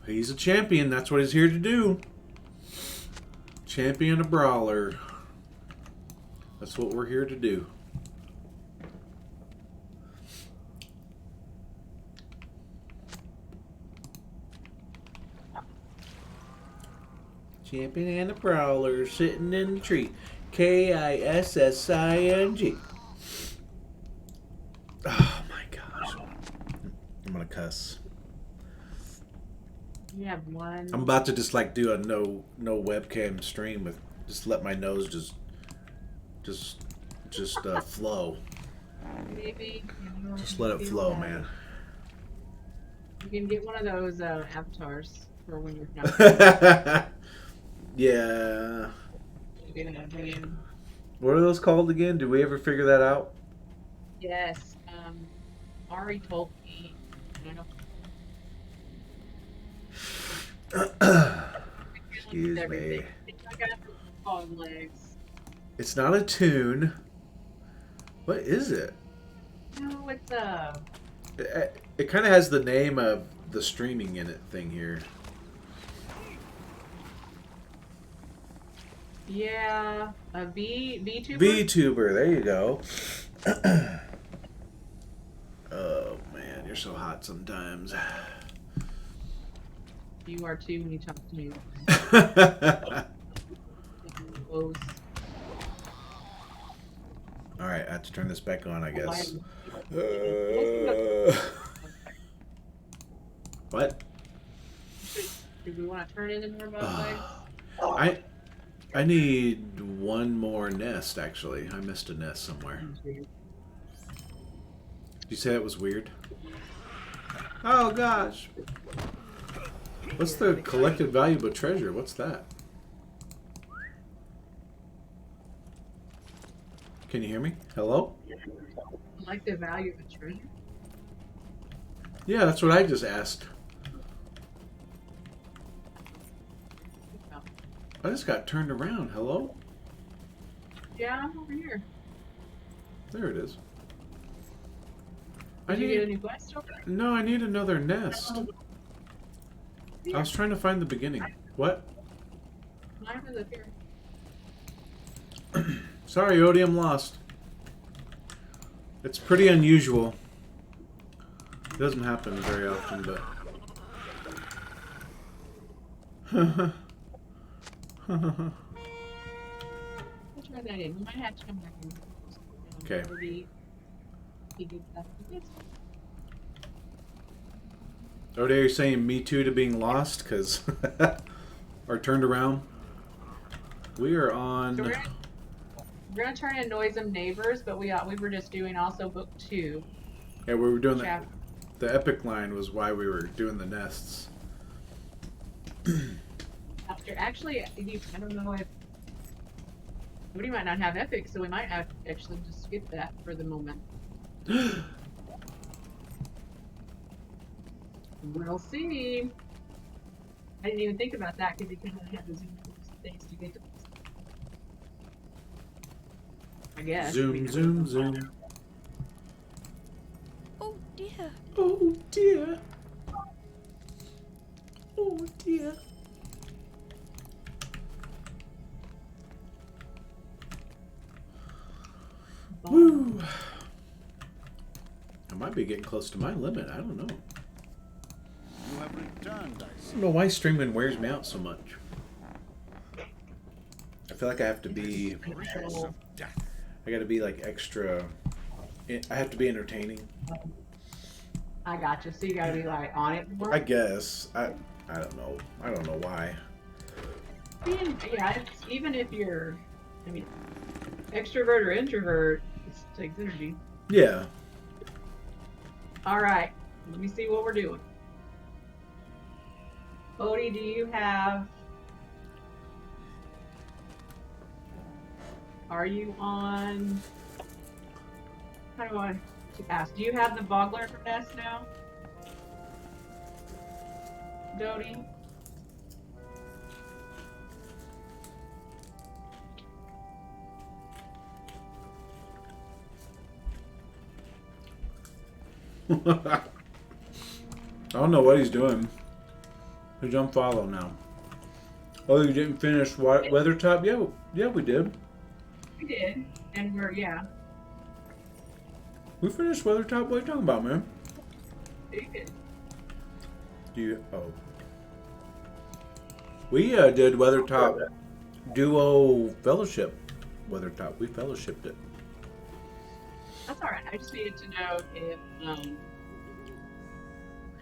He's a champion, that's what he's here to do. Champion a brawler. That's what we're here to do. Champion and a brawler sitting in the tree. Kissing. Oh my gosh. I'm gonna cuss. You have one. I'm about to just like do a no webcam stream with just let my nose just flow. Maybe. Just let it flow, man. You can get one of those avatars for when you're not. Yeah. You're gonna bring in. What are those called again? Did we ever figure that out? Yes. Ari told me. I don't know. Excuse me. It's like I have legs. It's not a tune. What is it? No, it's It kind of has the name of the streaming in it thing here. yeah, a VTuber. VTuber, there you go. Oh man, you're so hot sometimes. You are too when you talk to me. All right, I have to turn this back on, I guess. What? Do we want to turn it into remote legs? I need one more nest, actually. I missed a nest somewhere. Did you say that was weird? Oh, gosh. What's the collected valuable treasure? What's that? Can you hear me? Hello? I like the value of a treasure. Yeah, that's what I just asked. I just got turned around. Hello? Yeah, I'm over here. There it is. I Did you get a need. new quest? Okay. No, I need another nest. I was trying to find the beginning. What? Mine was up here. Sorry, Odie, I'm lost. It's pretty unusual. It doesn't happen very often, but. We'll try that in. We might have to come back and Okay. maybe he did that. Odie, are you saying me too to being lost? Because. Or turned around? We are on. So we're gonna try and annoy some neighbors, but we were just doing also book 2. Yeah, we were doing the. Chapter. The epic line was why we were doing the nests. Actually, I don't know if somebody might not have epic, so we might have to actually just skip that for the moment. We'll see. I didn't even think about that because you kind of have to zoom things to get to. I guess. Zoom, zoom, zoom. Oh dear. Oh dear. Oh dear. Woo. I might be getting close to my limit. I don't know. You have returned, I I see. don't know why streaming wears me out so much. I feel like I have to be. Prayers of death. I gotta be like extra. I have to be entertaining. I got you. So you gotta be like on it more. I guess. I don't know. I don't know why. Yeah, even if you're, I mean, extrovert or introvert, it takes energy. Yeah. All right, let me see what we're doing. Odie, do you have? Are you on? How do I ask? Do you have the Bogler nest now, Dodie? I don't know what he's doing. He's on follow now. Oh, you didn't finish Weathertop? Yeah, we did. We did, and yeah. We finished Weathertop. What are you talking about, man? You did. We did Weathertop Duo Fellowship. Weathertop. We fellowshipped it. That's all right. I just needed to know if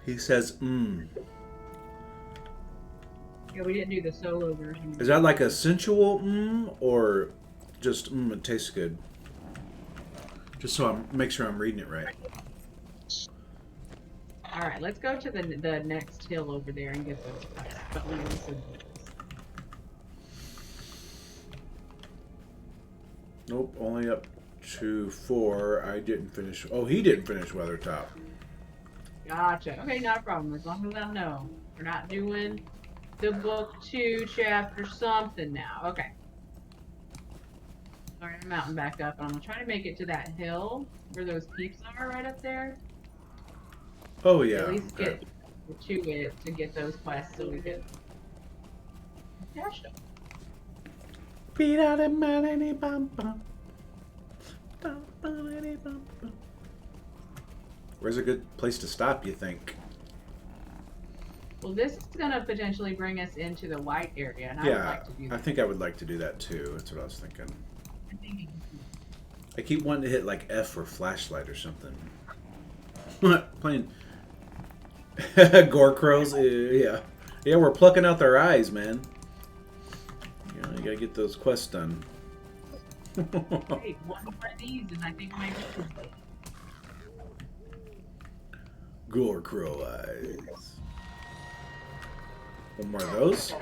He says, yeah, we didn't do the solo version. Is that like a sensual or just it tastes good? Just so I make sure I'm reading it right. All right, let's go to the next hill over there and get those quests. But we also did this. Nope, only up to 4. I didn't finish. Oh, he didn't finish Weathertop. Gotcha. Okay, not a problem. As long as I know. We're not doing the book 2 chapter something now. Okay. All right, I'm mounting back up. I'm trying to make it to that hill where those peeps are right up there. Oh yeah. At least Okay. get to it to get those quests so we can cash them. Where's a good place to stop, you think? Well, this is going to potentially bring us into the white area, and I would Yeah, like to do I that. think I would like to do that too. That's what I was thinking. I think I keep wanting to hit like F or flashlight or something. Playing Gore Crows, yeah. Yeah, we're plucking out their eyes, man. You know, you gotta get those quests done. hey, one more of these, and I think my Gore Crow eyes. One more of those?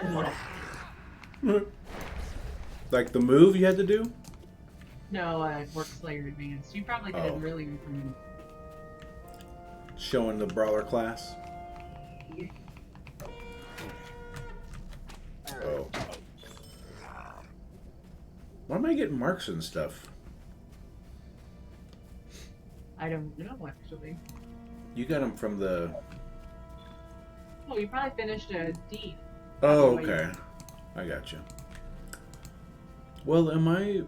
Like the move you had to do? No, Work Slayer Advanced. You probably did Oh. really. Showing the Brawler class. Oh. Why am I getting marks and stuff? I don't know, actually. You got them from the... Oh, you probably finished a D. Oh, okay. I got you. Well, am I...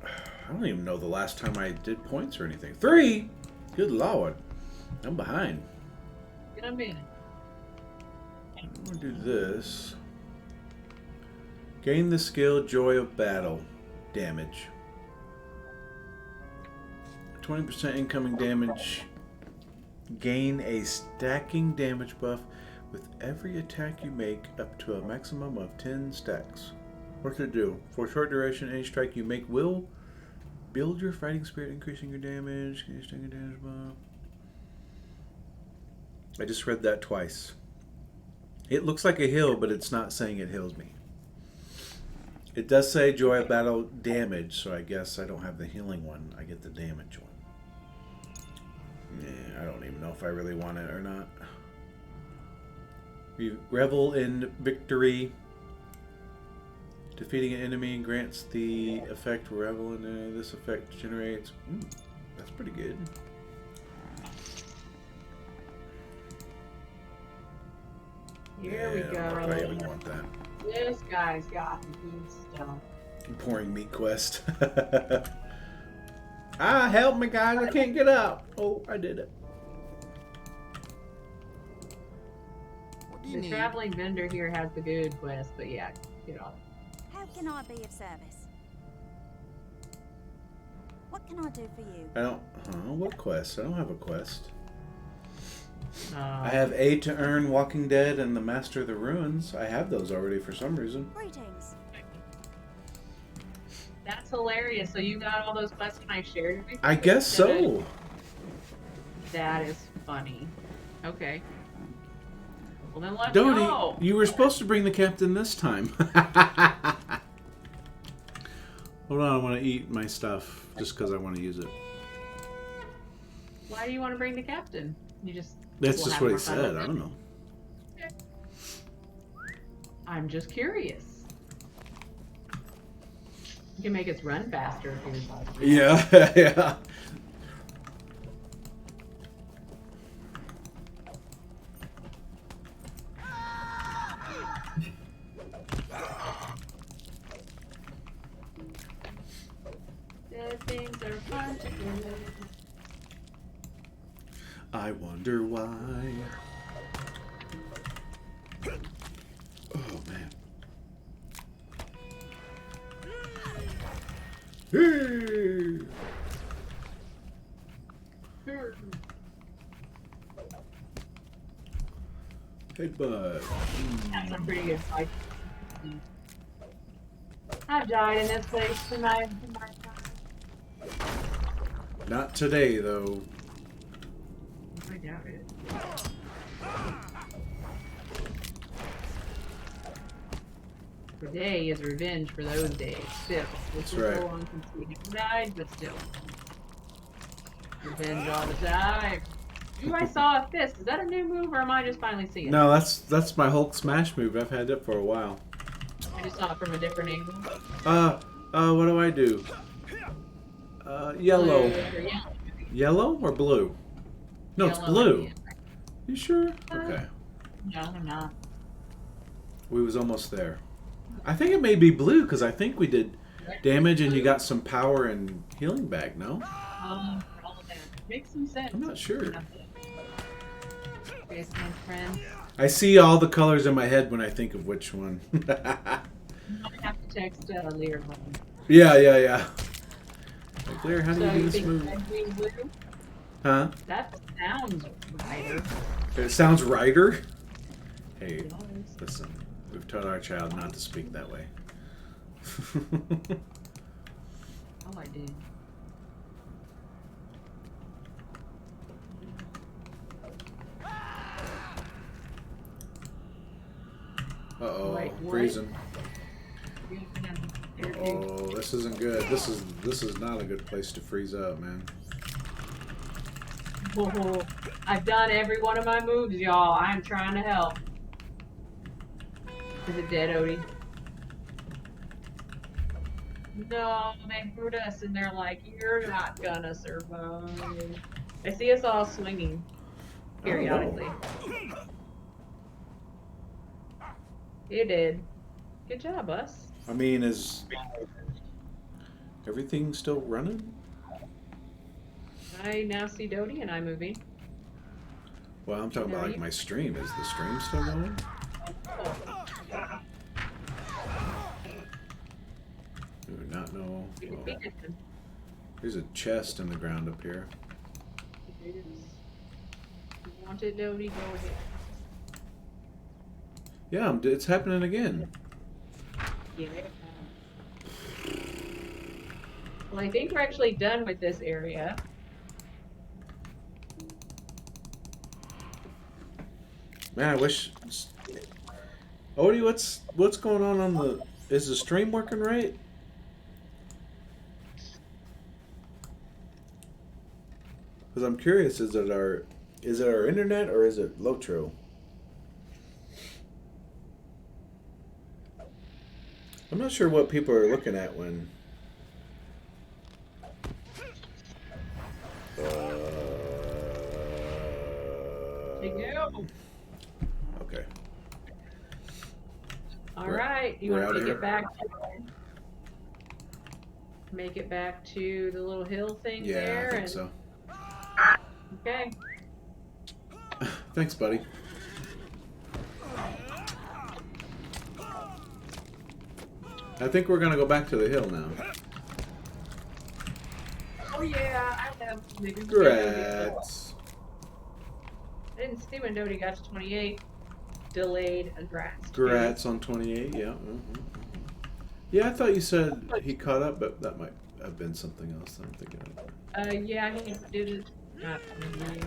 I don't even know the last time I did points or anything. 3? Good lord. I'm behind. In a minute. I'm going to do this. Gain the skill Joy of Battle. Damage. 20% incoming damage. Gain a stacking damage buff with every attack you make up to a maximum of 10 stacks. What's it do? For a short duration, any strike you make will build your fighting spirit, increasing your damage. Gain a stacking damage buff. I just read that twice. It looks like a heal, but it's not saying it heals me. It does say Joy of Battle damage, so I guess I don't have the healing one. I get the damage one. Yeah, I don't even know if I really want it or not. You revel in victory. Defeating an enemy grants the effect revel in this effect generates. That's pretty good. Here we I don't know if I even go. want that. This guy's got the good stuff. Pouring meat quest. Help me, guys! I can't get up. Oh, I did it. What do you The need? traveling vendor here has the good quest, but yeah, get off. How can I be of service? What can I do for you? I don't. What quest? I don't have a quest. I Uh, have A to earn, Walking Dead, and the Master of the Ruins. I have those already for some reason. Greetings. That's hilarious. So you got all those quests and I shared with you? I guess so. That is funny. Okay. Well then let's Dodie, go. you were supposed to bring the captain this time. Hold on, I want to eat my stuff just because I want to use it. Why do you want to bring the captain? You just. That's we'll just have what he more fun said. with I it. don't know. I'm just curious. You can make us run faster if you'd like. Yeah, yeah. The things are fun to do. I wonder why. Oh man. Hey! Headbutt. That's a pretty good fight. I've died in this place tonight. Not today though. I doubt it. Today is revenge for those days. Still, That's this is right. so long since we have died, but still. Revenge all the time. Ooh, I saw a fist. Is that a new move, or am I just finally seeing it? No, that's my Hulk smash move. I've had it for a while. I just saw it from a different angle. What do I do? Yellow. Yeah. Yellow or blue? No, it's Yellow, blue. yeah. You sure? Okay. No, I'm not. We was almost there. I think it may be blue because I think we did damage and you got some power and healing back, no? All of that makes some sense. I'm not sure. Okay, my friend. I see all the colors in my head when I think of which one. I have to text Lear. Yeah. Like, Claire, how do you So do you this think move? red, green, blue? Huh? That sounds lighter. It sounds righter? Hey, listen. We've taught our child not to speak that way. Oh, I did. Uh-oh, Wait, what? freezing. Oh, this isn't good. This is not a good place to freeze up, man. Oh, I've done every one of my moves, y'all. I'm trying to help. Is it dead, Odie? No, they hurt us, and they're like, "You're not gonna survive." I see us all swinging I don't know. periodically. You did. Good job, us. I mean, is everything still running? I now see Dodie and I moving. Well, I'm talking about like my stream. Is the stream still going? Do not know. Oh, there's a chest in the ground up here. You want it, Dodie? Go ahead. Yeah, it's happening again. Yeah. Well, I think we're actually done with this area. Man, I wish. Odie, what's going on the? Is the stream working right? Because I'm curious, is it our internet or is it lotro? I'm not sure what people are looking at when. Okay. All right. You want out to of make here? it back? Make it back to the little hill thing Yeah, there. I think so. Okay. Thanks, buddy. I think we're gonna go back to the hill now. Oh yeah, I have. Congrats. I didn't see when Dodie got to 28. Delayed a grats. Congrats on 28. Yeah. Yeah, I thought you said he caught up, but that might have been something else. I'm thinking of. Yeah, he did it. Not really.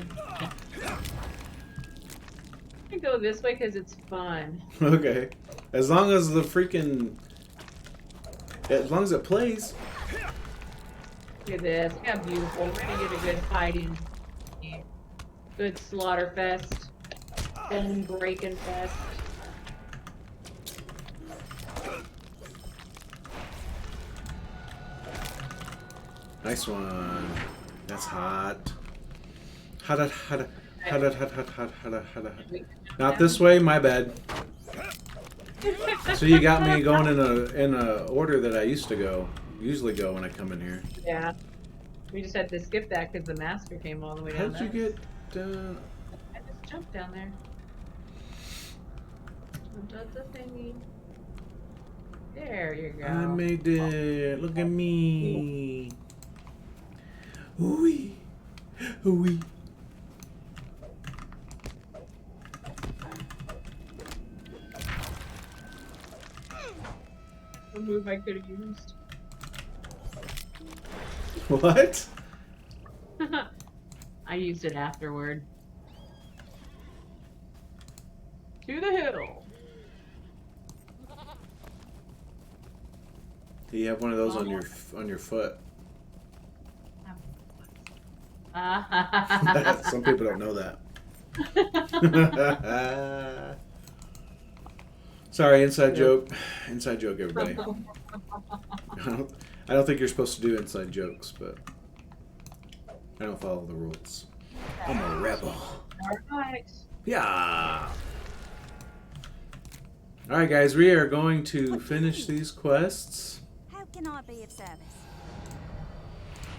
I go this way because it's fun. Okay. As long as the freaking. As long as it plays. Look at this. Look how beautiful. We're gonna get a good fighting. Good slaughter fest. Bone breaking fest. Nice one. That's hot. Hot. Not this way, my bad. So you got me going in a order that I usually go when I come in here. Yeah. We just had to skip that because the master came all the way How down did you there. get? I just jumped down there. Jumped up the thingy. There you go. I made it. Look at me. Ooh-wee. Ooh-wee. What move I could have used? What? I used it afterward. To the hill. Do you have one of those on your foot? Some people don't know that. Sorry, inside joke. Inside joke, everybody. I don't think you're supposed to do inside jokes, but I don't follow the rules. I'm a rebel. Alright. Yeah. All right, guys, we are going to finish these quests. How can I be of service?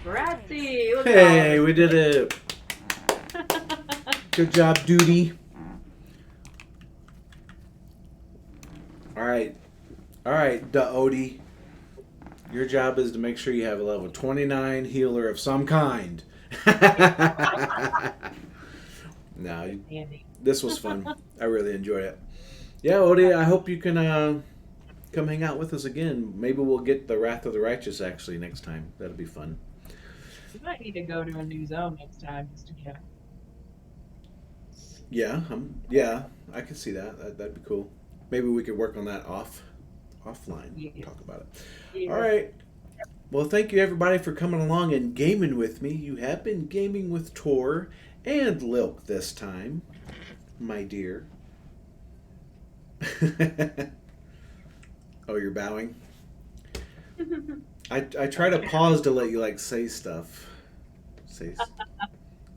Grazie. Look at Hey, all we did it. Good job, duty. All right, Odee. Your job is to make sure you have a level 29 healer of some kind. No, Andy. this was fun. I really enjoyed it. Yeah, Odee, I hope you can come hang out with us again. Maybe we'll get the Wrath of the Righteous actually next time. That'll be fun. We might need to go to a new zone next time just to get. Yeah, yeah, I can see that. That'd be cool. Maybe we could work on that offline. Yeah. Talk about it. Yeah. All right. Well, thank you everybody for coming along and gaming with me. You have been gaming with Tor and Lilk this time, my dear. Oh, you're bowing? I try to pause to let you like say stuff.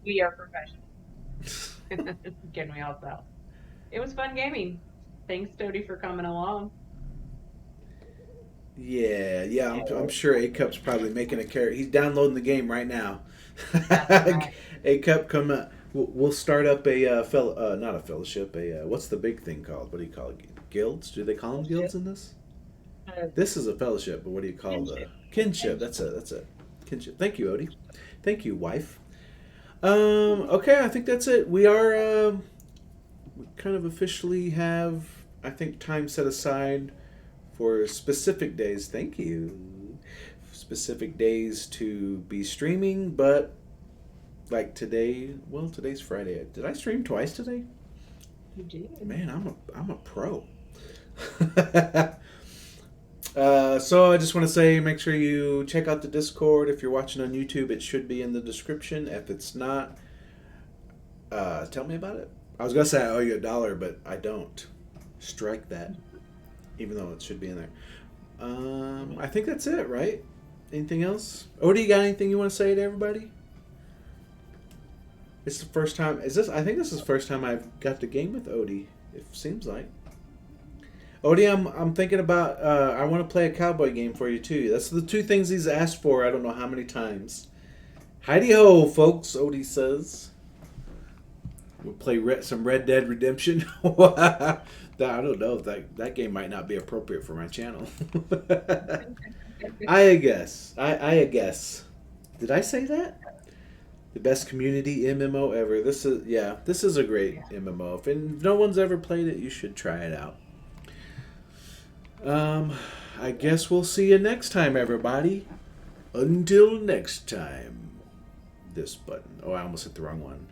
We are professionals. Can we all tell? It was fun gaming. Thanks, Odee, for coming along. Yeah. I'm sure A Cup's probably making a character. He's downloading the game right now. That's right. A Cup, come up. We'll start up a not a fellowship. What's the big thing called? What do you call it? Guilds? Do they call them guilds in this? This is a fellowship, but what do you call the kinship? That's it. Kinship. Thank you, Odee. Thank you, wife. Okay, I think that's it. We are we kind of officially have, I think, time set aside for specific days. Thank you. Specific days to be streaming, but like today, well, today's Friday. Did I stream twice today? You did. Man, I'm a pro. So I just want to say, make sure you check out the Discord. If you're watching on YouTube, it should be in the description. If it's not, tell me about it. I was gonna say I owe you $1, but I don't. Strike that, even though it should be in there. I think that's it, right? Anything else? Odee, you got anything you want to say to everybody? It's the first time. I think this is the first time I've got to game with Odee. It seems like. Odee, I'm thinking about. I want to play a cowboy game for you too. That's the two things he's asked for. I don't know how many times. Heidi ho, folks. Odee says. We'll play some Red Dead Redemption. I don't know. That game might not be appropriate for my channel. I guess. I guess. Did I say that? The best community MMO ever. This is a great MMO. If no one's ever played it, you should try it out. I guess we'll see you next time, everybody. Until next time. This button. Oh, I almost hit the wrong one.